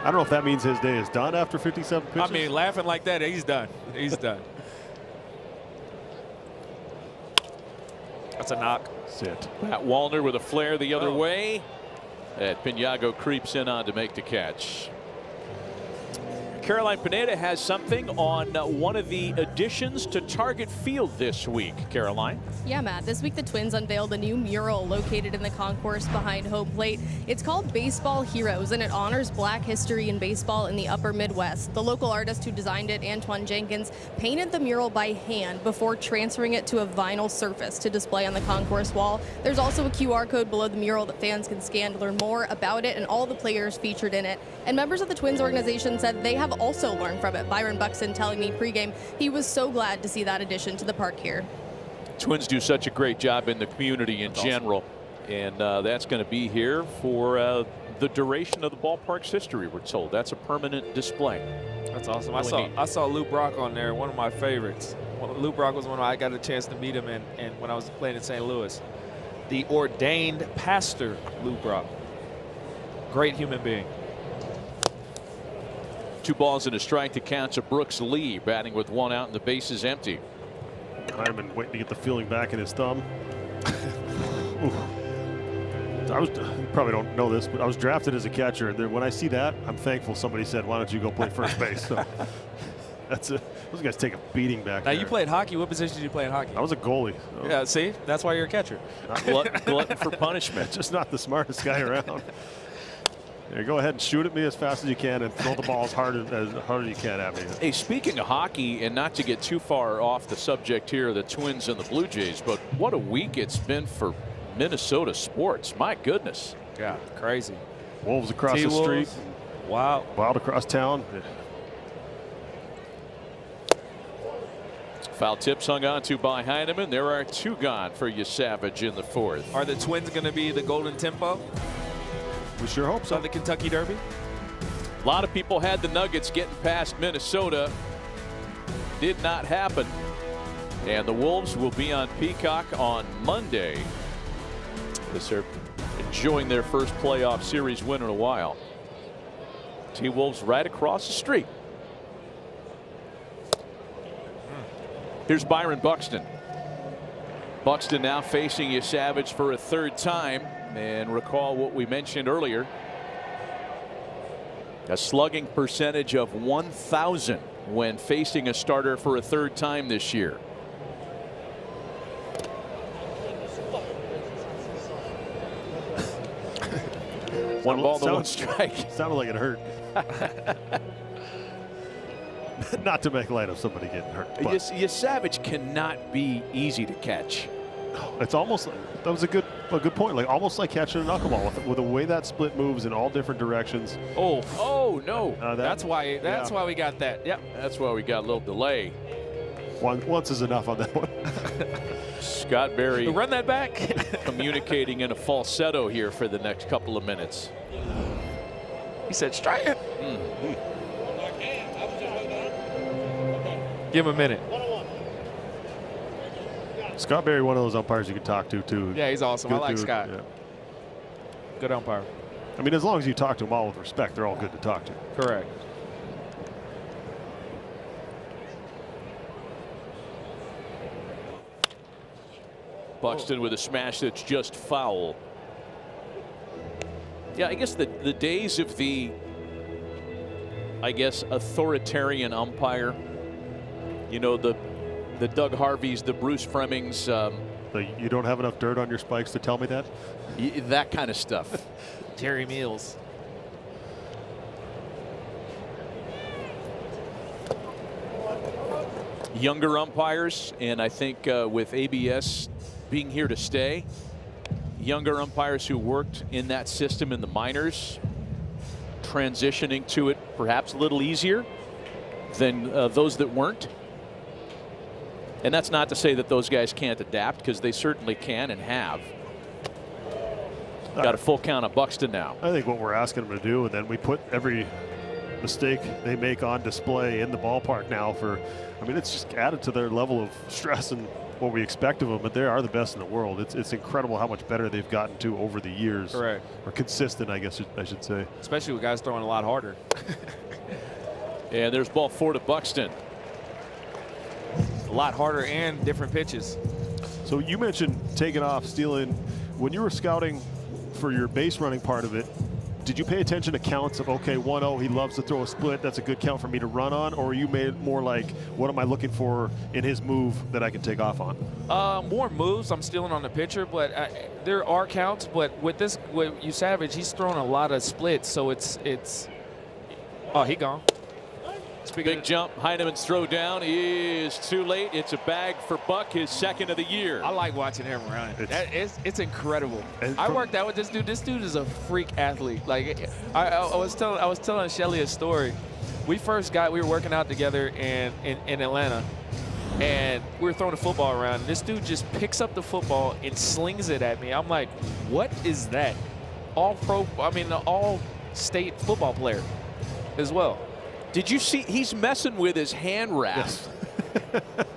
Speaker 2: I don't know if that means his day is done after 57 pitches.
Speaker 3: I mean, laughing like that, he's done. He's done. That's a knock.
Speaker 2: Sit.
Speaker 1: Matt Wallner with a flare the other way. Pinago creeps in on to make the catch. Caroline Pineda has something on one of the additions to Target Field this week. Caroline?
Speaker 6: Yeah, Matt. This week the Twins unveiled a new mural located in the concourse behind home plate. It's called Baseball Heroes, and it honors Black history in baseball in the upper Midwest. The local artist who designed it, Antoine Jenkins, painted the mural by hand before transferring it to a vinyl surface to display on the concourse wall. There's also a QR code below the mural that fans can scan to learn more about it and all the players featured in it. And members of the Twins organization said they have also learned from it. Byron Buxton telling me pregame he was so glad to see that addition to the park here.
Speaker 1: Twins do such a great job in the community in general. And that's going to be here for the duration of the ballpark's history, we're told. That's a permanent display.
Speaker 3: That's awesome. I saw Lou Brock on there, one of my favorites. Lou Brock was one I got a chance to meet him and when I was playing in St. Louis. The ordained pastor, Lou Brock. Great human being.
Speaker 1: 2 balls and a strike to count to Brooks Lee, batting with 1 out and the bases empty.
Speaker 2: Hyman waiting to get the feeling back in his thumb. You probably don't know this, but I was drafted as a catcher. And when I see that, I'm thankful somebody said, "Why don't you go play first base?" So those guys take a beating back
Speaker 3: now
Speaker 2: there.
Speaker 3: You played hockey. What position did you play in hockey?
Speaker 2: I was a goalie. So.
Speaker 3: Yeah, see, that's why you're a catcher.
Speaker 1: Glutton for punishment.
Speaker 2: Just not the smartest guy around. Here, go ahead and shoot at me as fast as you can and throw the ball as hard as you can at me.
Speaker 1: Hey, speaking of hockey, and not to get too far off the subject here, the Twins and the Blue Jays, but what a week it's been for Minnesota sports. My goodness.
Speaker 3: Yeah, crazy.
Speaker 2: Wolves across the street.
Speaker 3: Wow.
Speaker 2: Wild across town.
Speaker 1: Foul tips hung on to by Heineman. There are 2 gone for Savage in the 4th.
Speaker 3: Are the Twins going to be the golden tempo?
Speaker 2: We sure hope so.
Speaker 3: Of the Kentucky Derby?
Speaker 1: A lot of people had the Nuggets getting past Minnesota. Did not happen. And the Wolves will be on Peacock on Monday. They're enjoying their first playoff series win in a while. T-Wolves right across the street. Here's Byron Buxton. Buxton now facing Savage for a 3rd time. And recall what we mentioned earlier. A slugging percentage of 1,000 when facing a starter for a 3rd time this year. One ball to 1 strike.
Speaker 2: Sounded like it hurt. Not to make light of somebody getting hurt.
Speaker 1: Savage cannot be easy to catch.
Speaker 2: It's almost that was a good point. Like almost like catching a knuckleball with the way that split moves in all different directions.
Speaker 1: Oh no!
Speaker 3: That's why we got that. Yep.
Speaker 1: That's why we got a little delay.
Speaker 2: Once is enough on that one.
Speaker 1: Scott Berry
Speaker 3: run that back.
Speaker 1: Communicating in a falsetto here for the next couple of minutes.
Speaker 3: He said, "Strike it." Give him a minute.
Speaker 2: Scott Berry, one of those umpires you can talk to too.
Speaker 3: Yeah, he's awesome. I like Scott.
Speaker 2: Yeah.
Speaker 3: Good umpire.
Speaker 2: I mean, as long as you talk to them all with respect, they're all good to talk to.
Speaker 3: Correct.
Speaker 1: Buxton with a smash that's just foul. Yeah, I guess the days of the authoritarian umpire, the Doug Harveys, the Bruce Flemings.
Speaker 2: You don't have enough dirt on your spikes to tell me that?
Speaker 1: That kind of stuff.
Speaker 3: Terry Meals.
Speaker 1: younger umpires, and I think with ABS being here to stay, younger umpires who worked in that system in the minors transitioning to it perhaps a little easier than those that weren't. And that's not to say that those guys can't adapt, because they certainly can and have. Got a full count of Buxton now.
Speaker 2: I think what we're asking them to do, and then we put every mistake they make on display in the ballpark now I mean, it's just added to their level of stress and what we expect of them, but they are the best in the world. It's incredible how much better they've gotten to over the years.
Speaker 3: Correct.
Speaker 2: Or consistent, I guess I should say.
Speaker 3: Especially with guys throwing a lot harder.
Speaker 1: And there's ball 4 to Buxton.
Speaker 3: A lot harder and different pitches.
Speaker 2: So you mentioned taking off, stealing. When you were scouting for your base running part of it, did you pay attention to counts of, okay, 1-0, he loves to throw a split, that's a good count for me to run on? Or you made it more like, what am I looking for in his move that I can take off on?
Speaker 3: More moves. I'm stealing on the pitcher, but there are counts. But with Savage, he's throwing a lot of splits, so it's. Oh, he gone.
Speaker 1: Big jump. Heineman's throw down is too late. It's a bag for Buck, his second of the year.
Speaker 3: I like watching him run. It's incredible. I worked out with this dude. This dude is a freak athlete. Like I was telling Shelly a story. We were working out together in Atlanta, and we were throwing the football around. And this dude just picks up the football and slings it at me. I'm like, what is that? All state football player as well.
Speaker 1: Did you see he's messing with his hand wrap?
Speaker 2: Yes.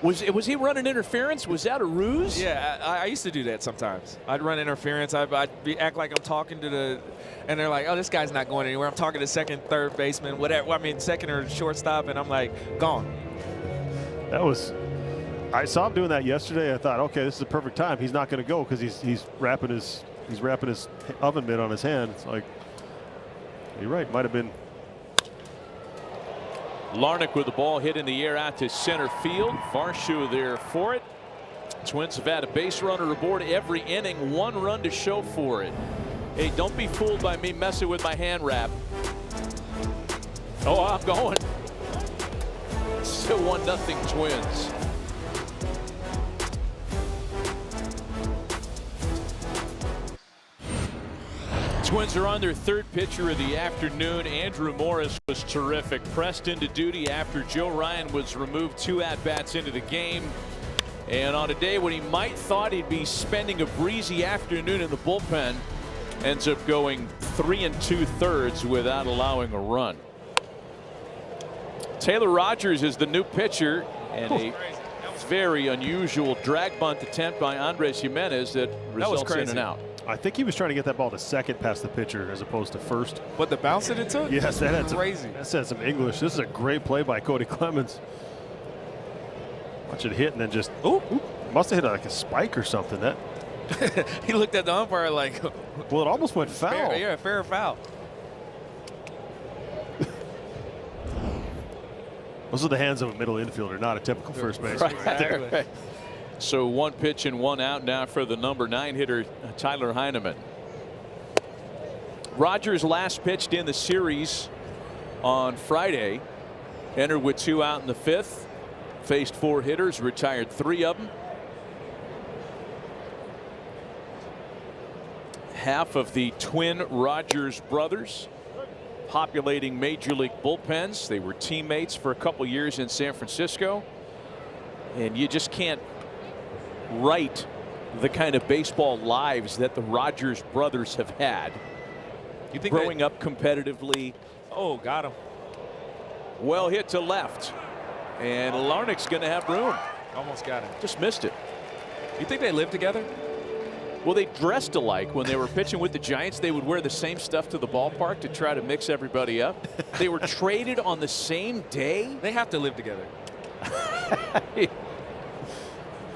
Speaker 1: Was he running interference? Was that a ruse?
Speaker 3: Yeah, I used to do that sometimes. I'd run interference. I'd act like I'm talking to and they're like, oh, this guy's not going anywhere. I'm talking to second, third baseman, whatever. Second or shortstop, and I'm like, gone.
Speaker 2: I saw him doing that yesterday. I thought, okay, this is a perfect time. He's not going to go because he's wrapping his oven mitt on his hand. It's like, you're right, might have been.
Speaker 1: Larnach with the ball hit in the air out to center field. Varsho there for it. Twins have had a base runner aboard every inning. 1 run to show for it. Hey, don't be fooled by me messing with my hand wrap. Oh, I'm going. Still 1-0 Twins. Twins are on their 3rd pitcher of the afternoon. Andrew Morris was terrific. Pressed into duty after Joe Ryan was removed 2 at-bats into the game. And on a day when he might thought he'd be spending a breezy afternoon in the bullpen, ends up going 3 2/3 without allowing a run. Taylor Rogers is the new pitcher, and a very unusual drag bunt attempt by Andres Jimenez that results in an out.
Speaker 2: I think he was trying to get that ball to second past the pitcher as opposed to first.
Speaker 3: But the bounce that it took?
Speaker 2: Yes, that
Speaker 3: crazy.
Speaker 2: That said some English. This is a great play by Cody Clemens. Watch it hit and then just must have hit like a spike or something. That
Speaker 3: he looked at the umpire like,
Speaker 2: well, it almost went foul.
Speaker 3: Fair or foul.
Speaker 2: Those are the hands of a middle infielder, not a typical first baseman.
Speaker 1: Right. Exactly. So 1 pitch and 1 out now for the number 9 hitter, Tyler Heineman. Rogers last pitched in the series on Friday. Entered with 2 out in the 5th. Faced 4 hitters, retired 3 of them. Half of the twin Rogers brothers populating major league bullpens. They were teammates for a couple years in San Francisco. And you just can't write the kind of baseball lives that the Rogers brothers have had.
Speaker 3: You think
Speaker 1: growing up competitively.
Speaker 3: Oh, got him.
Speaker 1: Well hit to left. And Larnach's going to have room.
Speaker 3: Almost got him.
Speaker 1: Just missed it.
Speaker 3: You think they live together?
Speaker 1: Well, they dressed alike. When they were pitching with the Giants, they would wear the same stuff to the ballpark to try to mix everybody up. They were traded on the same day.
Speaker 3: They have to live together.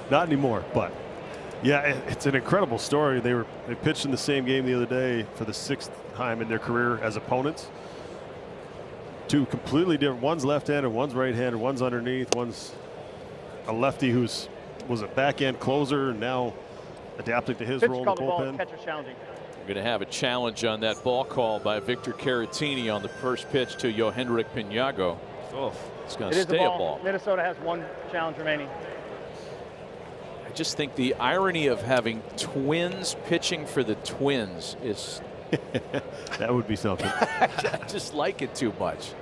Speaker 2: Not anymore, but yeah, it's an incredible story. They pitched in the same game the other day for the 6th time in their career as opponents. 2 completely different. One's left-handed, one's right-handed, one's underneath, one's a lefty was a back-end closer and now adapting to his role in the bullpen.
Speaker 4: Catcher challenging.
Speaker 1: We're going to have a challenge on that ball call by Victor Caratini on the first pitch to Yohendrick Pinago.
Speaker 3: Oh,
Speaker 1: It's going
Speaker 4: It
Speaker 1: to
Speaker 4: is a
Speaker 1: stay a
Speaker 4: ball.
Speaker 1: ball.
Speaker 4: Minnesota has one challenge remaining.
Speaker 1: I just think the irony of having twins pitching for the Twins is
Speaker 2: That would be something.
Speaker 1: I just like it too much.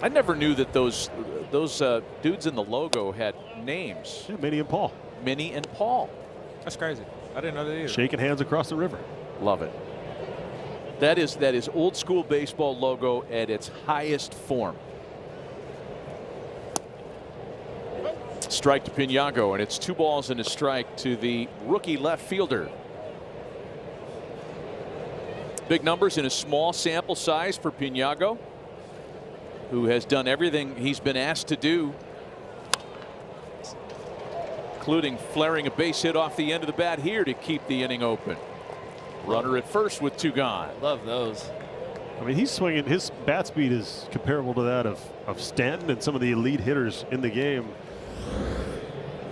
Speaker 1: I never knew that those dudes in the logo had names.
Speaker 2: Yeah, Minnie and Paul.
Speaker 1: Minnie and Paul.
Speaker 3: that's crazy. I didn't know that either.
Speaker 2: Shaking hands across the river.
Speaker 1: Love it. That is old school baseball logo at its highest form. Strike to Piniago, and it's 2 balls and a strike to the rookie left fielder. Big numbers in a small sample size for Piniago, who has done everything he's been asked to do, including flaring a base hit off the end of the bat here to keep the inning open. Runner at first with 2 gone.
Speaker 3: Love those.
Speaker 2: I mean, he's swinging. His bat speed is comparable to that of Stanton and some of the elite hitters in the game,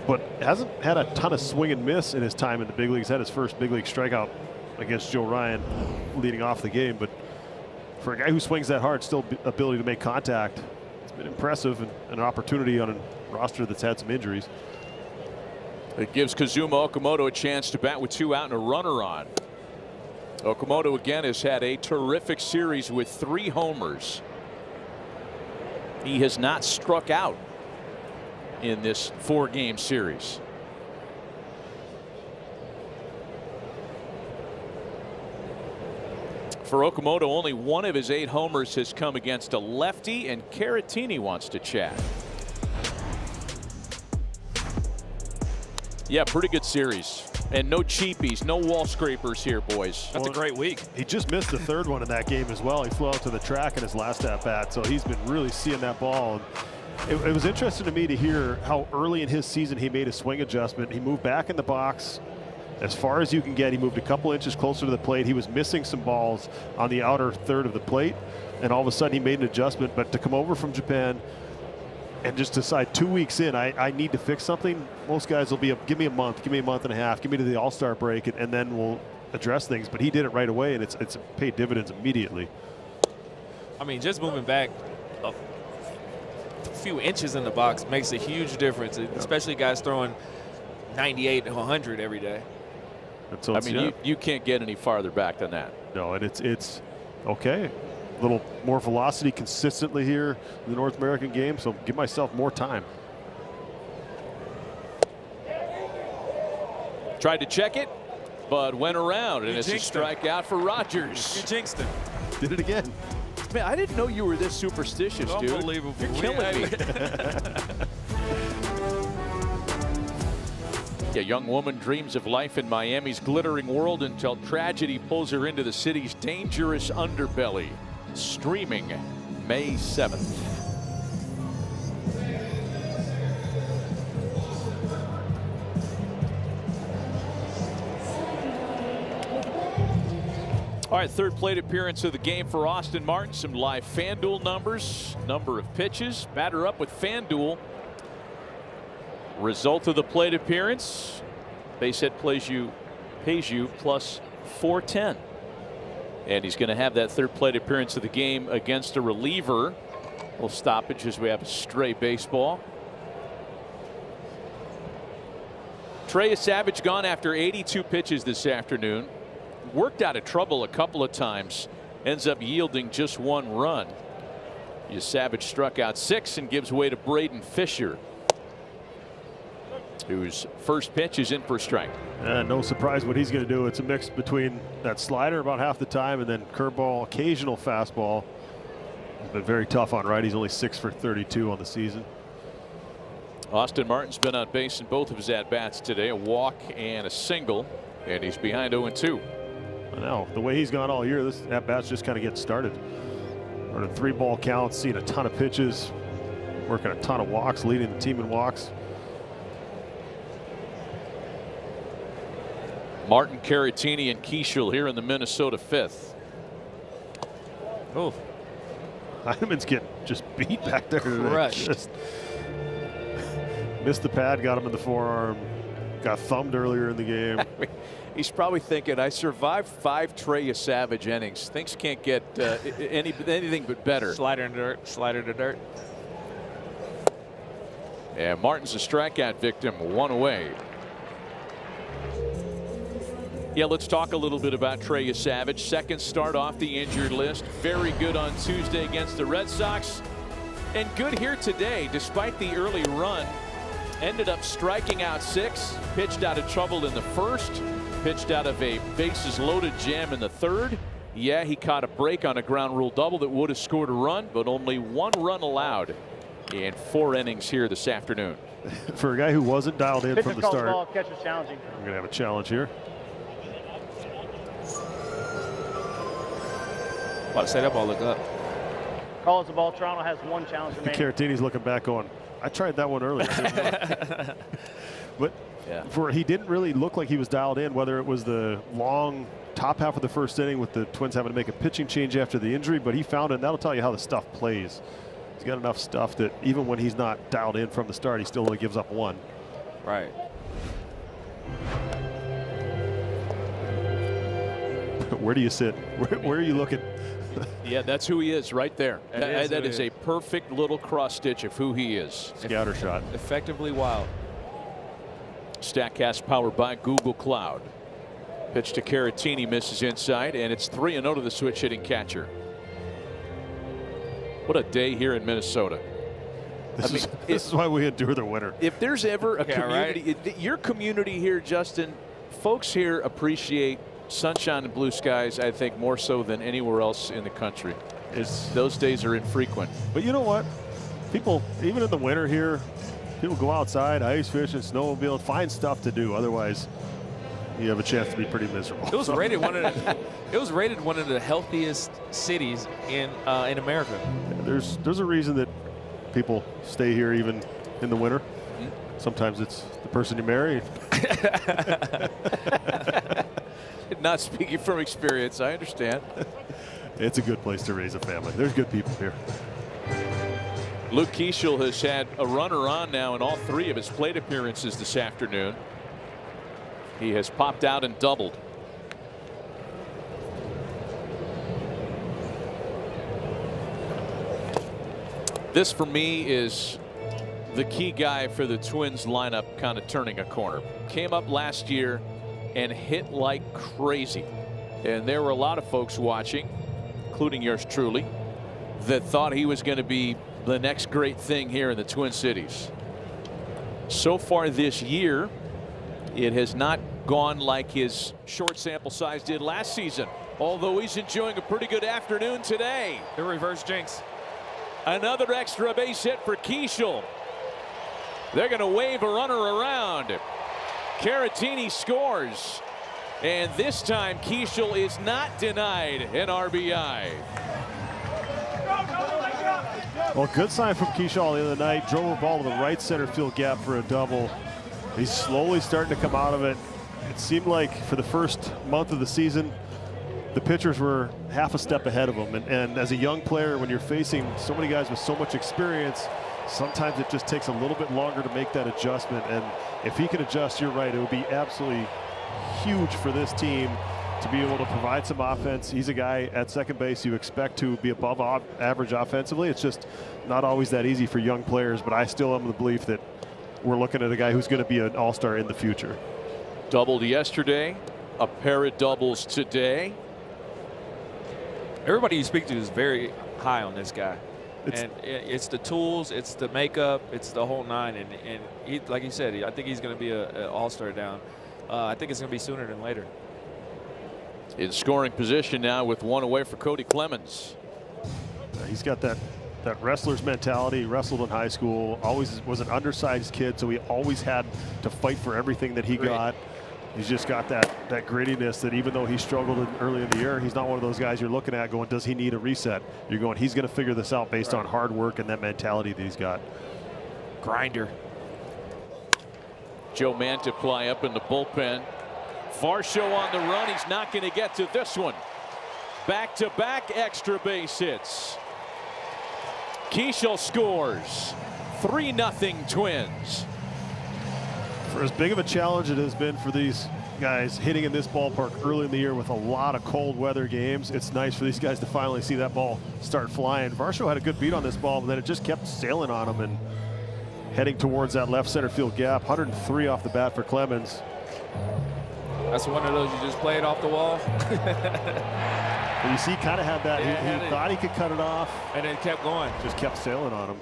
Speaker 2: but hasn't had a ton of swing and miss in his time in the big leagues. Had his first big league strikeout against Joe Ryan leading off the game, but for a guy who swings that hard, still ability to make contact, it's been impressive, and an opportunity on a roster that's had some injuries.
Speaker 1: It gives Kazuma Okamoto a chance to bat with 2 out and a runner on. Okamoto again has had a terrific series with 3 homers. He has not struck out in this 4-game series. For Okamoto, only 1 of his 8 homers has come against a lefty, and Caratini wants to chat. Yeah, pretty good series. And no cheapies, no wall scrapers here, boys.
Speaker 3: That's a great week.
Speaker 2: He just missed the 3rd one in that game as well. He flew out to the track in his last at bat, so he's been really seeing that ball. It was interesting to me to hear how early in his season he made a swing adjustment. He moved back in the box as far as you can get. He moved a couple inches closer to the plate. He was missing some balls on the outer third of the plate, and all of a sudden he made an adjustment. But to come over from Japan and just decide 2 weeks in, I need to fix something, most guys will be, give me a month and a half, give me to the All-Star break, and then we'll address things. But he did it right away, and it's paid dividends immediately.
Speaker 3: I mean, just moving back a few inches in the box makes a huge difference, especially guys throwing 98 to 100 every day.
Speaker 1: I mean, you can't get any farther back than that.
Speaker 2: No, and it's okay. A little more velocity consistently here in the North American game, so give myself more time.
Speaker 1: Tried to check it, but went around, and it's a strikeout for Rogers.
Speaker 3: You jinxed him.
Speaker 2: Did it again.
Speaker 1: Man, I didn't know you were this superstitious, dude.
Speaker 3: Unbelievable.
Speaker 1: You're killing me. A young woman dreams of life in Miami's glittering world until tragedy pulls her into the city's dangerous underbelly. Streaming May 7th. All right, 3rd plate appearance of the game for Austin Martin. Some live FanDuel numbers, number of pitches, batter up with FanDuel. Result of the plate appearance, base hit pays you plus 410. And he's going to have that 3rd plate appearance of the game against a reliever. Little stoppage as we have a stray baseball. Trey Savage gone after 82 pitches this afternoon. Worked out of trouble a couple of times. Ends up yielding just 1 run. Savage struck out 6 and gives way to Braden Fisher, whose first pitch is in for a strike.
Speaker 2: No surprise what he's going to do. It's a mix between that slider about half the time and then curveball, occasional fastball. But very tough on righties. Only 6 for 32 on the season.
Speaker 1: Austin Martin's been on base in both of his at-bats today, a walk and a single, and he's behind 0-2.
Speaker 2: I know the way he's gone all year, this at-bat's just kind of getting started. Running 3-ball counts, seeing a ton of pitches, working a ton of walks, leading the team in walks.
Speaker 1: Martin, Caratini, and Keishel here in the Minnesota 5th.
Speaker 3: Oh,
Speaker 2: Heineman's getting just beat back there.
Speaker 3: Crushed.
Speaker 2: Just missed the pad, got him in the forearm. got thumbed earlier in the game.
Speaker 1: He's probably thinking, I survived 5 Trey Savage innings. Things can't get anything but better.
Speaker 3: Slider in the dirt. Slider to dirt.
Speaker 1: And Martin's a strikeout victim, 1 away. Yeah, let's talk a little bit about Trey Savage. Second start off the injured list. Very good on Tuesday against the Red Sox. And good here today, despite the early run. Ended up striking out 6. Pitched out of trouble in the first. Pitched out of a bases loaded jam in the third. Yeah, he caught a break on a ground rule double that would have scored a run, but only 1 run allowed in 4 innings here this afternoon.
Speaker 2: For a guy who wasn't dialed in from the start,
Speaker 4: ball, catcher's challenging.
Speaker 2: we're going to have a challenge here.
Speaker 3: About to say that ball look up.
Speaker 4: Calls the ball. Toronto has 1 challenge remaining.
Speaker 2: Caratini's looking back going, I tried that one earlier. But
Speaker 1: Yeah.
Speaker 2: He didn't really look like he was dialed in, whether it was the long top half of the first inning with the Twins having to make a pitching change after the injury, but he found it, and that'll tell you how the stuff plays. He's got enough stuff that even when he's not dialed in from the start, he still only gives up 1.
Speaker 3: Right.
Speaker 2: Where do you sit? Where are you looking?
Speaker 1: Yeah, that's who he is right there.
Speaker 3: That
Speaker 1: That
Speaker 3: is
Speaker 1: is
Speaker 3: who
Speaker 1: a
Speaker 3: he
Speaker 1: perfect little cross stitch of who he is.
Speaker 2: Scouter shot.
Speaker 3: Effectively wild.
Speaker 1: StatCast powered by Google Cloud. Pitch to Caratini, misses inside, and it's 3-0 to the switch hitting catcher. What a day here in Minnesota.
Speaker 2: This is why we endure the winter.
Speaker 1: If there's ever a
Speaker 3: Yeah,
Speaker 1: community, your community here, Justin, folks here appreciate sunshine and blue skies, I think, more so than anywhere else in the country. Those days are infrequent.
Speaker 2: But you know what? People, even in the winter here, people go outside, ice fishing, snowmobile, find stuff to do. Otherwise, you have a chance to be pretty miserable.
Speaker 3: It was rated one of the healthiest cities in America.
Speaker 2: There's a reason that people stay here even in the winter. Sometimes it's the person you marry.
Speaker 1: Not speaking from experience, I understand.
Speaker 2: It's a good place to raise a family. There's good people here.
Speaker 1: Luke Keeschel has had a runner on now in all 3 of his plate appearances this afternoon. He has popped out and doubled. This, for me, is the key guy for the Twins lineup kind of turning a corner. Came up last year and hit like crazy. And there were a lot of folks watching, including yours truly, that thought he was going to be the next great thing here in the Twin Cities. So far this year, it has not gone like his short sample size did last season, although he's enjoying a pretty good afternoon today.
Speaker 3: The reverse jinx.
Speaker 1: Another extra base hit for Keeschel. They're going to wave a runner around. Caratini scores. And this time Keeschel is not denied an RBI.
Speaker 2: Well, good sign from Keeschel the other night. Drove a ball to the right center field gap for a double. He's slowly starting to come out of it. It seemed like for the first month of the season, the pitchers were half a step ahead of him. And as a young player, when you're facing so many guys with so much experience, sometimes it just takes a little bit longer to make that adjustment. And if he can adjust, you're right, it would be absolutely huge for this team to be able to provide some offense. He's a guy at second base you expect to be above average offensively. It's just not always that easy for young players, but I still am the belief that we're looking at a guy who's going to be an all-star in the future.
Speaker 1: Doubled yesterday, a pair of doubles today.
Speaker 3: Everybody you speak to is very high on this guy. It's the tools, it's the makeup, it's the whole 9. And he, like you said, I think he's going to be an all-star down. I think it's going to be sooner than later.
Speaker 1: In scoring position now with 1 away for Cody Clemens.
Speaker 2: He's got that wrestler's mentality. He wrestled in high school, always was an undersized kid, so he always had to fight for everything that he got. He's just got that grittiness that even though he struggled early in the year, he's not one of those guys you're looking at going, does he need a reset? You're going, he's going to figure this out based on hard work and that mentality that he's got.
Speaker 3: Grinder.
Speaker 1: Joe Mantiply up in the bullpen. Varsho on the run. He's not going to get to this one. Back-to-back extra base hits. Keeschel scores. 3-0 Twins.
Speaker 2: For as big of a challenge it has been for these guys hitting in this ballpark early in the year with a lot of cold weather games, it's nice for these guys to finally see that ball start flying. Varsho had a good beat on this ball, but then it just kept sailing on him and heading towards that left center field gap. 103 off the bat for Clemens.
Speaker 3: That's one of those you just play it off the wall.
Speaker 2: And you see, he kind of had that.
Speaker 3: Yeah,
Speaker 2: he thought he could cut it off.
Speaker 3: And then kept going.
Speaker 2: Just kept sailing on him.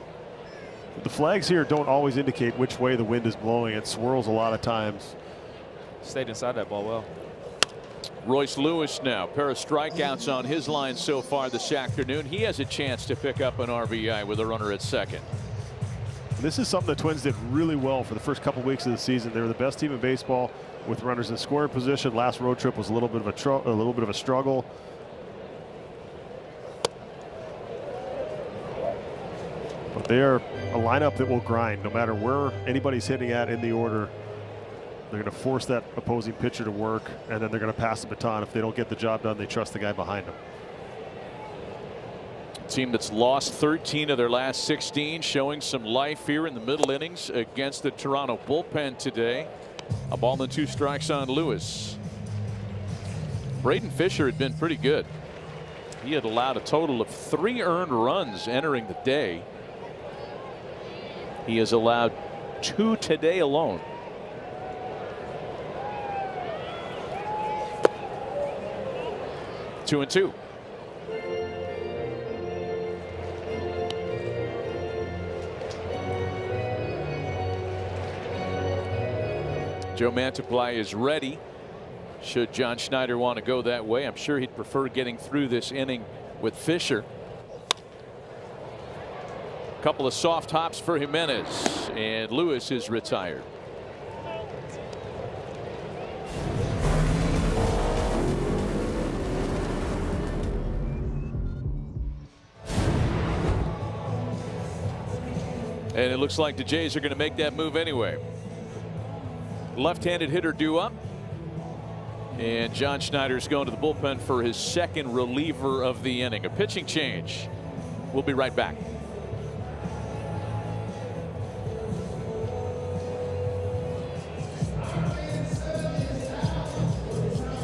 Speaker 2: The flags here don't always indicate which way the wind is blowing. It swirls a lot of times.
Speaker 3: Stayed inside that ball well.
Speaker 1: Royce Lewis now, pair of strikeouts on his line so far this afternoon. He has a chance to pick up an RBI with a runner at second.
Speaker 2: This is something the Twins did really well for the first couple weeks of the season. They were the best team in baseball with runners in scoring position. Last road trip was a little bit of a struggle. But they are a lineup that will grind no matter where anybody's hitting at in the order. They're going to force that opposing pitcher to work, and then they're going to pass the baton. If they don't get the job done, they trust the guy behind them.
Speaker 1: Team that's lost 13 of their last 16, showing some life here in the middle innings against the Toronto bullpen today. A ball and 2 strikes on Lewis. Braden Fisher had been pretty good. He had allowed a total of 3 earned runs entering the day. He has allowed 2 today alone. Two and 2. Joe Mantiply is ready. Should John Schneider want to go that way, I'm sure he'd prefer getting through this inning with Fisher. A couple of soft hops for Jimenez, and Lewis is retired. And it looks like the Jays are going to make that move anyway. Left-handed hitter due up. And John Schneider is going to the bullpen for his second reliever of the inning. A pitching change. We'll be right back.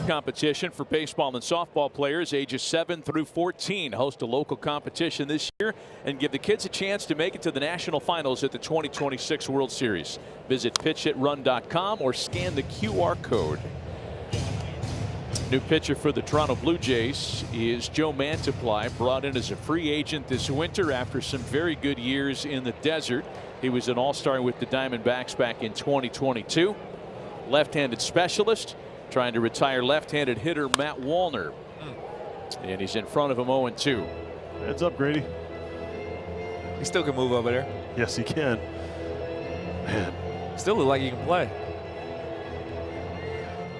Speaker 1: Competition for baseball and softball players ages 7 through 14. Host a local competition this year and give the kids a chance to make it to the national finals at the 2026 World Series. Visit pitchitrun.com or scan the QR code. New pitcher for the Toronto Blue Jays is Joe Mantiply, brought in as a free agent this winter after some very good years in the desert. He was an all-star with the Diamondbacks back in 2022. Left-handed specialist, trying to retire left-handed hitter Matt Wallner. And he's in front of him 0-2.
Speaker 2: Heads up, Grady.
Speaker 3: He still can move over there.
Speaker 2: Yes, he can. Man.
Speaker 3: Still look like he can play.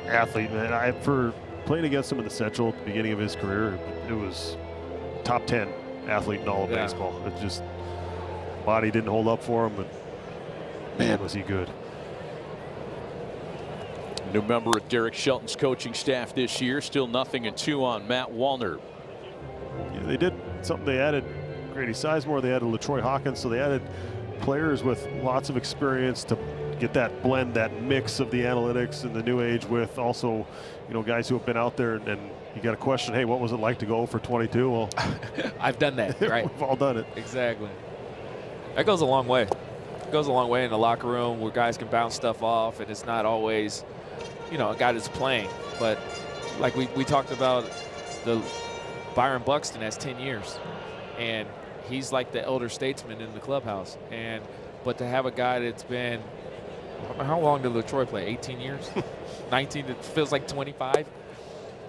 Speaker 2: Athlete, man. For playing against him in the Central at the beginning of his career, it was top 10 athlete in all of baseball. It just, body didn't hold up for him, but man, was he good.
Speaker 1: New member of Derek Shelton's coaching staff this year. Still 0-2 on Matt Wallner.
Speaker 2: Yeah, they did something. They added Grady Sizemore. They added LaTroy Hawkins. So they added players with lots of experience to get that blend, that mix of the analytics and the new age with also, you know, guys who have been out there and you got a question, hey, what was it like to go for 22? Well,
Speaker 3: I've done that, right?
Speaker 2: We've all done it.
Speaker 3: Exactly. That goes a long way. It goes a long way in the locker room where guys can bounce stuff off, and it's not always, you know, a guy that's playing. But like we talked about, the Byron Buxton has 10 years, and he's like the elder statesman in the clubhouse. But to have a guy that's been, how long did LaTroy play? 18 years? 19? It feels like 25.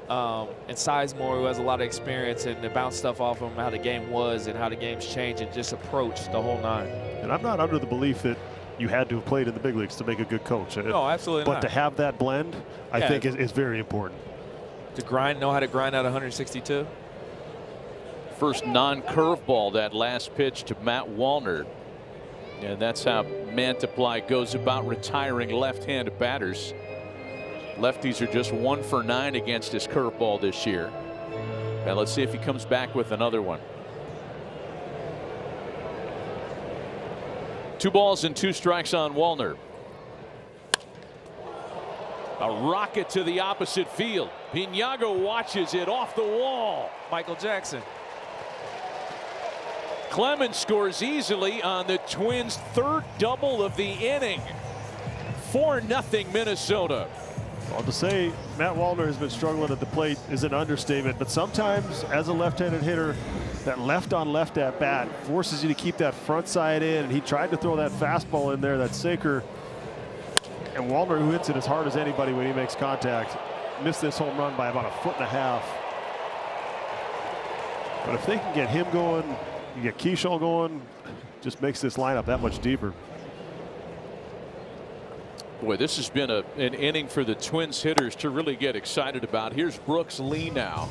Speaker 3: And Sizemore, who has a lot of experience, and to bounce stuff off him, how the game was and how the game's changed, and just approach the whole 9. And
Speaker 2: I'm not under the belief that you had to have played in the big leagues to make a good coach.
Speaker 3: No, absolutely
Speaker 2: not. But to have that blend, I think is very important.
Speaker 3: To grind, know how to grind out 162.
Speaker 1: First non-curveball, that last pitch to Matt Wallner. And that's how Mantiply goes about retiring left-handed batters. Lefties are just 1 for 9 against his curveball this year. And let's see if he comes back with another one. 2 balls and 2 strikes on Wallner. A rocket to the opposite field. Piñago watches it off the wall.
Speaker 3: Michael Jackson.
Speaker 1: Clemens scores easily on the Twins' third double of the inning. 4-0 Minnesota.
Speaker 2: Well, to say Matt Wallner has been struggling at the plate is an understatement, but sometimes as a left-handed hitter, that left-on-left at bat forces you to keep that front side in, and he tried to throw that fastball in there, that sinker. And Wallner, who hits it as hard as anybody when he makes contact, missed this home run by about 1.5 feet. But if they can get him going, you get Keyshaw going, just makes this lineup that much deeper.
Speaker 1: Boy, this has been an inning for the Twins hitters to really get excited about. Here's Brooks Lee now.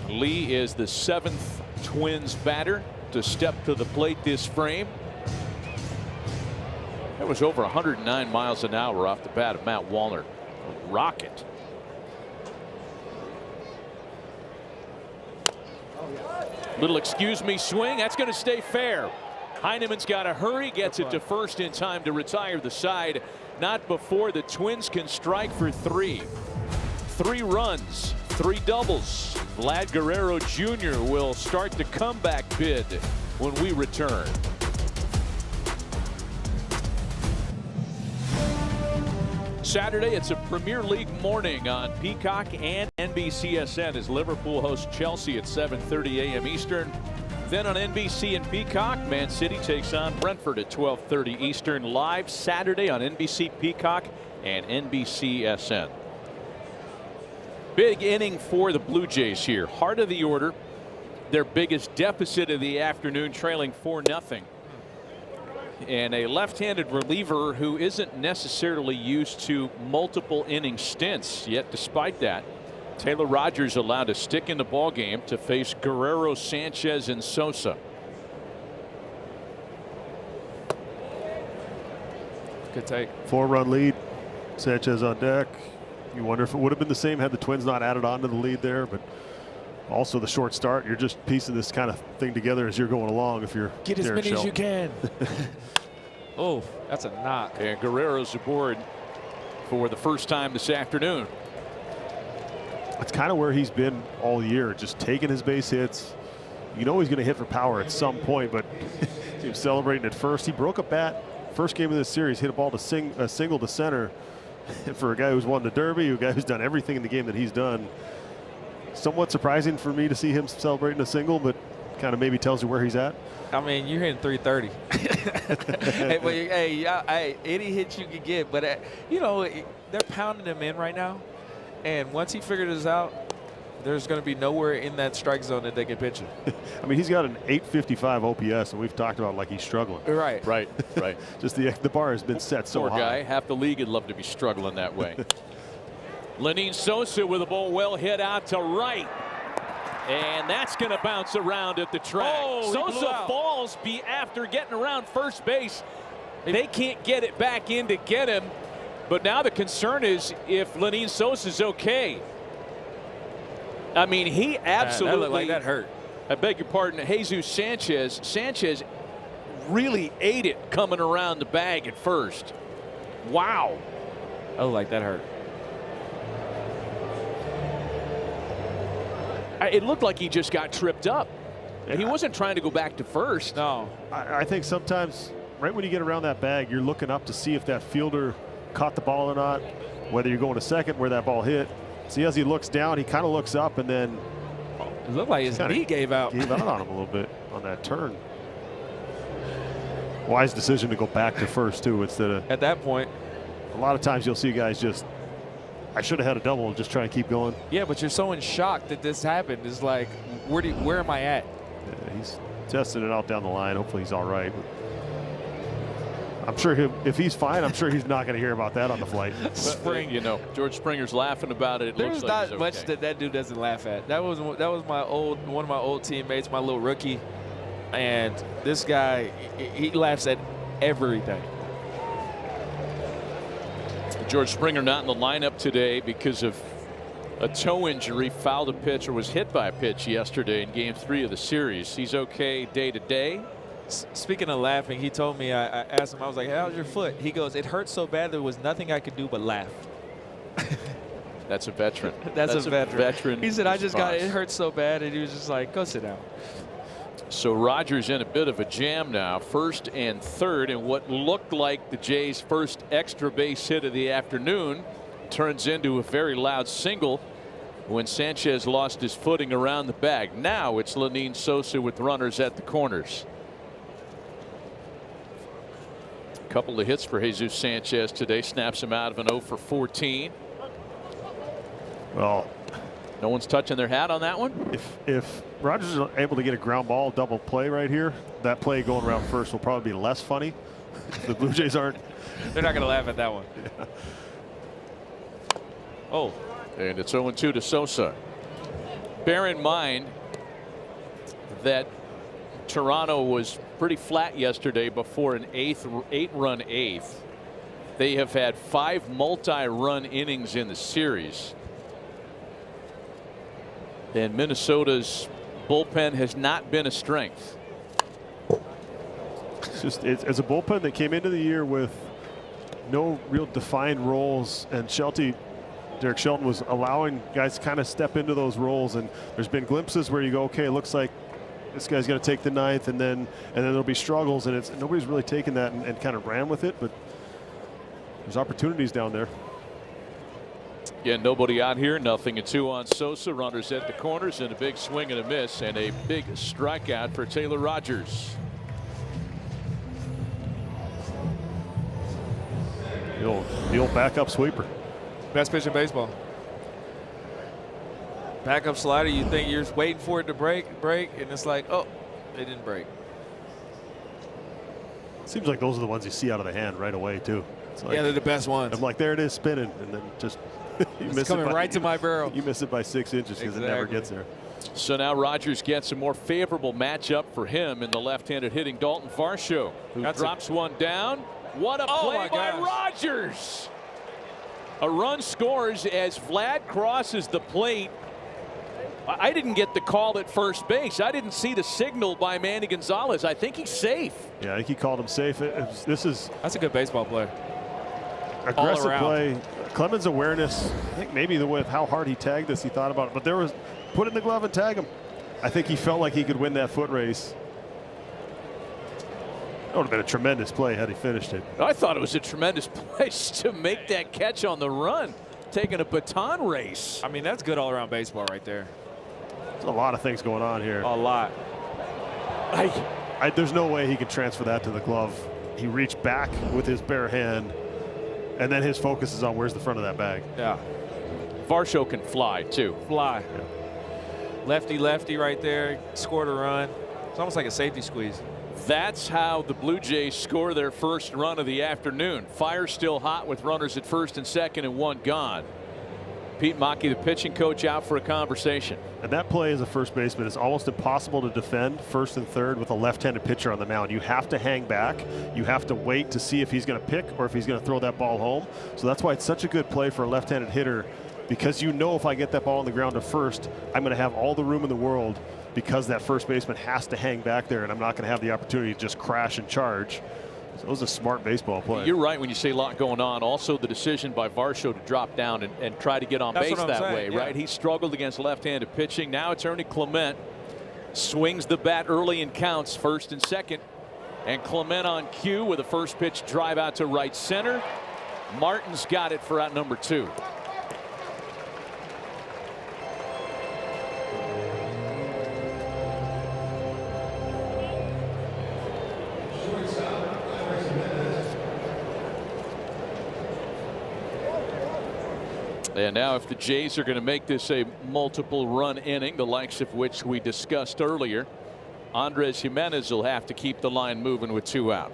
Speaker 1: Lee is the 7th Twins batter to step to the plate this frame. That was over 109 miles an hour off the bat of Matt Wallner. A rocket. Little excuse me swing. That's going to stay fair. Heineman's got to hurry, gets it to first in time to retire the side. Not before the Twins can strike for 3. 3 runs, 3 doubles. Vlad Guerrero Jr. will start the comeback bid when we return. Saturday, it's a Premier League morning on Peacock and NBCSN as Liverpool hosts Chelsea at 7:30 a.m. Eastern. Then on NBC and Peacock, Man City takes on Brentford at 12:30 Eastern. Live Saturday on NBC, Peacock, and NBCSN. Big inning for the Blue Jays here. Heart of the order. Their biggest deficit of the afternoon, trailing 4-0. And a left-handed reliever who isn't necessarily used to multiple inning stints. Yet despite that, Taylor Rogers allowed to stick in the ball game to face Guerrero, Sanchez, and Sosa.
Speaker 3: Good take.
Speaker 2: 4-run lead. Sanchez on deck. You wonder if it would have been the same had the Twins not added on to the lead there, but also the short start. You're just piecing this kind of thing together as you're going along. If you're
Speaker 3: get as
Speaker 2: Derek
Speaker 3: many
Speaker 2: Shelton.
Speaker 3: as you can. Oh, that's a knock.
Speaker 1: And Guerrero's aboard for the first time this afternoon.
Speaker 2: That's kind of where he's been all year, just taking his base hits. You know he's going to hit for power at some point, but he was celebrating at first. He broke a bat first game of this series, hit a ball to a single to center. For a guy who's won the Derby, a guy who's done everything in the game that he's done, somewhat surprising for me to see him celebrating a single, but kind of maybe tells you where he's at.
Speaker 3: I mean, you're hitting 330. Hey, any hit you can get, but you know they're pounding him in right now, and once he figures this out, there's going to be nowhere in that strike zone that they can pitch him.
Speaker 2: I mean, he's got an 855 OPS, and we've talked about like he's struggling.
Speaker 3: Right.
Speaker 2: Just the bar has been set so
Speaker 1: Poor
Speaker 2: high.
Speaker 1: guy, half the league would love to be struggling that way. Lenin Sosa with a ball well hit out to right. And that's going to bounce around at the track.
Speaker 3: Oh,
Speaker 1: Sosa falls after getting around first base. They can't get it back in to get him. But now the concern is if Lenin Sosa's okay. I mean, he absolutely.
Speaker 3: That looked like that hurt.
Speaker 1: I beg your pardon, Jesus Sanchez. Sanchez really ate it coming around the bag at first. Wow.
Speaker 3: That looked like that hurt.
Speaker 1: It looked like he just got tripped up. Yeah. He wasn't trying to go back to first.
Speaker 3: No.
Speaker 2: I think sometimes right when you get around that bag, you're looking up to see if that fielder caught the ball or not, whether you're going to second where that ball hit. See, as he looks down, he kind of looks up and then
Speaker 3: it looked like his knee gave out.
Speaker 2: Gave out on him a little bit on that turn. Wise decision to go back to first too instead of
Speaker 3: at that point.
Speaker 2: A lot of times you'll see guys just, I should have had a double and just try and keep going.
Speaker 3: Yeah, but you're so in shock that this happened. It's like, where am I at?
Speaker 2: Yeah, he's testing it out down the line. Hopefully he's all right. I'm sure if he's fine, I'm sure he's not going to hear about that on the flight.
Speaker 1: Spring, you know, George Springer's laughing about it.
Speaker 3: There's
Speaker 1: looks like
Speaker 3: not much that dude doesn't laugh at. That was one of my old teammates, my little rookie, and this guy he laughs at everything.
Speaker 1: George Springer not in the lineup today because of a toe injury. Fouled a pitch or was hit by a pitch yesterday in Game 3 of the series. He's okay day to day.
Speaker 3: Speaking of laughing, he told me, I asked him, I was like, how's your foot? He goes, it hurt so bad there was nothing I could do but laugh.
Speaker 1: That's a veteran.
Speaker 3: That's a veteran. He said, I just got it hurt so bad, and he was just like, go sit down.
Speaker 1: So Rogers in a bit of a jam now, 1st and 3rd, and what looked like the Jays' first extra base hit of the afternoon turns into a very loud single when Sanchez lost his footing around the bag. Now it's Lenyn Sosa with runners at the corners. A couple of hits for Jesus Sanchez today, snaps him out of an 0 for 14.
Speaker 2: Well,
Speaker 1: no one's touching their hat on that one.
Speaker 2: If Rogers is able to get a ground ball double play right here, that play going around first will probably be less funny. The Blue Jays aren't.
Speaker 3: They're not going to laugh at that one.
Speaker 2: Yeah.
Speaker 3: Oh.
Speaker 1: And it's 0-2 to Sosa. Bear in mind that Toronto was pretty flat yesterday before an 8-run eighth. They have had 5 multi-run innings in the series. And Minnesota's bullpen has not been a strength.
Speaker 2: It's a bullpen that came into the year with no real defined roles, and Derek Shelton was allowing guys to kind of step into those roles, and there's been glimpses where you go, okay, it looks like this guy's going to take the 9th, and then there'll be struggles, and nobody's really taken that and kind of ran with it, but there's opportunities down there.
Speaker 1: Again, nobody out here, 0-2 on Sosa. Runners at the corners, and a big swing and a miss, and a big strikeout for Taylor Rogers.
Speaker 2: The old backup sweeper.
Speaker 3: Best pitch in baseball. Backup slider, you think you're waiting for it to break, and it's like, oh, it didn't break.
Speaker 2: Seems like those are the ones you see out of the hand right away, too. It's like,
Speaker 3: yeah, they're the best ones.
Speaker 2: I'm like, there it is spinning, and then just you miss
Speaker 3: coming
Speaker 2: it
Speaker 3: right to my barrel.
Speaker 2: You miss it by 6 inches because it never gets there.
Speaker 1: So now Rogers gets a more favorable matchup for him in the left-handed hitting Dalton Varsho, who drops one down. What a play by Rogers! A run scores as Vlad crosses the plate. I didn't get the call at first base. I didn't see the signal by Manny Gonzalez. I think he's safe.
Speaker 2: Yeah, I think he called him safe. That's
Speaker 3: a good baseball play.
Speaker 2: Aggressive play. Clemens' awareness, I think maybe with how hard he tagged this, he thought about it. But there was, put it in the glove and tag him. I think he felt like he could win that foot race. That would have been a tremendous play had he finished it.
Speaker 1: I thought it was a tremendous place to make that catch on the run, taking a baton race.
Speaker 3: I mean, that's good all-around baseball right there.
Speaker 2: There's a lot of things going on here.
Speaker 3: A lot.
Speaker 2: There's no way he could transfer that to the glove. He reached back with his bare hand, and then his focus is on where's the front of that bag.
Speaker 3: Yeah.
Speaker 1: Varsho can fly, too.
Speaker 3: Fly.
Speaker 2: Yeah.
Speaker 3: Lefty right there. Scored a run. It's almost like a safety squeeze.
Speaker 1: That's how the Blue Jays score their first run of the afternoon. Fire still hot with runners at first and second and one gone. Pete Mackey, the pitching coach, out for a conversation.
Speaker 2: And that play as a first baseman is almost impossible to defend first and third with a left-handed pitcher on the mound. You have to hang back. You have to wait to see if he's going to pick or if he's going to throw that ball home. So that's why it's such a good play for a left-handed hitter, because you know if I get that ball on the ground to first, I'm going to have all the room in the world, because that first baseman has to hang back there, and I'm not going to have the opportunity to just crash and charge. So it was a smart baseball play.
Speaker 1: You're right when you say a lot going on. Also, the decision by Varsho to drop down and try to get on base that way, right? He struggled against left-handed pitching. Now it's Ernie Clement. Swings the bat early and counts first and second. And Clement on cue with a first pitch drive out to right center. Martin's got it for out number 2. And now if the Jays are going to make this a multiple run inning, the likes of which we discussed earlier, Andres Jimenez will have to keep the line moving with 2 out.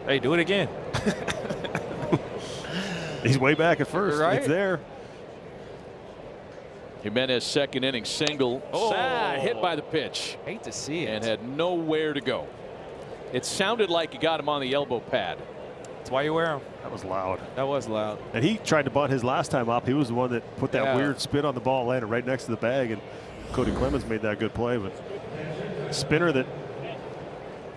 Speaker 3: Hey, do it again.
Speaker 2: He's way back at first.
Speaker 3: Right?
Speaker 2: It's there.
Speaker 1: Jimenez second inning single. Hit by the pitch.
Speaker 3: Hate to see it.
Speaker 1: And had nowhere to go. It sounded like he got him on the elbow pad.
Speaker 3: That's why you wear them.
Speaker 2: That was loud.
Speaker 3: That was loud.
Speaker 2: And he tried to bunt his last time up. He was the one that put that weird spin on the ball, landed right next to the bag, and Cody Clemens made that good play. But spinner that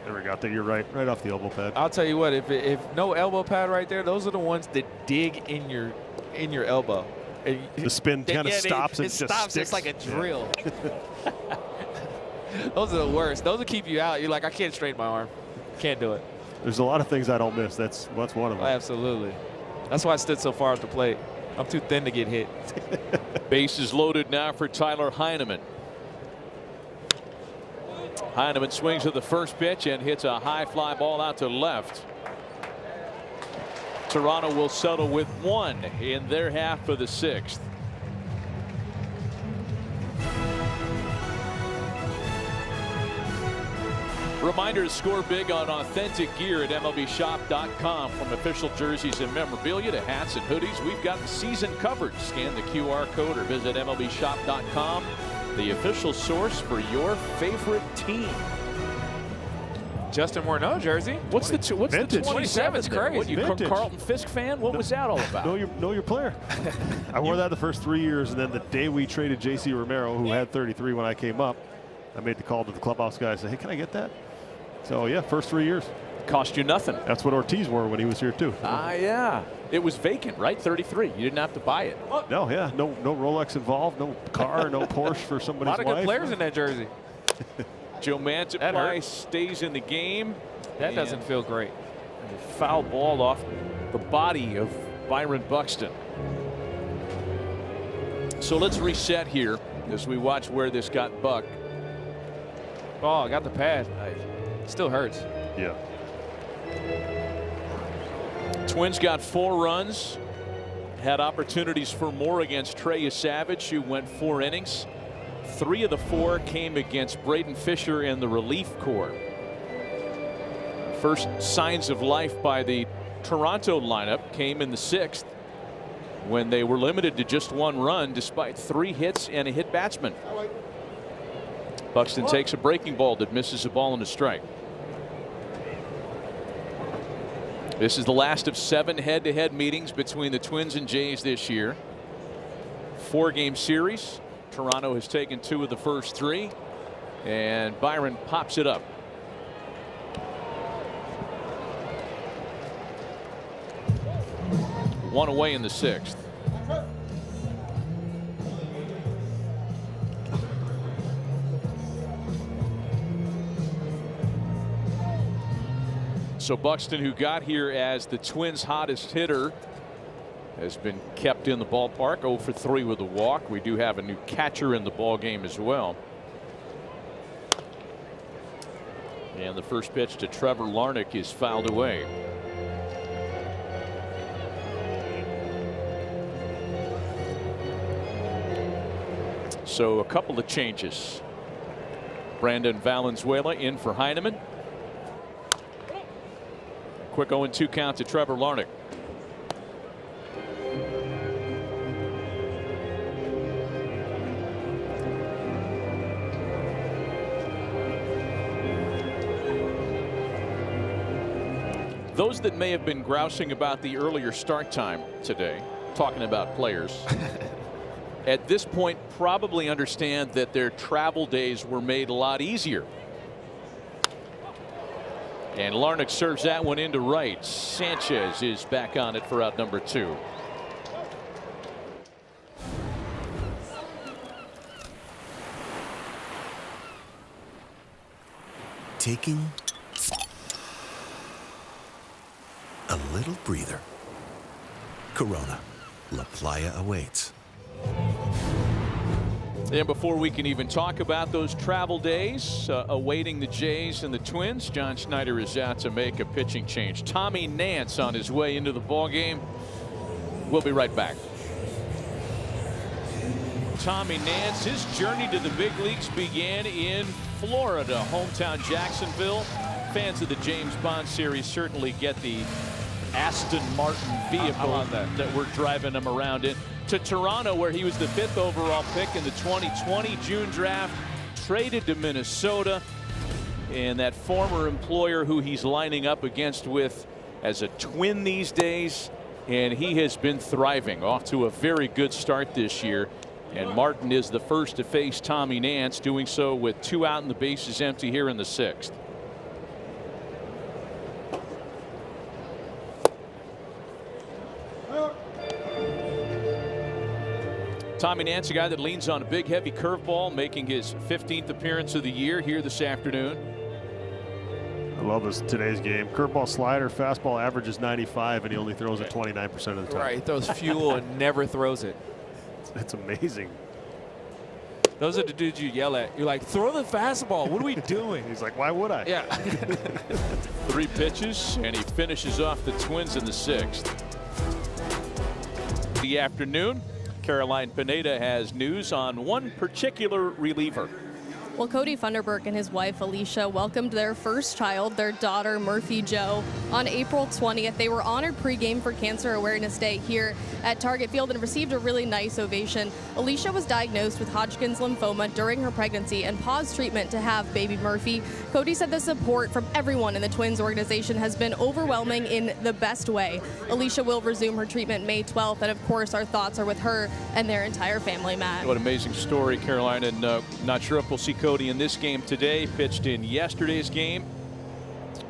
Speaker 2: There we go. You're right off the elbow pad.
Speaker 3: I'll tell you what, if no elbow pad right there, those are the ones that dig in your elbow. And
Speaker 2: the spin kind of stops and
Speaker 3: it
Speaker 2: just
Speaker 3: stops.
Speaker 2: sticks.
Speaker 3: It's like a drill. Those are the worst. Those will keep you out. You're like, I can't straighten my arm. Can't do it.
Speaker 2: There's a lot of things I don't miss. That's one of them.
Speaker 3: Oh, absolutely. That's why I stood so far at the plate. I'm too thin to get hit.
Speaker 1: Bases loaded now for Tyler Heineman. Heineman swings at the first pitch and hits a high fly ball out to left. Toronto will settle with 1 in their half of the 6th. Reminder to score big on authentic gear at MLBshop.com. From official jerseys and memorabilia to hats and hoodies, we've got the season covered. Scan the QR code or visit MLBshop.com, the official source for your favorite team.
Speaker 3: Justin Morneau jersey.
Speaker 1: What's the 27?
Speaker 3: It's crazy.
Speaker 1: What, you
Speaker 2: Vintage.
Speaker 1: Carlton Fisk fan? What was that all about?
Speaker 2: Know your player. I wore that the first 3 years, and then the day we traded J.C. Romero, who had 33 when I came up, I made the call to the clubhouse guy. I said, hey, can I get that? So, yeah, first 3 years.
Speaker 1: Cost you nothing.
Speaker 2: That's what Ortiz wore when he was here, too.
Speaker 1: Yeah. It was vacant, right? 33. You didn't have to buy it.
Speaker 2: No, yeah. No Rolex involved, no car, no Porsche for somebody's wife.
Speaker 3: A lot of good players in that jersey.
Speaker 1: Joe Mantiply stays in the game.
Speaker 3: That doesn't feel great.
Speaker 1: A foul ball off the body of Byron Buxton. So let's reset here as we watch where this got bucked.
Speaker 3: Oh, I got the pad. Still hurts.
Speaker 2: Yeah.
Speaker 1: Twins got 4 runs. Had opportunities for more against Trey Savage, who went 4 innings. 3 of the 4 came against Braden Fisher and the relief corps. First signs of life by the Toronto lineup came in the 6th when they were limited to just 1 run despite 3 hits and a hit batsman. Buxton takes a breaking ball that misses a ball and a strike. This is the last of 7 head-to-head meetings between the Twins and Jays this year. 4-game series. Toronto has taken 2 of the first 3, and Byron pops it up. One away in the 6th. So Buxton, who got here as the Twins' hottest hitter, has been kept in the ballpark. 0 for 3 with a walk. We do have a new catcher in the ball game as well. And the first pitch to Trevor Larnach is fouled away. So a couple of changes. Brandon Valenzuela in for Heineman. Quick 0-2 count to Trevor Larnach. Those that may have been grousing about the earlier start time today, talking about players, at this point probably understand that their travel days were made a lot easier. And Larnach serves that one into right. Sanchez is back on it for out number 2.
Speaker 9: Taking a little breather. Corona. La Playa awaits.
Speaker 1: And before we can even talk about those travel days awaiting the Jays and the Twins, John Schneider is out to make a pitching change. Tommy Nance on his way into the ball game. We'll be right back. Tommy Nance, his journey to the big leagues began in Florida, hometown Jacksonville. Fans of the James Bond series certainly get the Aston Martin vehicle that we're driving him around in. To Toronto, where he was the 5th overall pick in the 2020 June draft, traded to Minnesota, and that former employer who he's lining up against with as a Twin these days, and he has been thriving, off to a very good start this year. And Martin is the first to face Tommy Nance, doing so with 2 out and the bases empty here in the 6th. Tommy Nance, a guy that leans on a big, heavy curveball, making his 15th appearance of the year here this afternoon.
Speaker 2: I love today's game. Curveball, slider, fastball averages 95, and he only throws it 29% of the time.
Speaker 3: Right, he throws fuel and never throws it.
Speaker 2: It's amazing.
Speaker 3: Those are the dudes you yell at. You're like, throw the fastball. What are we doing?
Speaker 2: He's like, why would I?
Speaker 3: Yeah.
Speaker 1: 3 pitches, and he finishes off the Twins in the 6th. The afternoon, Caroline Pineda has news on one particular reliever.
Speaker 6: Well, Cody Funderburk and his wife, Alicia, welcomed their first child, their daughter, Murphy Jo, on April 20th. They were honored pregame for Cancer Awareness Day here at Target Field and received a really nice ovation. Alicia was diagnosed with Hodgkin's lymphoma during her pregnancy and paused treatment to have baby Murphy. Cody said the support from everyone in the Twins organization has been overwhelming in the best way. Alicia will resume her treatment May 12th, and of course, our thoughts are with her and their entire family, Matt.
Speaker 1: What an amazing story, Caroline, and not sure if we'll see Cody in this game today. Pitched in yesterday's game,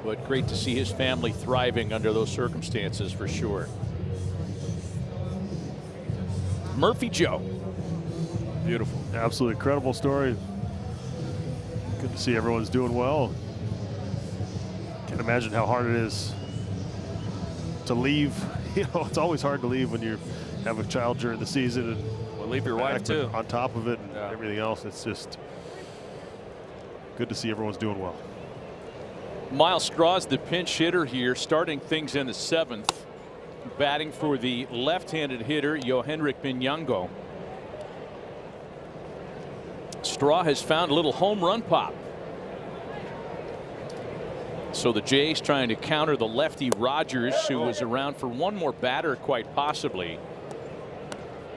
Speaker 1: but great to see his family thriving under those circumstances for sure. Murphy Jo.
Speaker 2: Beautiful. Absolutely incredible story. Good to see everyone's doing well. Can't imagine how hard it is to leave. You know, it's always hard to leave when you have a child during the season and
Speaker 3: Leave your wife too.
Speaker 2: On top of it and everything else. It's just good to see everyone's doing well.
Speaker 1: Miles Straw's the pinch hitter here, starting things in the 7th. Batting for the left-handed hitter, Yohenrik Binyango. Straw has found a little home run pop. So the Jays trying to counter the lefty Rogers, who was around for one more batter, quite possibly.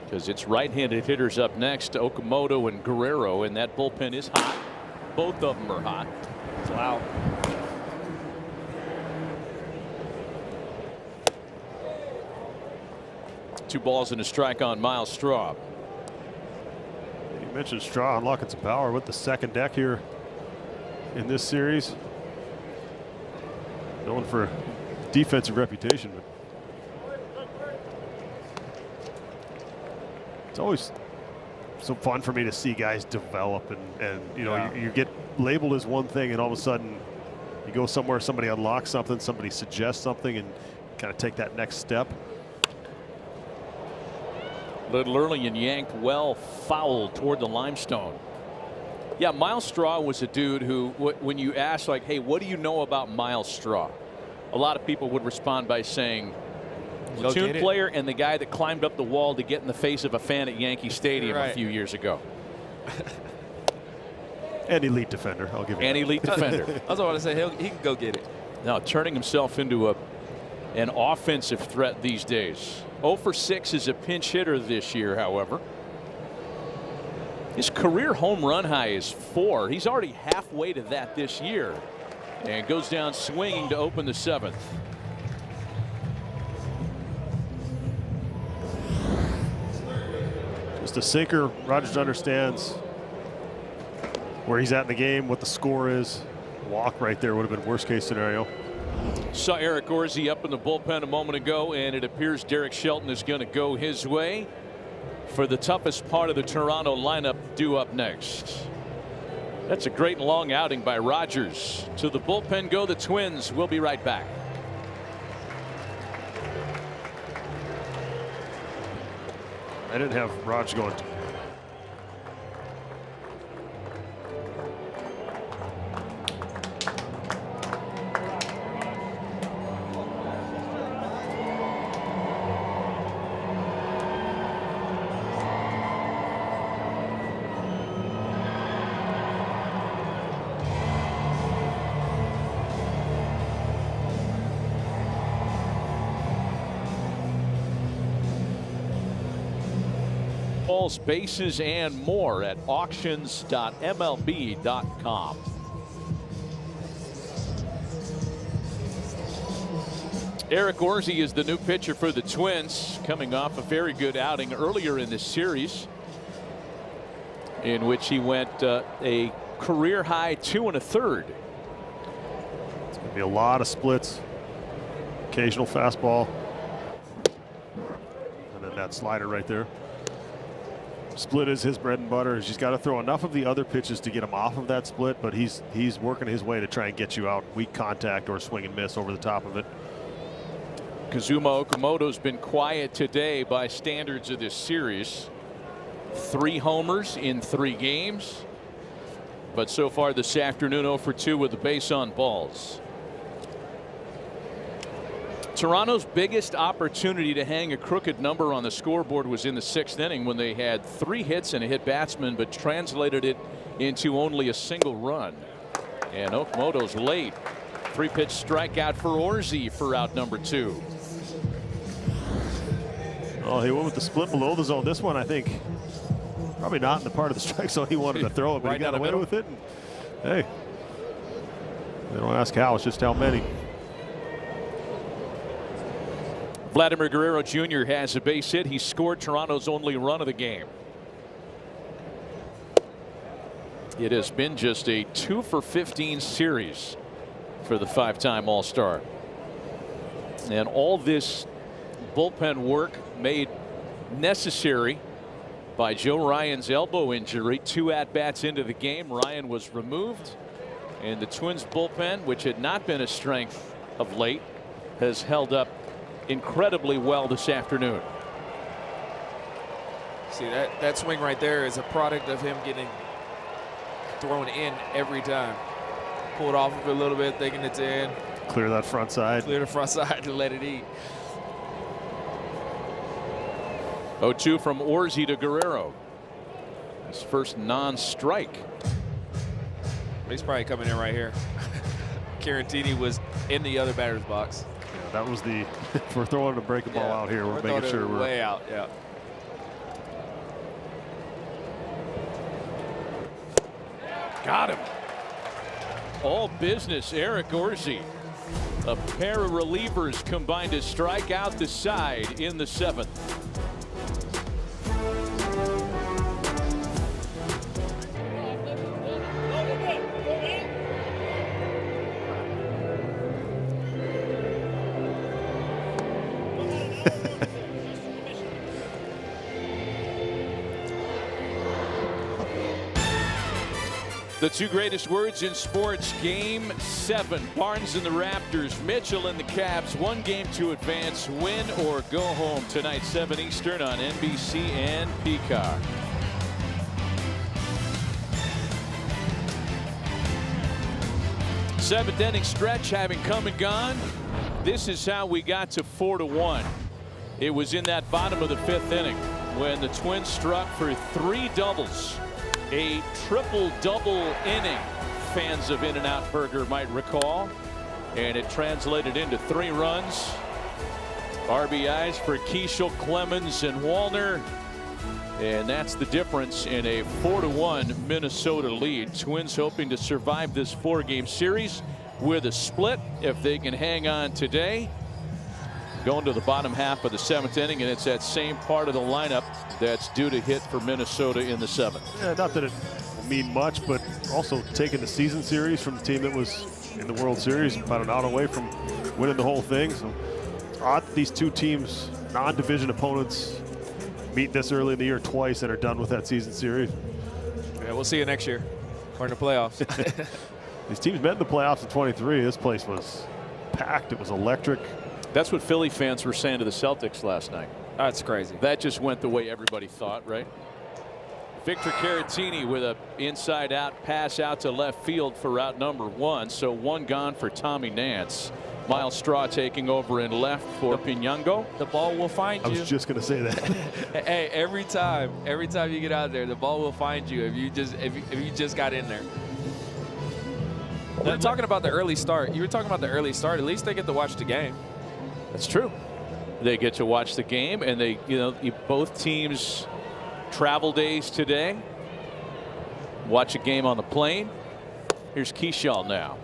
Speaker 1: Because it's right-handed hitters up next, Okamoto and Guerrero, and that bullpen is hot. Both of them are hot.
Speaker 3: Wow.
Speaker 1: Two balls and a strike on Miles Straw.
Speaker 2: You mentioned Straw unlocking some power with the second deck here in this series. Known for defensive reputation, but it's always so fun for me to see guys develop and you know, you get labeled as one thing and all of a sudden you go somewhere, somebody unlocks something, somebody suggests something, and kind of take that next step.
Speaker 1: Little early and yanked well foul toward the limestone. Yeah, Miles Straw was a dude who, when you ask, like, hey, what do you know about Miles Straw? A lot of people would respond by saying, platoon player and the guy that climbed up the wall to get in the face of a fan at Yankee Stadium a few years ago.
Speaker 2: And elite defender, I'll give you
Speaker 1: and
Speaker 2: that.
Speaker 1: elite defender.
Speaker 3: I was about to say he can go get it.
Speaker 1: Now turning himself into an offensive threat these days. 0 for 6 as a pinch hitter this year, however. His career home run high is 4. He's already halfway to that this year. And goes down swinging to open the 7th.
Speaker 2: Just a sinker. Rogers understands where he's at in the game, what the score is. Walk right there would have been worst case scenario.
Speaker 1: Saw Eric Orsi up in the bullpen a moment ago, and it appears Derek Shelton is going to go his way for the toughest part of the Toronto lineup due up next. That's a great long outing by Rogers. To the bullpen go the Twins. We'll be right back.
Speaker 2: I didn't have Raj going.
Speaker 1: Balls, bases, and more at auctions.mlb.com. Eric Orsi is the new pitcher for the Twins, coming off a very good outing earlier in this series, in which he went a career high 2 1/3.
Speaker 2: It's going to be a lot of splits, occasional fastball, and then that slider right there. Split is his bread and butter. He's got to throw enough of the other pitches to get him off of that split, but he's working his way to try and get you out weak contact or swing and miss over the top of it.
Speaker 1: Kazuma Okamoto's been quiet today by standards of this series. 3 homers in 3 games. But so far this afternoon, 0 for 2 with the base on balls. Toronto's biggest opportunity to hang a crooked number on the scoreboard was in the 6th inning when they had 3 hits and a hit batsman, but translated it into only a single run. And Okamoto's late. 3-pitch strikeout for Orsi for out number 2.
Speaker 2: Oh, he went with the split below the zone. This one, I think, probably not in the part of the strike zone he wanted to throw it, but
Speaker 3: Right
Speaker 2: he got
Speaker 3: down the
Speaker 2: away
Speaker 3: middle.
Speaker 2: with it. And, hey, they don't ask how, it's just how many.
Speaker 1: Vladimir Guerrero Jr. has a base hit. He scored Toronto's only run of the game. It has been just a 2 for 15 series for the 5-time All-Star. And all this bullpen work made necessary by Joe Ryan's elbow injury. 2 at-bats into the game, Ryan was removed, and the Twins bullpen, which had not been a strength of late, has held up incredibly well this afternoon.
Speaker 3: See, that swing right there is a product of him getting thrown in every time. Pulled off of it a little bit, thinking it's in.
Speaker 2: Clear that front side.
Speaker 3: Clear the front side to let it eat.
Speaker 1: 0-2 from Orsi to Guerrero. His first non-strike.
Speaker 3: He's probably coming in right here. Carantini was in the other batter's box.
Speaker 2: Yeah, that was the, if we're throwing a breaking ball out here, we're making sure we're
Speaker 3: way out. Yeah.
Speaker 1: Got him. All business, Eric Orsi. A pair of relievers combined to strike out the side in the 7th. The 2 greatest words in sports, Game 7. Barnes and the Raptors, Mitchell and the Cavs. 1 game to advance, win or go home tonight, 7 Eastern on NBC and Peacock. Seventh inning stretch having come and gone. This is how we got to 4-1. It was in that bottom of the 5th inning when the Twins struck for 3 doubles. A triple-double inning, fans of In-N-Out Burger might recall. And it translated into 3 runs. RBIs for Keishel, Clemens, and Wallner. And that's the difference in a 4-1 Minnesota lead. Twins hoping to survive this 4-game series with a split if they can hang on today. Going to the bottom half of the 7th inning, and it's that same part of the lineup that's due to hit for Minnesota in the 7th.
Speaker 2: Yeah, not that it will mean much, but also taking the season series from the team that was in the World Series, about an out away from winning the whole thing. So it's odd that these 2 teams, non-division opponents, meet this early in the year twice and are done with that season series.
Speaker 3: Yeah, we'll see you next year or in the playoffs.
Speaker 2: These teams met in the playoffs in 23. This place was packed. It was electric.
Speaker 1: That's what Philly fans were saying to the Celtics last night.
Speaker 3: That's crazy.
Speaker 1: That just went the way everybody thought, right? Victor Caratini with a inside out pass out to left field for route number 1. So 1 gone for Tommy Nance. Miles Straw taking over in left for Pinango.
Speaker 3: The ball will find you.
Speaker 2: I was just going to say that.
Speaker 3: Hey, every time you get out there, the ball will find you if you just got in there. We're talking about the early start. You were talking about the early start. At least they get to watch the game.
Speaker 1: That's true. They get to watch the game, and they, both teams travel days today. Watch a game on the plane. Here's Keishel now.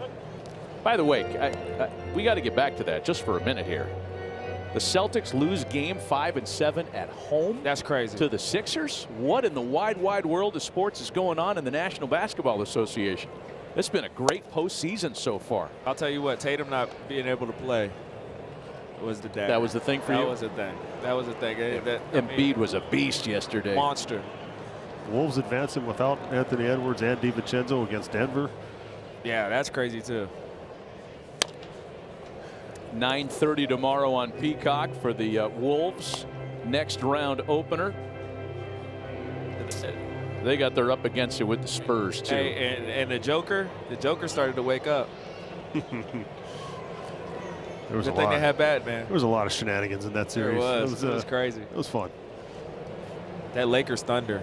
Speaker 1: By the way, we got to get back to that just for a minute here. The Celtics lose game 5 and 7 at home.
Speaker 3: That's crazy.
Speaker 1: To the Sixers. What in the wide world of sports is going on in the National Basketball Association? It's been a great postseason so far.
Speaker 3: I'll tell you what, Tatum not being able to play was the day.
Speaker 1: That was the thing for you?
Speaker 3: That was the thing. That was the thing.
Speaker 1: Embiid was a beast yesterday.
Speaker 3: Monster.
Speaker 2: Wolves advancing without Anthony Edwards and DiVincenzo against Denver.
Speaker 3: Yeah, that's crazy too.
Speaker 1: 9:30 tomorrow on Peacock for the Wolves next round opener. They got their up against it with the Spurs too.
Speaker 3: Hey, and the Joker started to wake up.
Speaker 2: There was
Speaker 3: Good
Speaker 2: a
Speaker 3: thing
Speaker 2: lot.
Speaker 3: they had Batman.
Speaker 2: There was a lot of shenanigans in that series.
Speaker 3: There was. It was crazy.
Speaker 2: It was fun.
Speaker 3: That Lakers Thunder.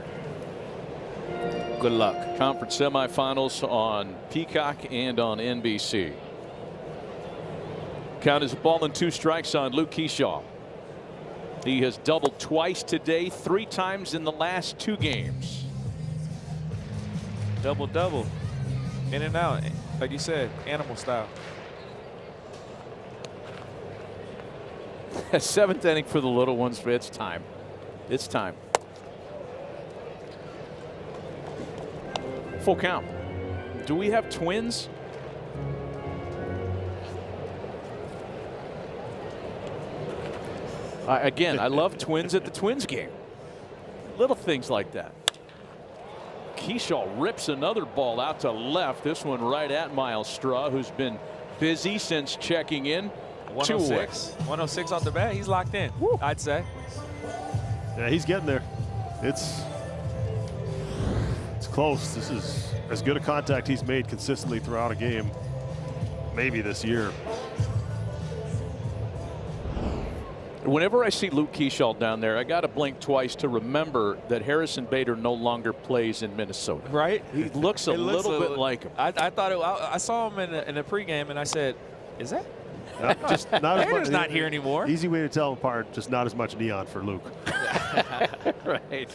Speaker 3: Good luck.
Speaker 1: Conference semifinals on Peacock and on NBC. Count is a ball and 2 strikes on Luke Keyshaw. He has doubled twice today, 3 times in the last 2 games.
Speaker 3: Double. In and out. Like you said, animal style.
Speaker 1: 7th inning for the little ones. It's time. It's time. Full count. Do we have twins? Again, I love twins at the Twins game. Little things like that. Keyshaw rips another ball out to left. This one right at Miles Straw, who's been busy since checking in.
Speaker 3: 106. 106 off the bat. He's locked in. Woo. I'd say.
Speaker 2: Yeah, he's getting there. It's close. This is as good a contact he's made consistently throughout a game, maybe this year.
Speaker 1: Whenever I see Luke Keyshaw down there, I got to blink twice to remember that Harrison Bader no longer plays in Minnesota.
Speaker 3: Right?
Speaker 1: He looks a little bit like him.
Speaker 3: I thought I saw him in the pregame, and I said, "Is that?"
Speaker 2: Just not as
Speaker 3: Bader's
Speaker 2: much,
Speaker 3: not here anymore.
Speaker 2: Easy way to tell them apart. Just not as much neon for Luke.
Speaker 1: Right.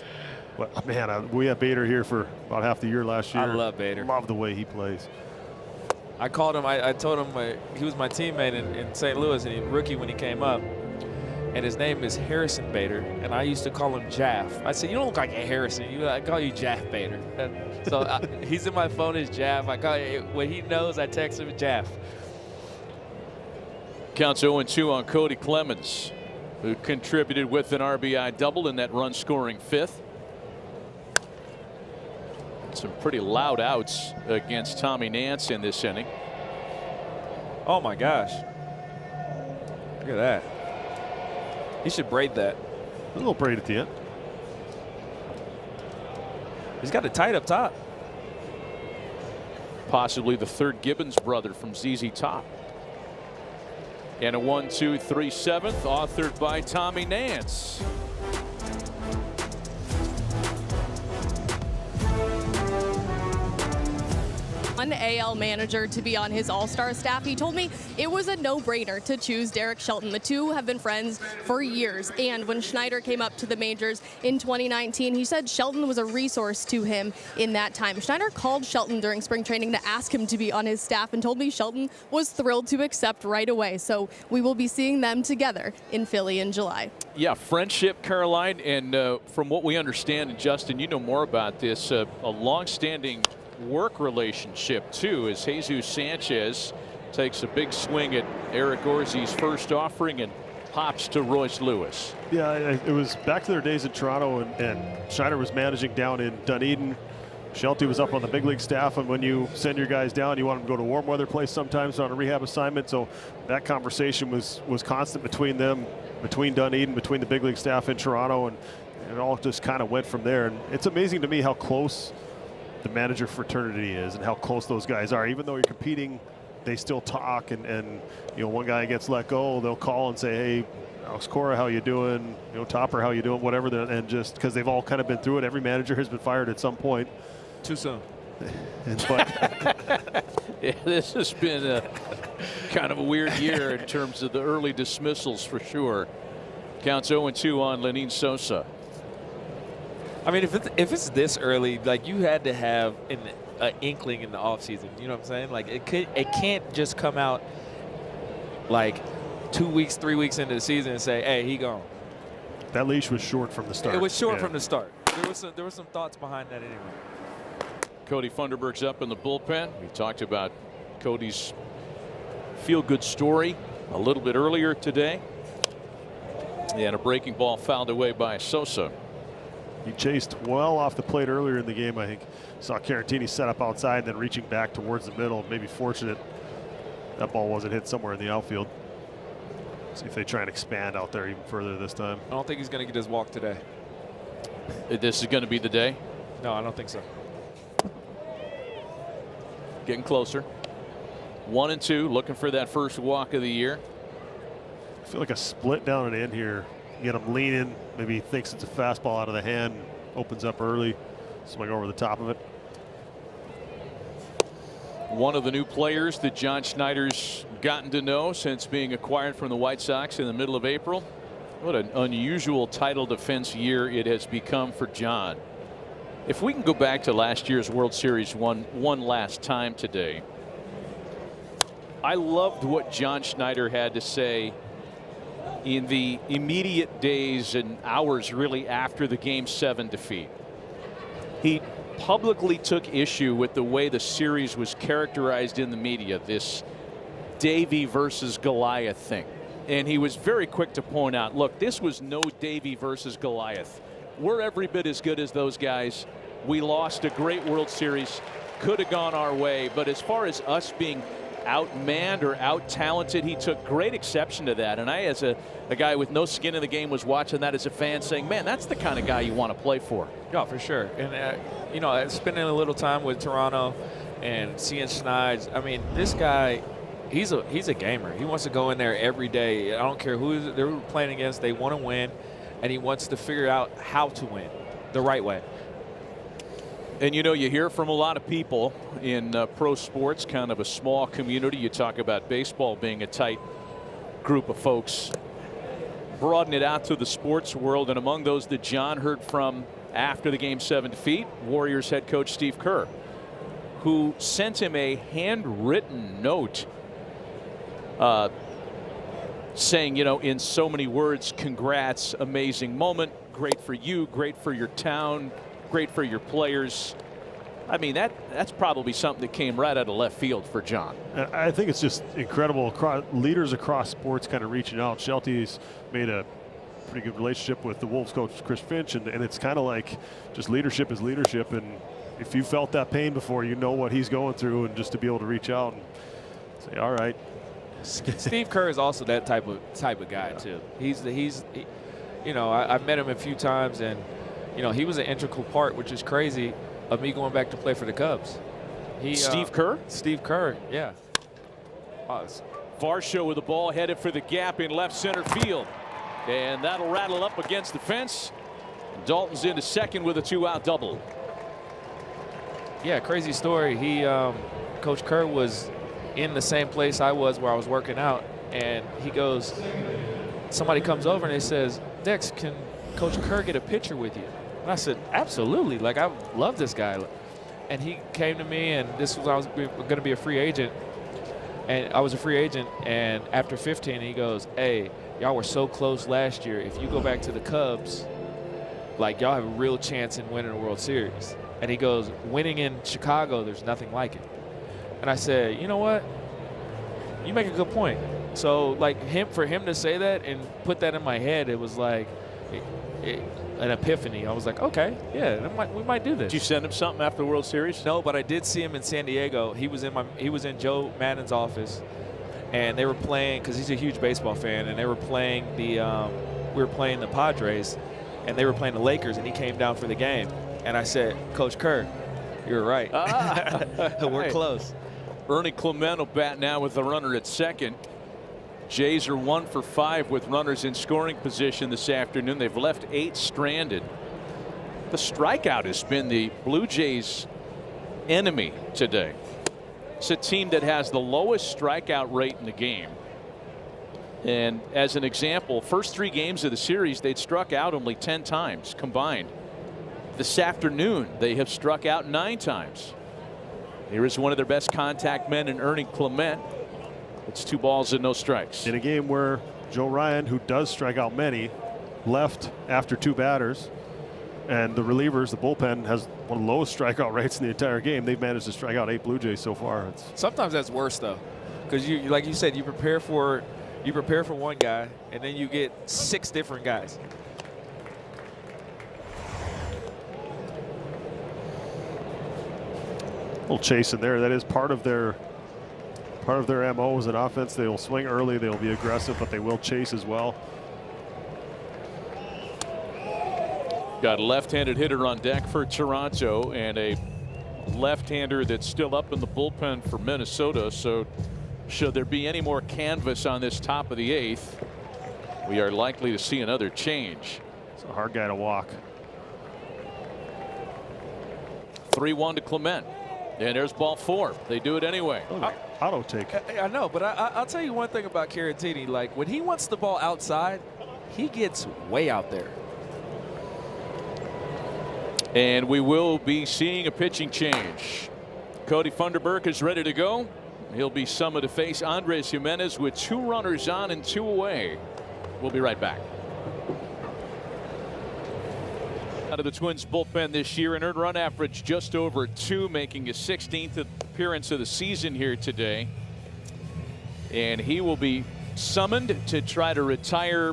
Speaker 2: But man, we had Bader here for about half the year last year.
Speaker 3: I love Bader.
Speaker 2: Love the way he plays.
Speaker 3: I called him. I told him he was my teammate in St. Louis, and he rookie when he came up. And his name is Harrison Bader, and I used to call him Jaff. I said, "You don't look like a Harrison. I call you Jaff Bader." So he's in my phone as Jaff. I call when he knows, I text him Jaff.
Speaker 1: Counts 0-2 on Cody Clemens, who contributed with an RBI double in that run-scoring 5th. Some pretty loud outs against Tommy Nance in this inning.
Speaker 3: Oh my gosh! Look at that. He should braid that.
Speaker 2: A little braid at the end.
Speaker 3: He's got it tight up top.
Speaker 1: Possibly the 3rd Gibbons brother from ZZ Top. And a 1-2-3 7th, authored by Tommy Nance.
Speaker 6: One AL manager to be on his all-star staff. He told me it was a no-brainer to choose Derek Shelton. The two have been friends for years, and when Schneider came up to the majors in 2019, he said Shelton was a resource to him in that time. Schneider called Shelton during spring training to ask him to be on his staff and told me Shelton was thrilled to accept right away. So we will be seeing them together in Philly in July.
Speaker 1: Yeah, friendship, Caroline, and from what we understand, and Justin, you know more about this, a long-standing work relationship too, as Jesus Sanchez takes a big swing at Eric Orzi's first offering and pops to Royce Lewis.
Speaker 2: Yeah, it was back to their days in Toronto, and Schneider was managing down in Dunedin. Shelty was up on the big league staff, and when you send your guys down, you want them to go to a warm weather place sometimes on a rehab assignment. So that conversation was constant between them, between Dunedin, between the big league staff in Toronto, and it all just kind of went from there. And it's amazing to me how close the manager fraternity is and how close those guys are. Even though you're competing, they still talk, and you know, one guy gets let go, they'll call and say, "Hey, Alex Cora, how you doing? You know, Topper, how you doing?" Whatever, and just because they've all kind of been through it. Every manager has been fired at some point.
Speaker 3: Too soon.
Speaker 2: But
Speaker 1: yeah, this has been a kind of a weird year in terms of the early dismissals for sure. Counts 0-2 on Lenin Sosa.
Speaker 3: I mean, if it's this early, like, you had to have an inkling in the offseason. You know what I'm saying? Like, it can't just come out like 2 weeks, 3 weeks into the season and say, "Hey, he gone."
Speaker 2: that leash was short from the start.
Speaker 3: It was short from the start. There were some thoughts behind that anyway.
Speaker 1: Cody Funderburg's up in the bullpen. We talked about Cody's feel-good story a little bit earlier today. And a breaking ball fouled away by Sosa.
Speaker 2: He chased well off the plate earlier in the game. I think saw Carantini set up outside and then reaching back towards the middle. Maybe fortunate that ball wasn't hit somewhere in the outfield. See if they try and expand out there even further this time.
Speaker 3: I don't think he's going to get his walk today.
Speaker 1: This is going to be the day?
Speaker 3: No, I don't think so.
Speaker 1: Getting closer. 1-2, looking for that first walk of the year.
Speaker 2: I feel like a split down and in here. You get him leaning. Maybe he thinks it's a fastball out of the hand. Opens up early. Swing over the top of it.
Speaker 1: One of the new players that John Schneider's gotten to know since being acquired from the White Sox in the middle of April. What an unusual title defense year it has become for John. If we can go back to last year's World Series one last time today, I loved what John Schneider had to say in the immediate days and hours really after the Game 7 defeat. He publicly took issue with the way the series was characterized in the media, this Davey versus Goliath thing. And he was very quick to point out, look, this was no Davey versus Goliath. We're every bit as good as those guys. We lost a great World Series, could have gone our way, but as far as us being outmanned or out-talented, he took great exception to that. And I, as a guy with no skin in the game, was watching that as a fan saying, man, that's the kind of guy you want to play for.
Speaker 3: Yeah, for sure. And, you know, spending a little time with Toronto and seeing Schneid, I mean, this guy, he's a gamer. He wants to go in there every day. I don't care who they're playing against. They want to win, and he wants to figure out how to win the right way.
Speaker 1: And you know, you hear from a lot of people in pro sports, kind of a small community. You talk about baseball being a tight group of folks. Broaden it out to the sports world, and among those that John heard from after the Game 7 defeat, Warriors head coach Steve Kerr, who sent him a handwritten note saying, you know, in so many words, congrats, amazing moment, great for you, great for your town, great for your players. I mean, that's probably something that came right out of left field for John.
Speaker 2: I think it's just incredible. Leaders across sports kind of reaching out. Shelty's made a pretty good relationship with the Wolves coach Chris Finch, and it's kind of like just leadership is leadership. And if you felt that pain before, you know what he's going through, and just to be able to reach out and say, all right.
Speaker 3: Steve Kerr is also that type of guy too. He's you know, I've met him a few times, and you know, he was an integral part, which is crazy, of me going back to play for the Cubs.
Speaker 1: Steve Kerr?
Speaker 3: Steve Kerr, yeah.
Speaker 1: Varsho with the ball headed for the gap in left center field. And that'll rattle up against the fence. Dalton's into second with a 2-out double.
Speaker 3: Yeah, crazy story. Coach Kerr was in the same place I was where I was working out, and he goes, somebody comes over and he says, Dex, can Coach Kerr get a picture with you? And I said, absolutely. Like, I love this guy. And he came to me, and this was, I was going to be a free agent. And I was a free agent, and after 15, he goes, hey, y'all were so close last year. If you go back to the Cubs, like, y'all have a real chance in winning a World Series. And he goes, winning in Chicago, there's nothing like it. And I said, you know what? You make a good point. So, like, for him to say that and put that in my head, it was like an epiphany. I was like, okay, yeah, we might do this.
Speaker 1: Did you send him something after the World Series?
Speaker 3: No, but I did see him in San Diego. He was in Joe Maddon's office, and they were playing, because he's a huge baseball fan, and they were playing we were playing the Padres, and they were playing the Lakers, and he came down for the game. And I said, Coach Kerr, you're right. We're close.
Speaker 1: Ernie Clement will bat now with the runner at second. Jays are 1 for 5 with runners in scoring position this afternoon. They've left 8 stranded. The strikeout has been the Blue Jays' enemy today. It's a team that has the lowest strikeout rate in the game. And as an example, first 3 games of the series, they'd struck out only 10 times combined. This afternoon, they have struck out 9 times. Here is one of their best contact men in Ernie Clement. It's 2 balls and no strikes.
Speaker 2: In a game where Joe Ryan, who does strike out many, left after 2 batters, and the relievers, the bullpen, has one of the lowest strikeout rates in the entire game. They've managed to strike out 8 Blue Jays so far.
Speaker 3: Sometimes that's worse though, because you, like you said, you prepare for one guy, and then you get 6 different guys.
Speaker 2: little chase in there. That is part of their MO as an offense. They will swing early, they'll be aggressive, but they will chase as well.
Speaker 1: Got a left-handed hitter on deck for Toronto and a left-hander that's still up in the bullpen for Minnesota. So should there be any more canvas on this top of the 8th, we are likely to see another change.
Speaker 2: It's a hard guy to walk.
Speaker 1: 3-1 to Clement. And there's ball 4. They do it anyway.
Speaker 2: Auto take.
Speaker 3: I know, but I'll tell you one thing about Caratini. Like, when he wants the ball outside, he gets way out there.
Speaker 1: And we will be seeing a pitching change. Cody Funderburk is ready to go. He'll be summoned to face Andres Jimenez with 2 runners on and 2 away. We'll be right back. Out of the Twins bullpen this year, an earned run average just over 2, making his 16th appearance of the season here today. And he will be summoned to try to retire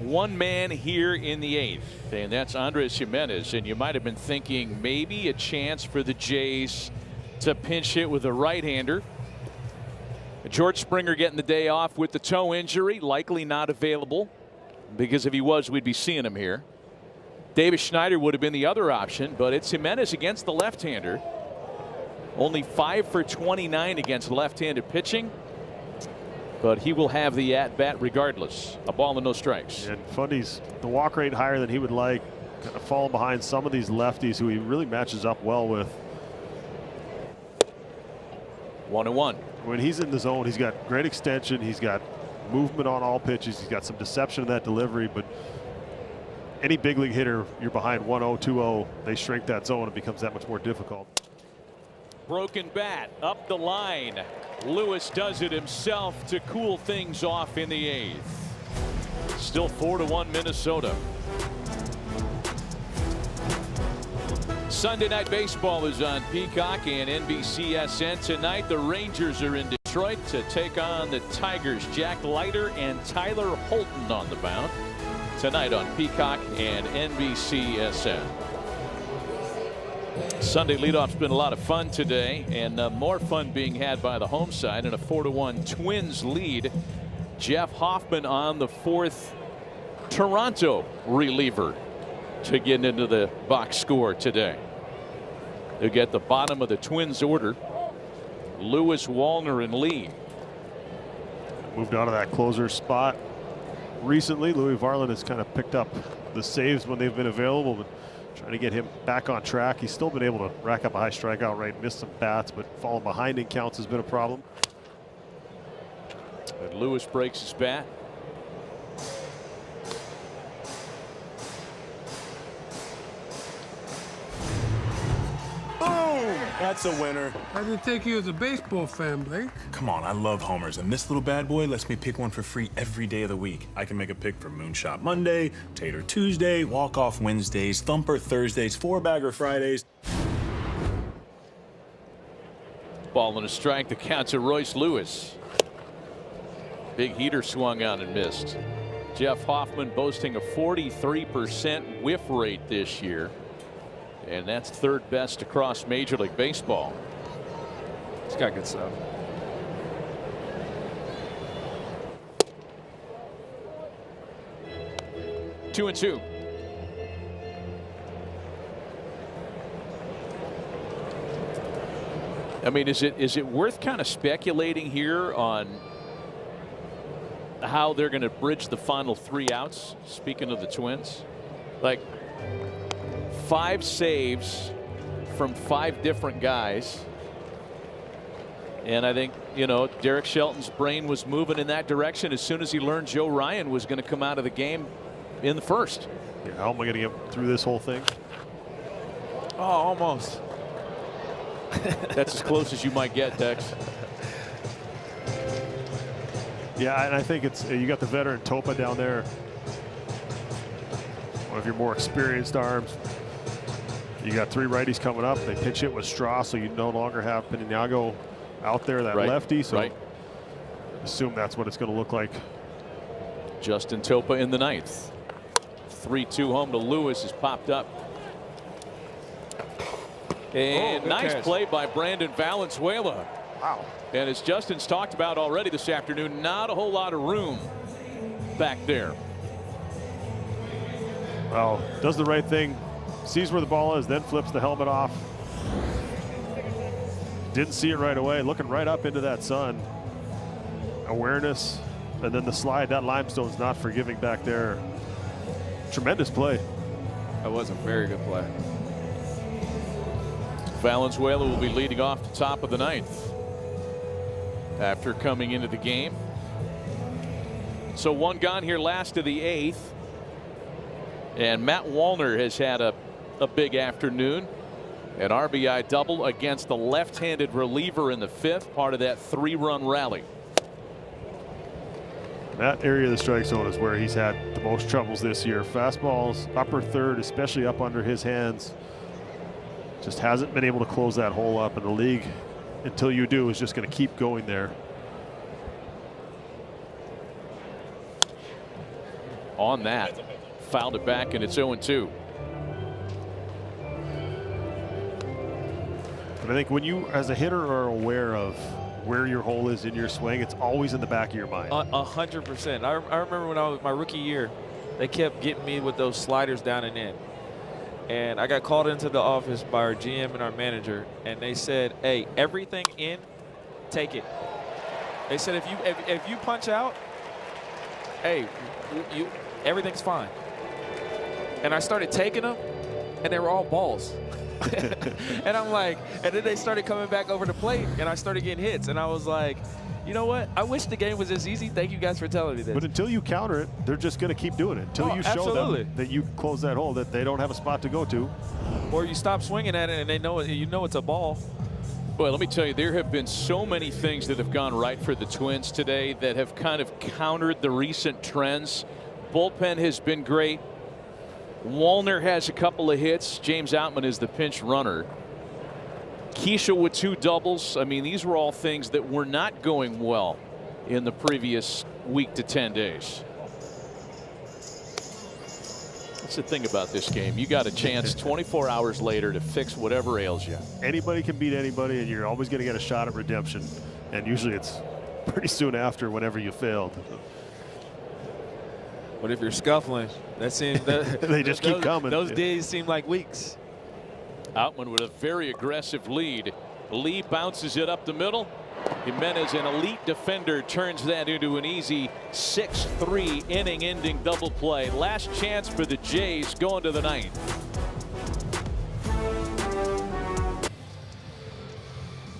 Speaker 1: one man here in the 8th, and that's Andres Jimenez. And you might have been thinking maybe a chance for the Jays to pinch hit with a right-hander. George Springer getting the day off with the toe injury, likely not available, because if he was, we'd be seeing him here. Davis Schneider would have been the other option, but it's Jimenez against the left-hander. Only 5 for 29 against left-handed pitching, but he will have the at-bat regardless. A ball and no strikes.
Speaker 2: And Fundy's the walk rate higher than he would like, kind of falling behind some of these lefties who he really matches up well with.
Speaker 1: 1-1.
Speaker 2: When he's in the zone, he's got great extension, he's got movement on all pitches, he's got some deception in that delivery, but any big league hitter, you're behind 1-0, 2-0, they shrink that zone, it becomes that much more difficult.
Speaker 1: Broken bat up the line. Lewis does it himself to cool things off in the 8th. Still 4-1 Minnesota. Sunday Night Baseball is on Peacock and NBCSN tonight. The Rangers are in Detroit to take on the Tigers. Jack Leiter and Tyler Holton on the mound tonight on Peacock and NBCSN. Sunday leadoff's been a lot of fun today, and more fun being had by the home side in a 4-1 Twins lead. Jeff Hoffman on the 4th Toronto reliever to get into the box score today. They'll get the bottom of the Twins order. Lewis, Wallner, and Lee.
Speaker 2: Moved out of that closer spot recently. Louis Varland has kind of picked up the saves when they've been available, but trying to get him back on track. He's still been able to rack up a high strikeout rate, missed some bats, but falling behind in counts has been a problem.
Speaker 1: And Lewis breaks his bat.
Speaker 10: Boom! That's a winner.
Speaker 11: I didn't take you as a baseball fan, Blake.
Speaker 10: Come on, I love homers, and this little bad boy lets me pick one for free every day of the week. I can make a pick for Moonshot Monday, Tater Tuesday, Walk-Off Wednesdays, Thumper Thursdays, 4-Bagger Fridays.
Speaker 1: Ball and a strike. The count to Royce Lewis. Big heater swung on and missed. Jeff Hoffman boasting a 43% whiff rate this year, and that's 3rd best across Major League Baseball.
Speaker 3: He's got good stuff.
Speaker 1: Two and two. I mean, is it worth kind of speculating here on how they're going to bridge the final 3 outs? Speaking of the Twins, like 5 saves from 5 different guys. And I think, you know, Derek Shelton's brain was moving in that direction as soon as he learned Joe Ryan was going to come out of the game in the 1st.
Speaker 2: Yeah, how am I going to get through this whole thing?
Speaker 3: Oh, almost.
Speaker 1: That's as close as you might get, Tex.
Speaker 2: Yeah, and I think it's you got the veteran Topa down there, one of your more experienced arms. You got 3 righties coming up. They pitch hit with Straw, so you no longer have Piniago out there, that lefty. So assume that's what it's going to look like.
Speaker 1: Justin Topa in the 9th. 3-2 home to Lewis has popped up. And nice
Speaker 3: catch.
Speaker 1: play by Brandon Valenzuela.
Speaker 2: Wow.
Speaker 1: And as Justin's talked about already this afternoon, not a whole lot of room back there.
Speaker 2: Well, does the right thing, sees where the ball is, then flips the helmet off. Didn't see it right away, looking right up into that sun. Awareness, and then the slide. That limestone's not forgiving back there. Tremendous play.
Speaker 3: That was a very good play.
Speaker 1: Valenzuela will be leading off the top of the ninth after coming into the game. So one gone here last of the eighth. And Matt Wallner has had a big afternoon. An RBI double against the left-handed reliever in the fifth, part of that 3-run rally.
Speaker 2: That area of the strike zone is where he's had the most troubles this year. Fastballs, upper third, especially up under his hands. Just hasn't been able to close that hole up, and the league, until you do, is just going to keep going there.
Speaker 1: On that, fouled it back, and it's 0-2.
Speaker 2: But I think when you, as a hitter, are aware of where your hole is in your swing, it's always in the back of your mind.
Speaker 3: 100%. I remember when I was my rookie year, they kept getting me with those sliders down and in. And I got called into the office by our GM and our manager, and they said, hey, everything in, take it. They said if you punch out, hey, everything's fine. And I started taking them, and they were all balls. And I'm like, and then they started coming back over the plate, and I started getting hits, and I was like, you know what? I wish the game was this easy. Thank you guys for telling me this.
Speaker 2: But until you counter it, they're just going to keep doing it. Until you show them that you close that hole, that they don't have a spot to go to.
Speaker 3: Or you stop swinging at it, and they know it, you know it's a ball.
Speaker 1: Well, let me tell you, there have been so many things that have gone right for the Twins today that have kind of countered the recent trends. Bullpen has been great. Wallner has a couple of hits. James Outman is the pinch runner. Keisha with 2 doubles. I mean, these were all things that were not going well in the previous week to 10 days. That's the thing about this game. You got a chance 24 hours later to fix whatever ails you.
Speaker 2: Anybody can beat anybody, and you're always going to get a shot at redemption. And usually it's pretty soon after, whenever you failed.
Speaker 3: But if you're scuffling, that seems
Speaker 2: they just keep coming.
Speaker 3: Those days seem like weeks.
Speaker 1: Outman with a very aggressive lead. Lee bounces it up the middle. Jimenez, an elite defender, turns that into an easy 6-3 inning-ending double play. Last chance for the Jays going to the ninth.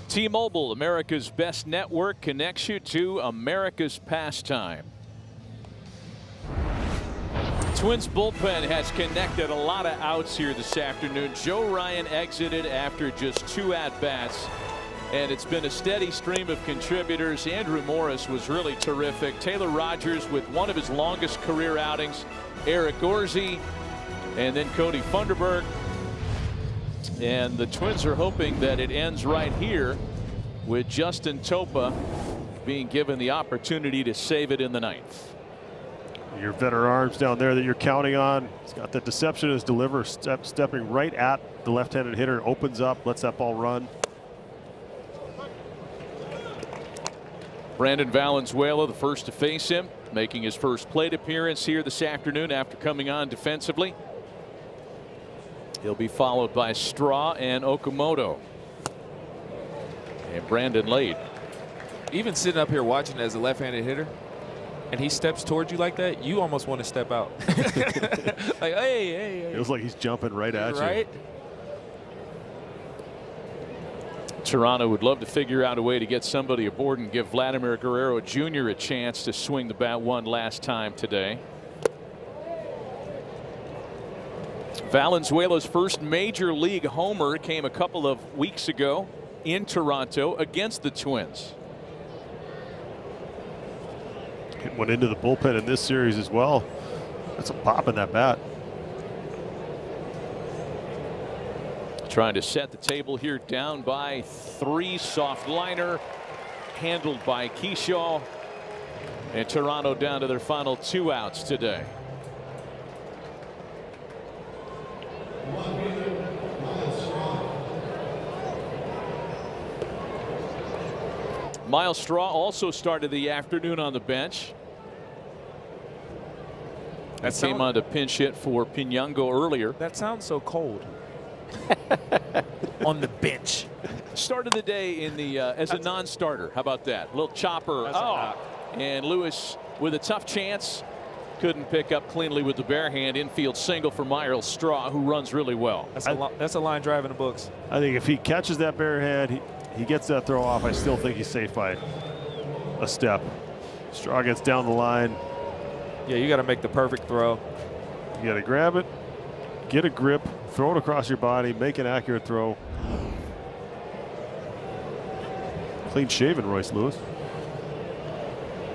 Speaker 1: T-Mobile, America's best network, connects you to America's pastime. Twins bullpen has connected a lot of outs here this afternoon. Joe Ryan exited after just 2 at-bats, and it's been a steady stream of contributors. Andrew Morris was really terrific. Taylor Rogers with one of his longest career outings. Eric Orsi, and then Cody Funderburg. And the Twins are hoping that it ends right here with Justin Topa being given the opportunity to save it in the ninth.
Speaker 2: Your veteran arms down there that you're counting on. He's got the deception in his deliver, stepping right at the left-handed hitter, opens up, lets that ball run.
Speaker 1: Brandon Valenzuela, the first to face him, making his first plate appearance here this afternoon after coming on defensively. He'll be followed by Straw and Okamoto. And Brandon late.
Speaker 3: Even sitting up here watching as a left-handed hitter, and he steps towards you like that, you almost want to step out. Like, hey.
Speaker 2: Feels like he's jumping right at you.
Speaker 3: Right?
Speaker 1: Toronto would love to figure out a way to get somebody aboard and give Vladimir Guerrero Jr. a chance to swing the bat one last time today. Valenzuela's first major league homer came a couple of weeks ago in Toronto against the Twins.
Speaker 2: Hit one into the bullpen in this series as well. That's a pop in that bat.
Speaker 1: Trying to set the table here, down by 3. Soft liner handled by Keyshaw, and Toronto down to their final 2 outs today. Miles Straw also started the afternoon on the bench. That came on to pinch hit for Pinyango earlier.
Speaker 3: That sounds so cold. On the bench.
Speaker 1: Started the day in the as a non-starter. How about that? Little chopper. And Lewis with a tough chance. Couldn't pick up cleanly with the bare hand. Infield single for Miles Straw, who runs really well.
Speaker 3: That's a line drive in the books.
Speaker 2: I think if he catches that bare hand, he gets that throw off, I still think he's safe by a step. Straw gets down the line.
Speaker 3: Yeah, you got to make the perfect throw.
Speaker 2: You got to grab it, get a grip, throw it across your body, make an accurate throw. Clean shaven, Royce Lewis.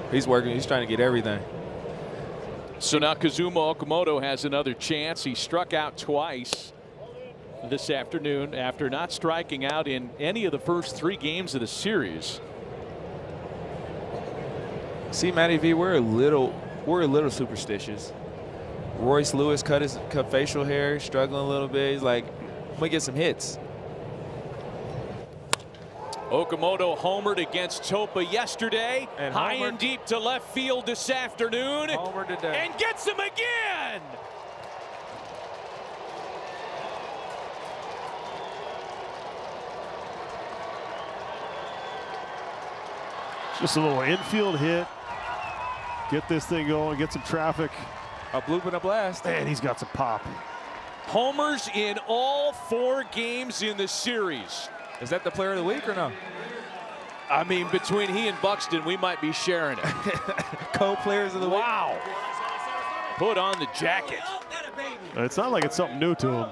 Speaker 3: He's working. He's trying to get everything.
Speaker 1: So now Kazuma Okamoto has another chance. He struck out twice this afternoon after not striking out in any of the first 3 games of the series.
Speaker 3: See, Matty V, we're a little superstitious. Royce Lewis cut facial hair, struggling a little bit. He's like, I'm gonna get some hits.
Speaker 1: Okamoto homered against Topa yesterday.
Speaker 3: And
Speaker 1: high and deep to left field this afternoon.
Speaker 3: Homer today.
Speaker 1: And gets him again.
Speaker 2: Just a little infield hit. Get this thing going, get some traffic.
Speaker 3: A bloop and a blast.
Speaker 2: And he's got some pop.
Speaker 1: Homers in all 4 games in the series.
Speaker 3: Is that the player of the week or no?
Speaker 1: I mean, between he and Buxton, we might be sharing it.
Speaker 3: Co-players of the week.
Speaker 1: Wow. Put on the jacket.
Speaker 2: It's not like it's something new to him.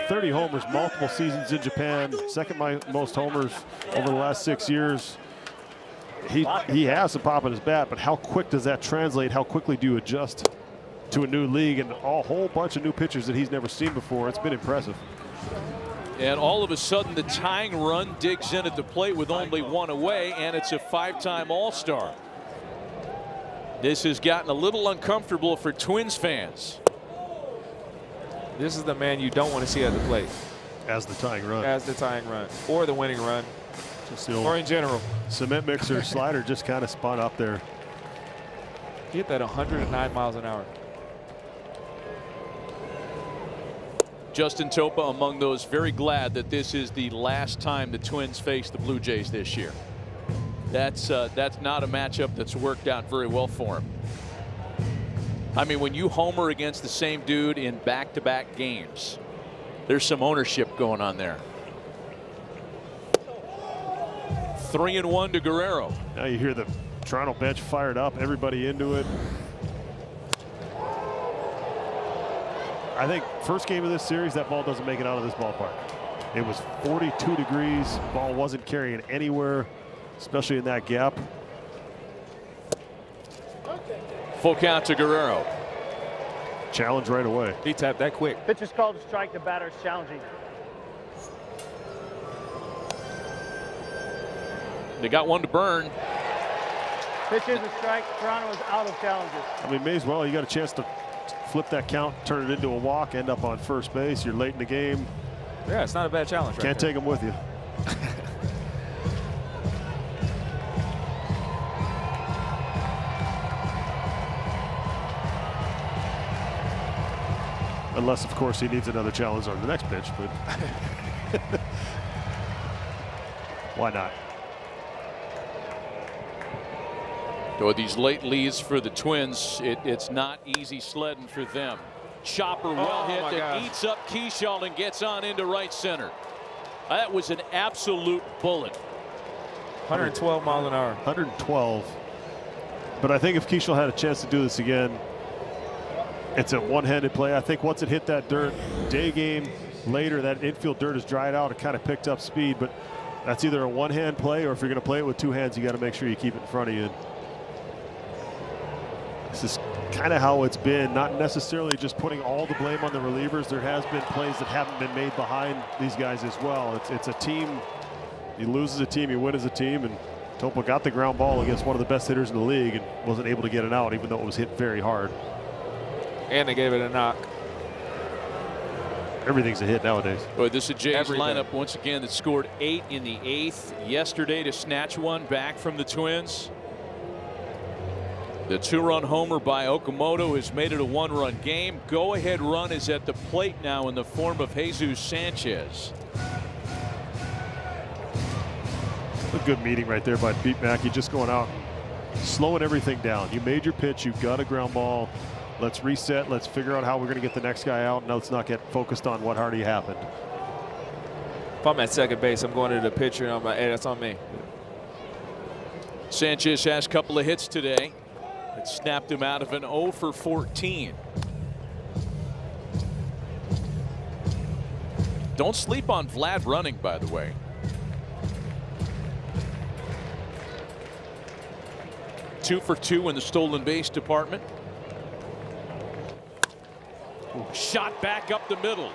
Speaker 2: 30 homers, multiple seasons in Japan, second most homers over the last 6 years. He has some pop in his bat, but how quick does that translate? How quickly do you adjust to a new league and a whole bunch of new pitchers that he's never seen before? It's been impressive.
Speaker 1: And all of a sudden, the tying run digs in at the plate with only 1 away, and it's a 5-time All-Star. This has gotten a little uncomfortable for Twins fans.
Speaker 3: This is the man you don't want to see at the plate.
Speaker 2: As the tying run.
Speaker 3: As the tying run. Or the winning run. Or in general.
Speaker 2: Cement mixer slider just kind of spun up there.
Speaker 3: He hit that 109 miles an hour.
Speaker 1: Justin Topa among those very glad that this is the last time the Twins face the Blue Jays this year. That's not a matchup that's worked out very well for him. I mean, when you homer against the same dude in back-to-back games, there's some ownership going on there. 3-1 to Guerrero.
Speaker 2: Now you hear the Toronto bench fired up, everybody into it. I think first game of this series, that ball doesn't make it out of this ballpark. It was 42 degrees. Ball wasn't carrying anywhere, especially in that gap.
Speaker 1: Full count to Guerrero.
Speaker 2: Challenge right away.
Speaker 3: He tapped that quick.
Speaker 4: Pitch is called to strike. The batter is challenging.
Speaker 1: They got one to burn.
Speaker 4: Pitch is a strike. Toronto is out of challenges.
Speaker 2: I mean, may as well. You got a chance to flip that count, turn it into a walk, end up on first base. You're late in the game.
Speaker 3: Yeah, it's not a bad challenge.
Speaker 2: Can't take them with you. Unless, of course, he needs another challenge on the next pitch, but why not?
Speaker 1: With these late leads for the Twins, it's not easy sledding for them. Chopper well hit that eats up Keyshaw and gets on into right center. That was an absolute bullet.
Speaker 3: 112 miles an hour.
Speaker 2: 112. But I think if Keyshaw had a chance to do this again, it's a one-handed play. I think once it hit that dirt, day game later, that infield dirt is dried out. It kind of picked up speed, but that's either a one-hand play, or if you're going to play it with 2 hands, you got to make sure you keep it in front of you. This is kind of how it's been, not necessarily just putting all the blame on the relievers. There has been plays that haven't been made behind these guys as well. It's a team. You lose as a team, you win as a team, and Topa got the ground ball against one of the best hitters in the league and wasn't able to get it out, even though it was hit very hard.
Speaker 3: And they gave it a knock.
Speaker 2: Everything's a hit nowadays.
Speaker 1: Boy, this is Jay's lineup once again that scored 8 in the 8th yesterday to snatch one back from the Twins. The 2-run homer by Okamoto has made it a 1-run game. Go-ahead run is at the plate now in the form of Jesus Sanchez.
Speaker 2: A good meeting right there by Pete Mackey, just going out, slowing everything down. You made your pitch, you got a ground ball. Let's reset. Let's figure out how we're going to get the next guy out. Now let's not get focused on what already happened.
Speaker 3: If I'm at second base, I'm going to the pitcher, and I'm like, hey, that's on me.
Speaker 1: Sanchez has a couple of hits today. It snapped him out of an 0 for 14. Don't sleep on Vlad running, by the way. Two for 2 in the stolen base department. Shot back up the middle.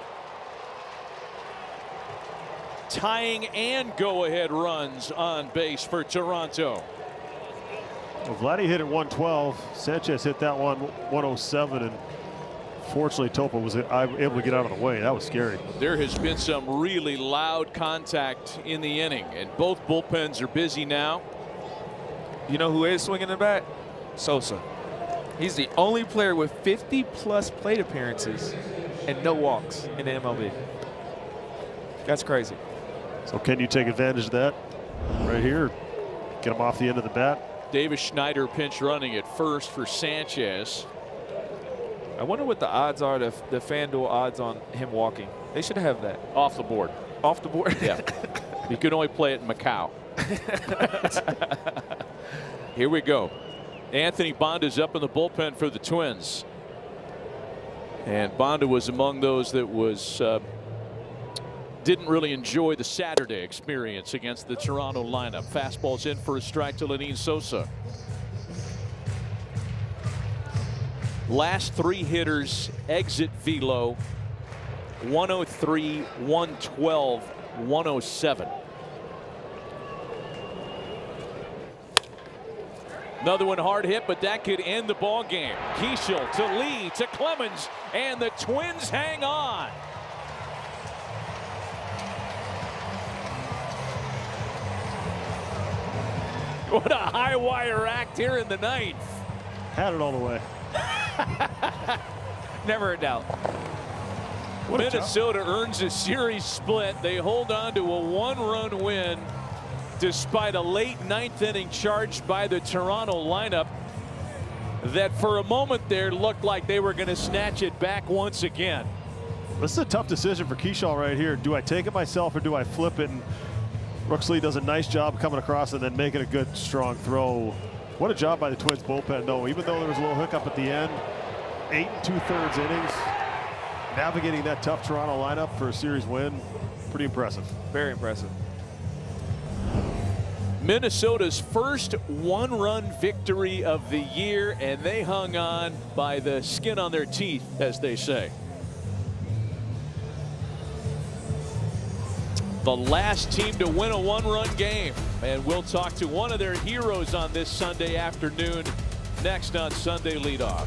Speaker 1: Tying and go-ahead runs on base for Toronto.
Speaker 2: Well, Vladdy hit it 112. Sanchez hit that one 107, and fortunately Topa was able to get out of the way. That was scary.
Speaker 1: There has been some really loud contact in the inning, and both bullpens are busy now.
Speaker 3: You know who is swinging the bat? Sosa. He's the only player with 50+ plate appearances and no walks in the MLB. That's crazy.
Speaker 2: So can you take advantage of that right here? Get him off the end of the bat.
Speaker 1: Davis Schneider pinch running at first for Sanchez.
Speaker 3: I wonder what the odds are, the FanDuel odds on him walking. They should have that.
Speaker 1: Off the board.
Speaker 3: Off the board?
Speaker 1: Yeah. You can only play it in Macau. Here we go. Anthony Bonda's up in the bullpen for the Twins. And Bonda was among those that didn't really enjoy the Saturday experience against the Toronto lineup. Fastball's in for a strike to Lenyn Sosa. Last 3 hitters exit velo 103, 112, 107. Another one hard hit, but that could end the ball game. Keishel to Lee to Clemens, and the Twins hang on. What a high wire act here in the 9th.
Speaker 2: Had it all the way.
Speaker 3: Never a doubt.
Speaker 1: Minnesota earns a series split. They hold on to a 1-run win despite a late 9th inning charge by the Toronto lineup that for a moment there looked like they were going to snatch it back once again.
Speaker 2: This is a tough decision for Keishel right here. Do I take it myself or do I flip it? And Ruxley does a nice job coming across and then making a good strong throw. What a job by the Twins bullpen though. Even though there was a little hiccup at the end, 8 2/3 innings, navigating that tough Toronto lineup for a series win, pretty impressive.
Speaker 3: Very impressive.
Speaker 1: Minnesota's first 1-run victory of the year, and they hung on by the skin on their teeth, as they say. The last team to win a 1-run game, and we'll talk to one of their heroes on this Sunday afternoon next on Sunday Leadoff.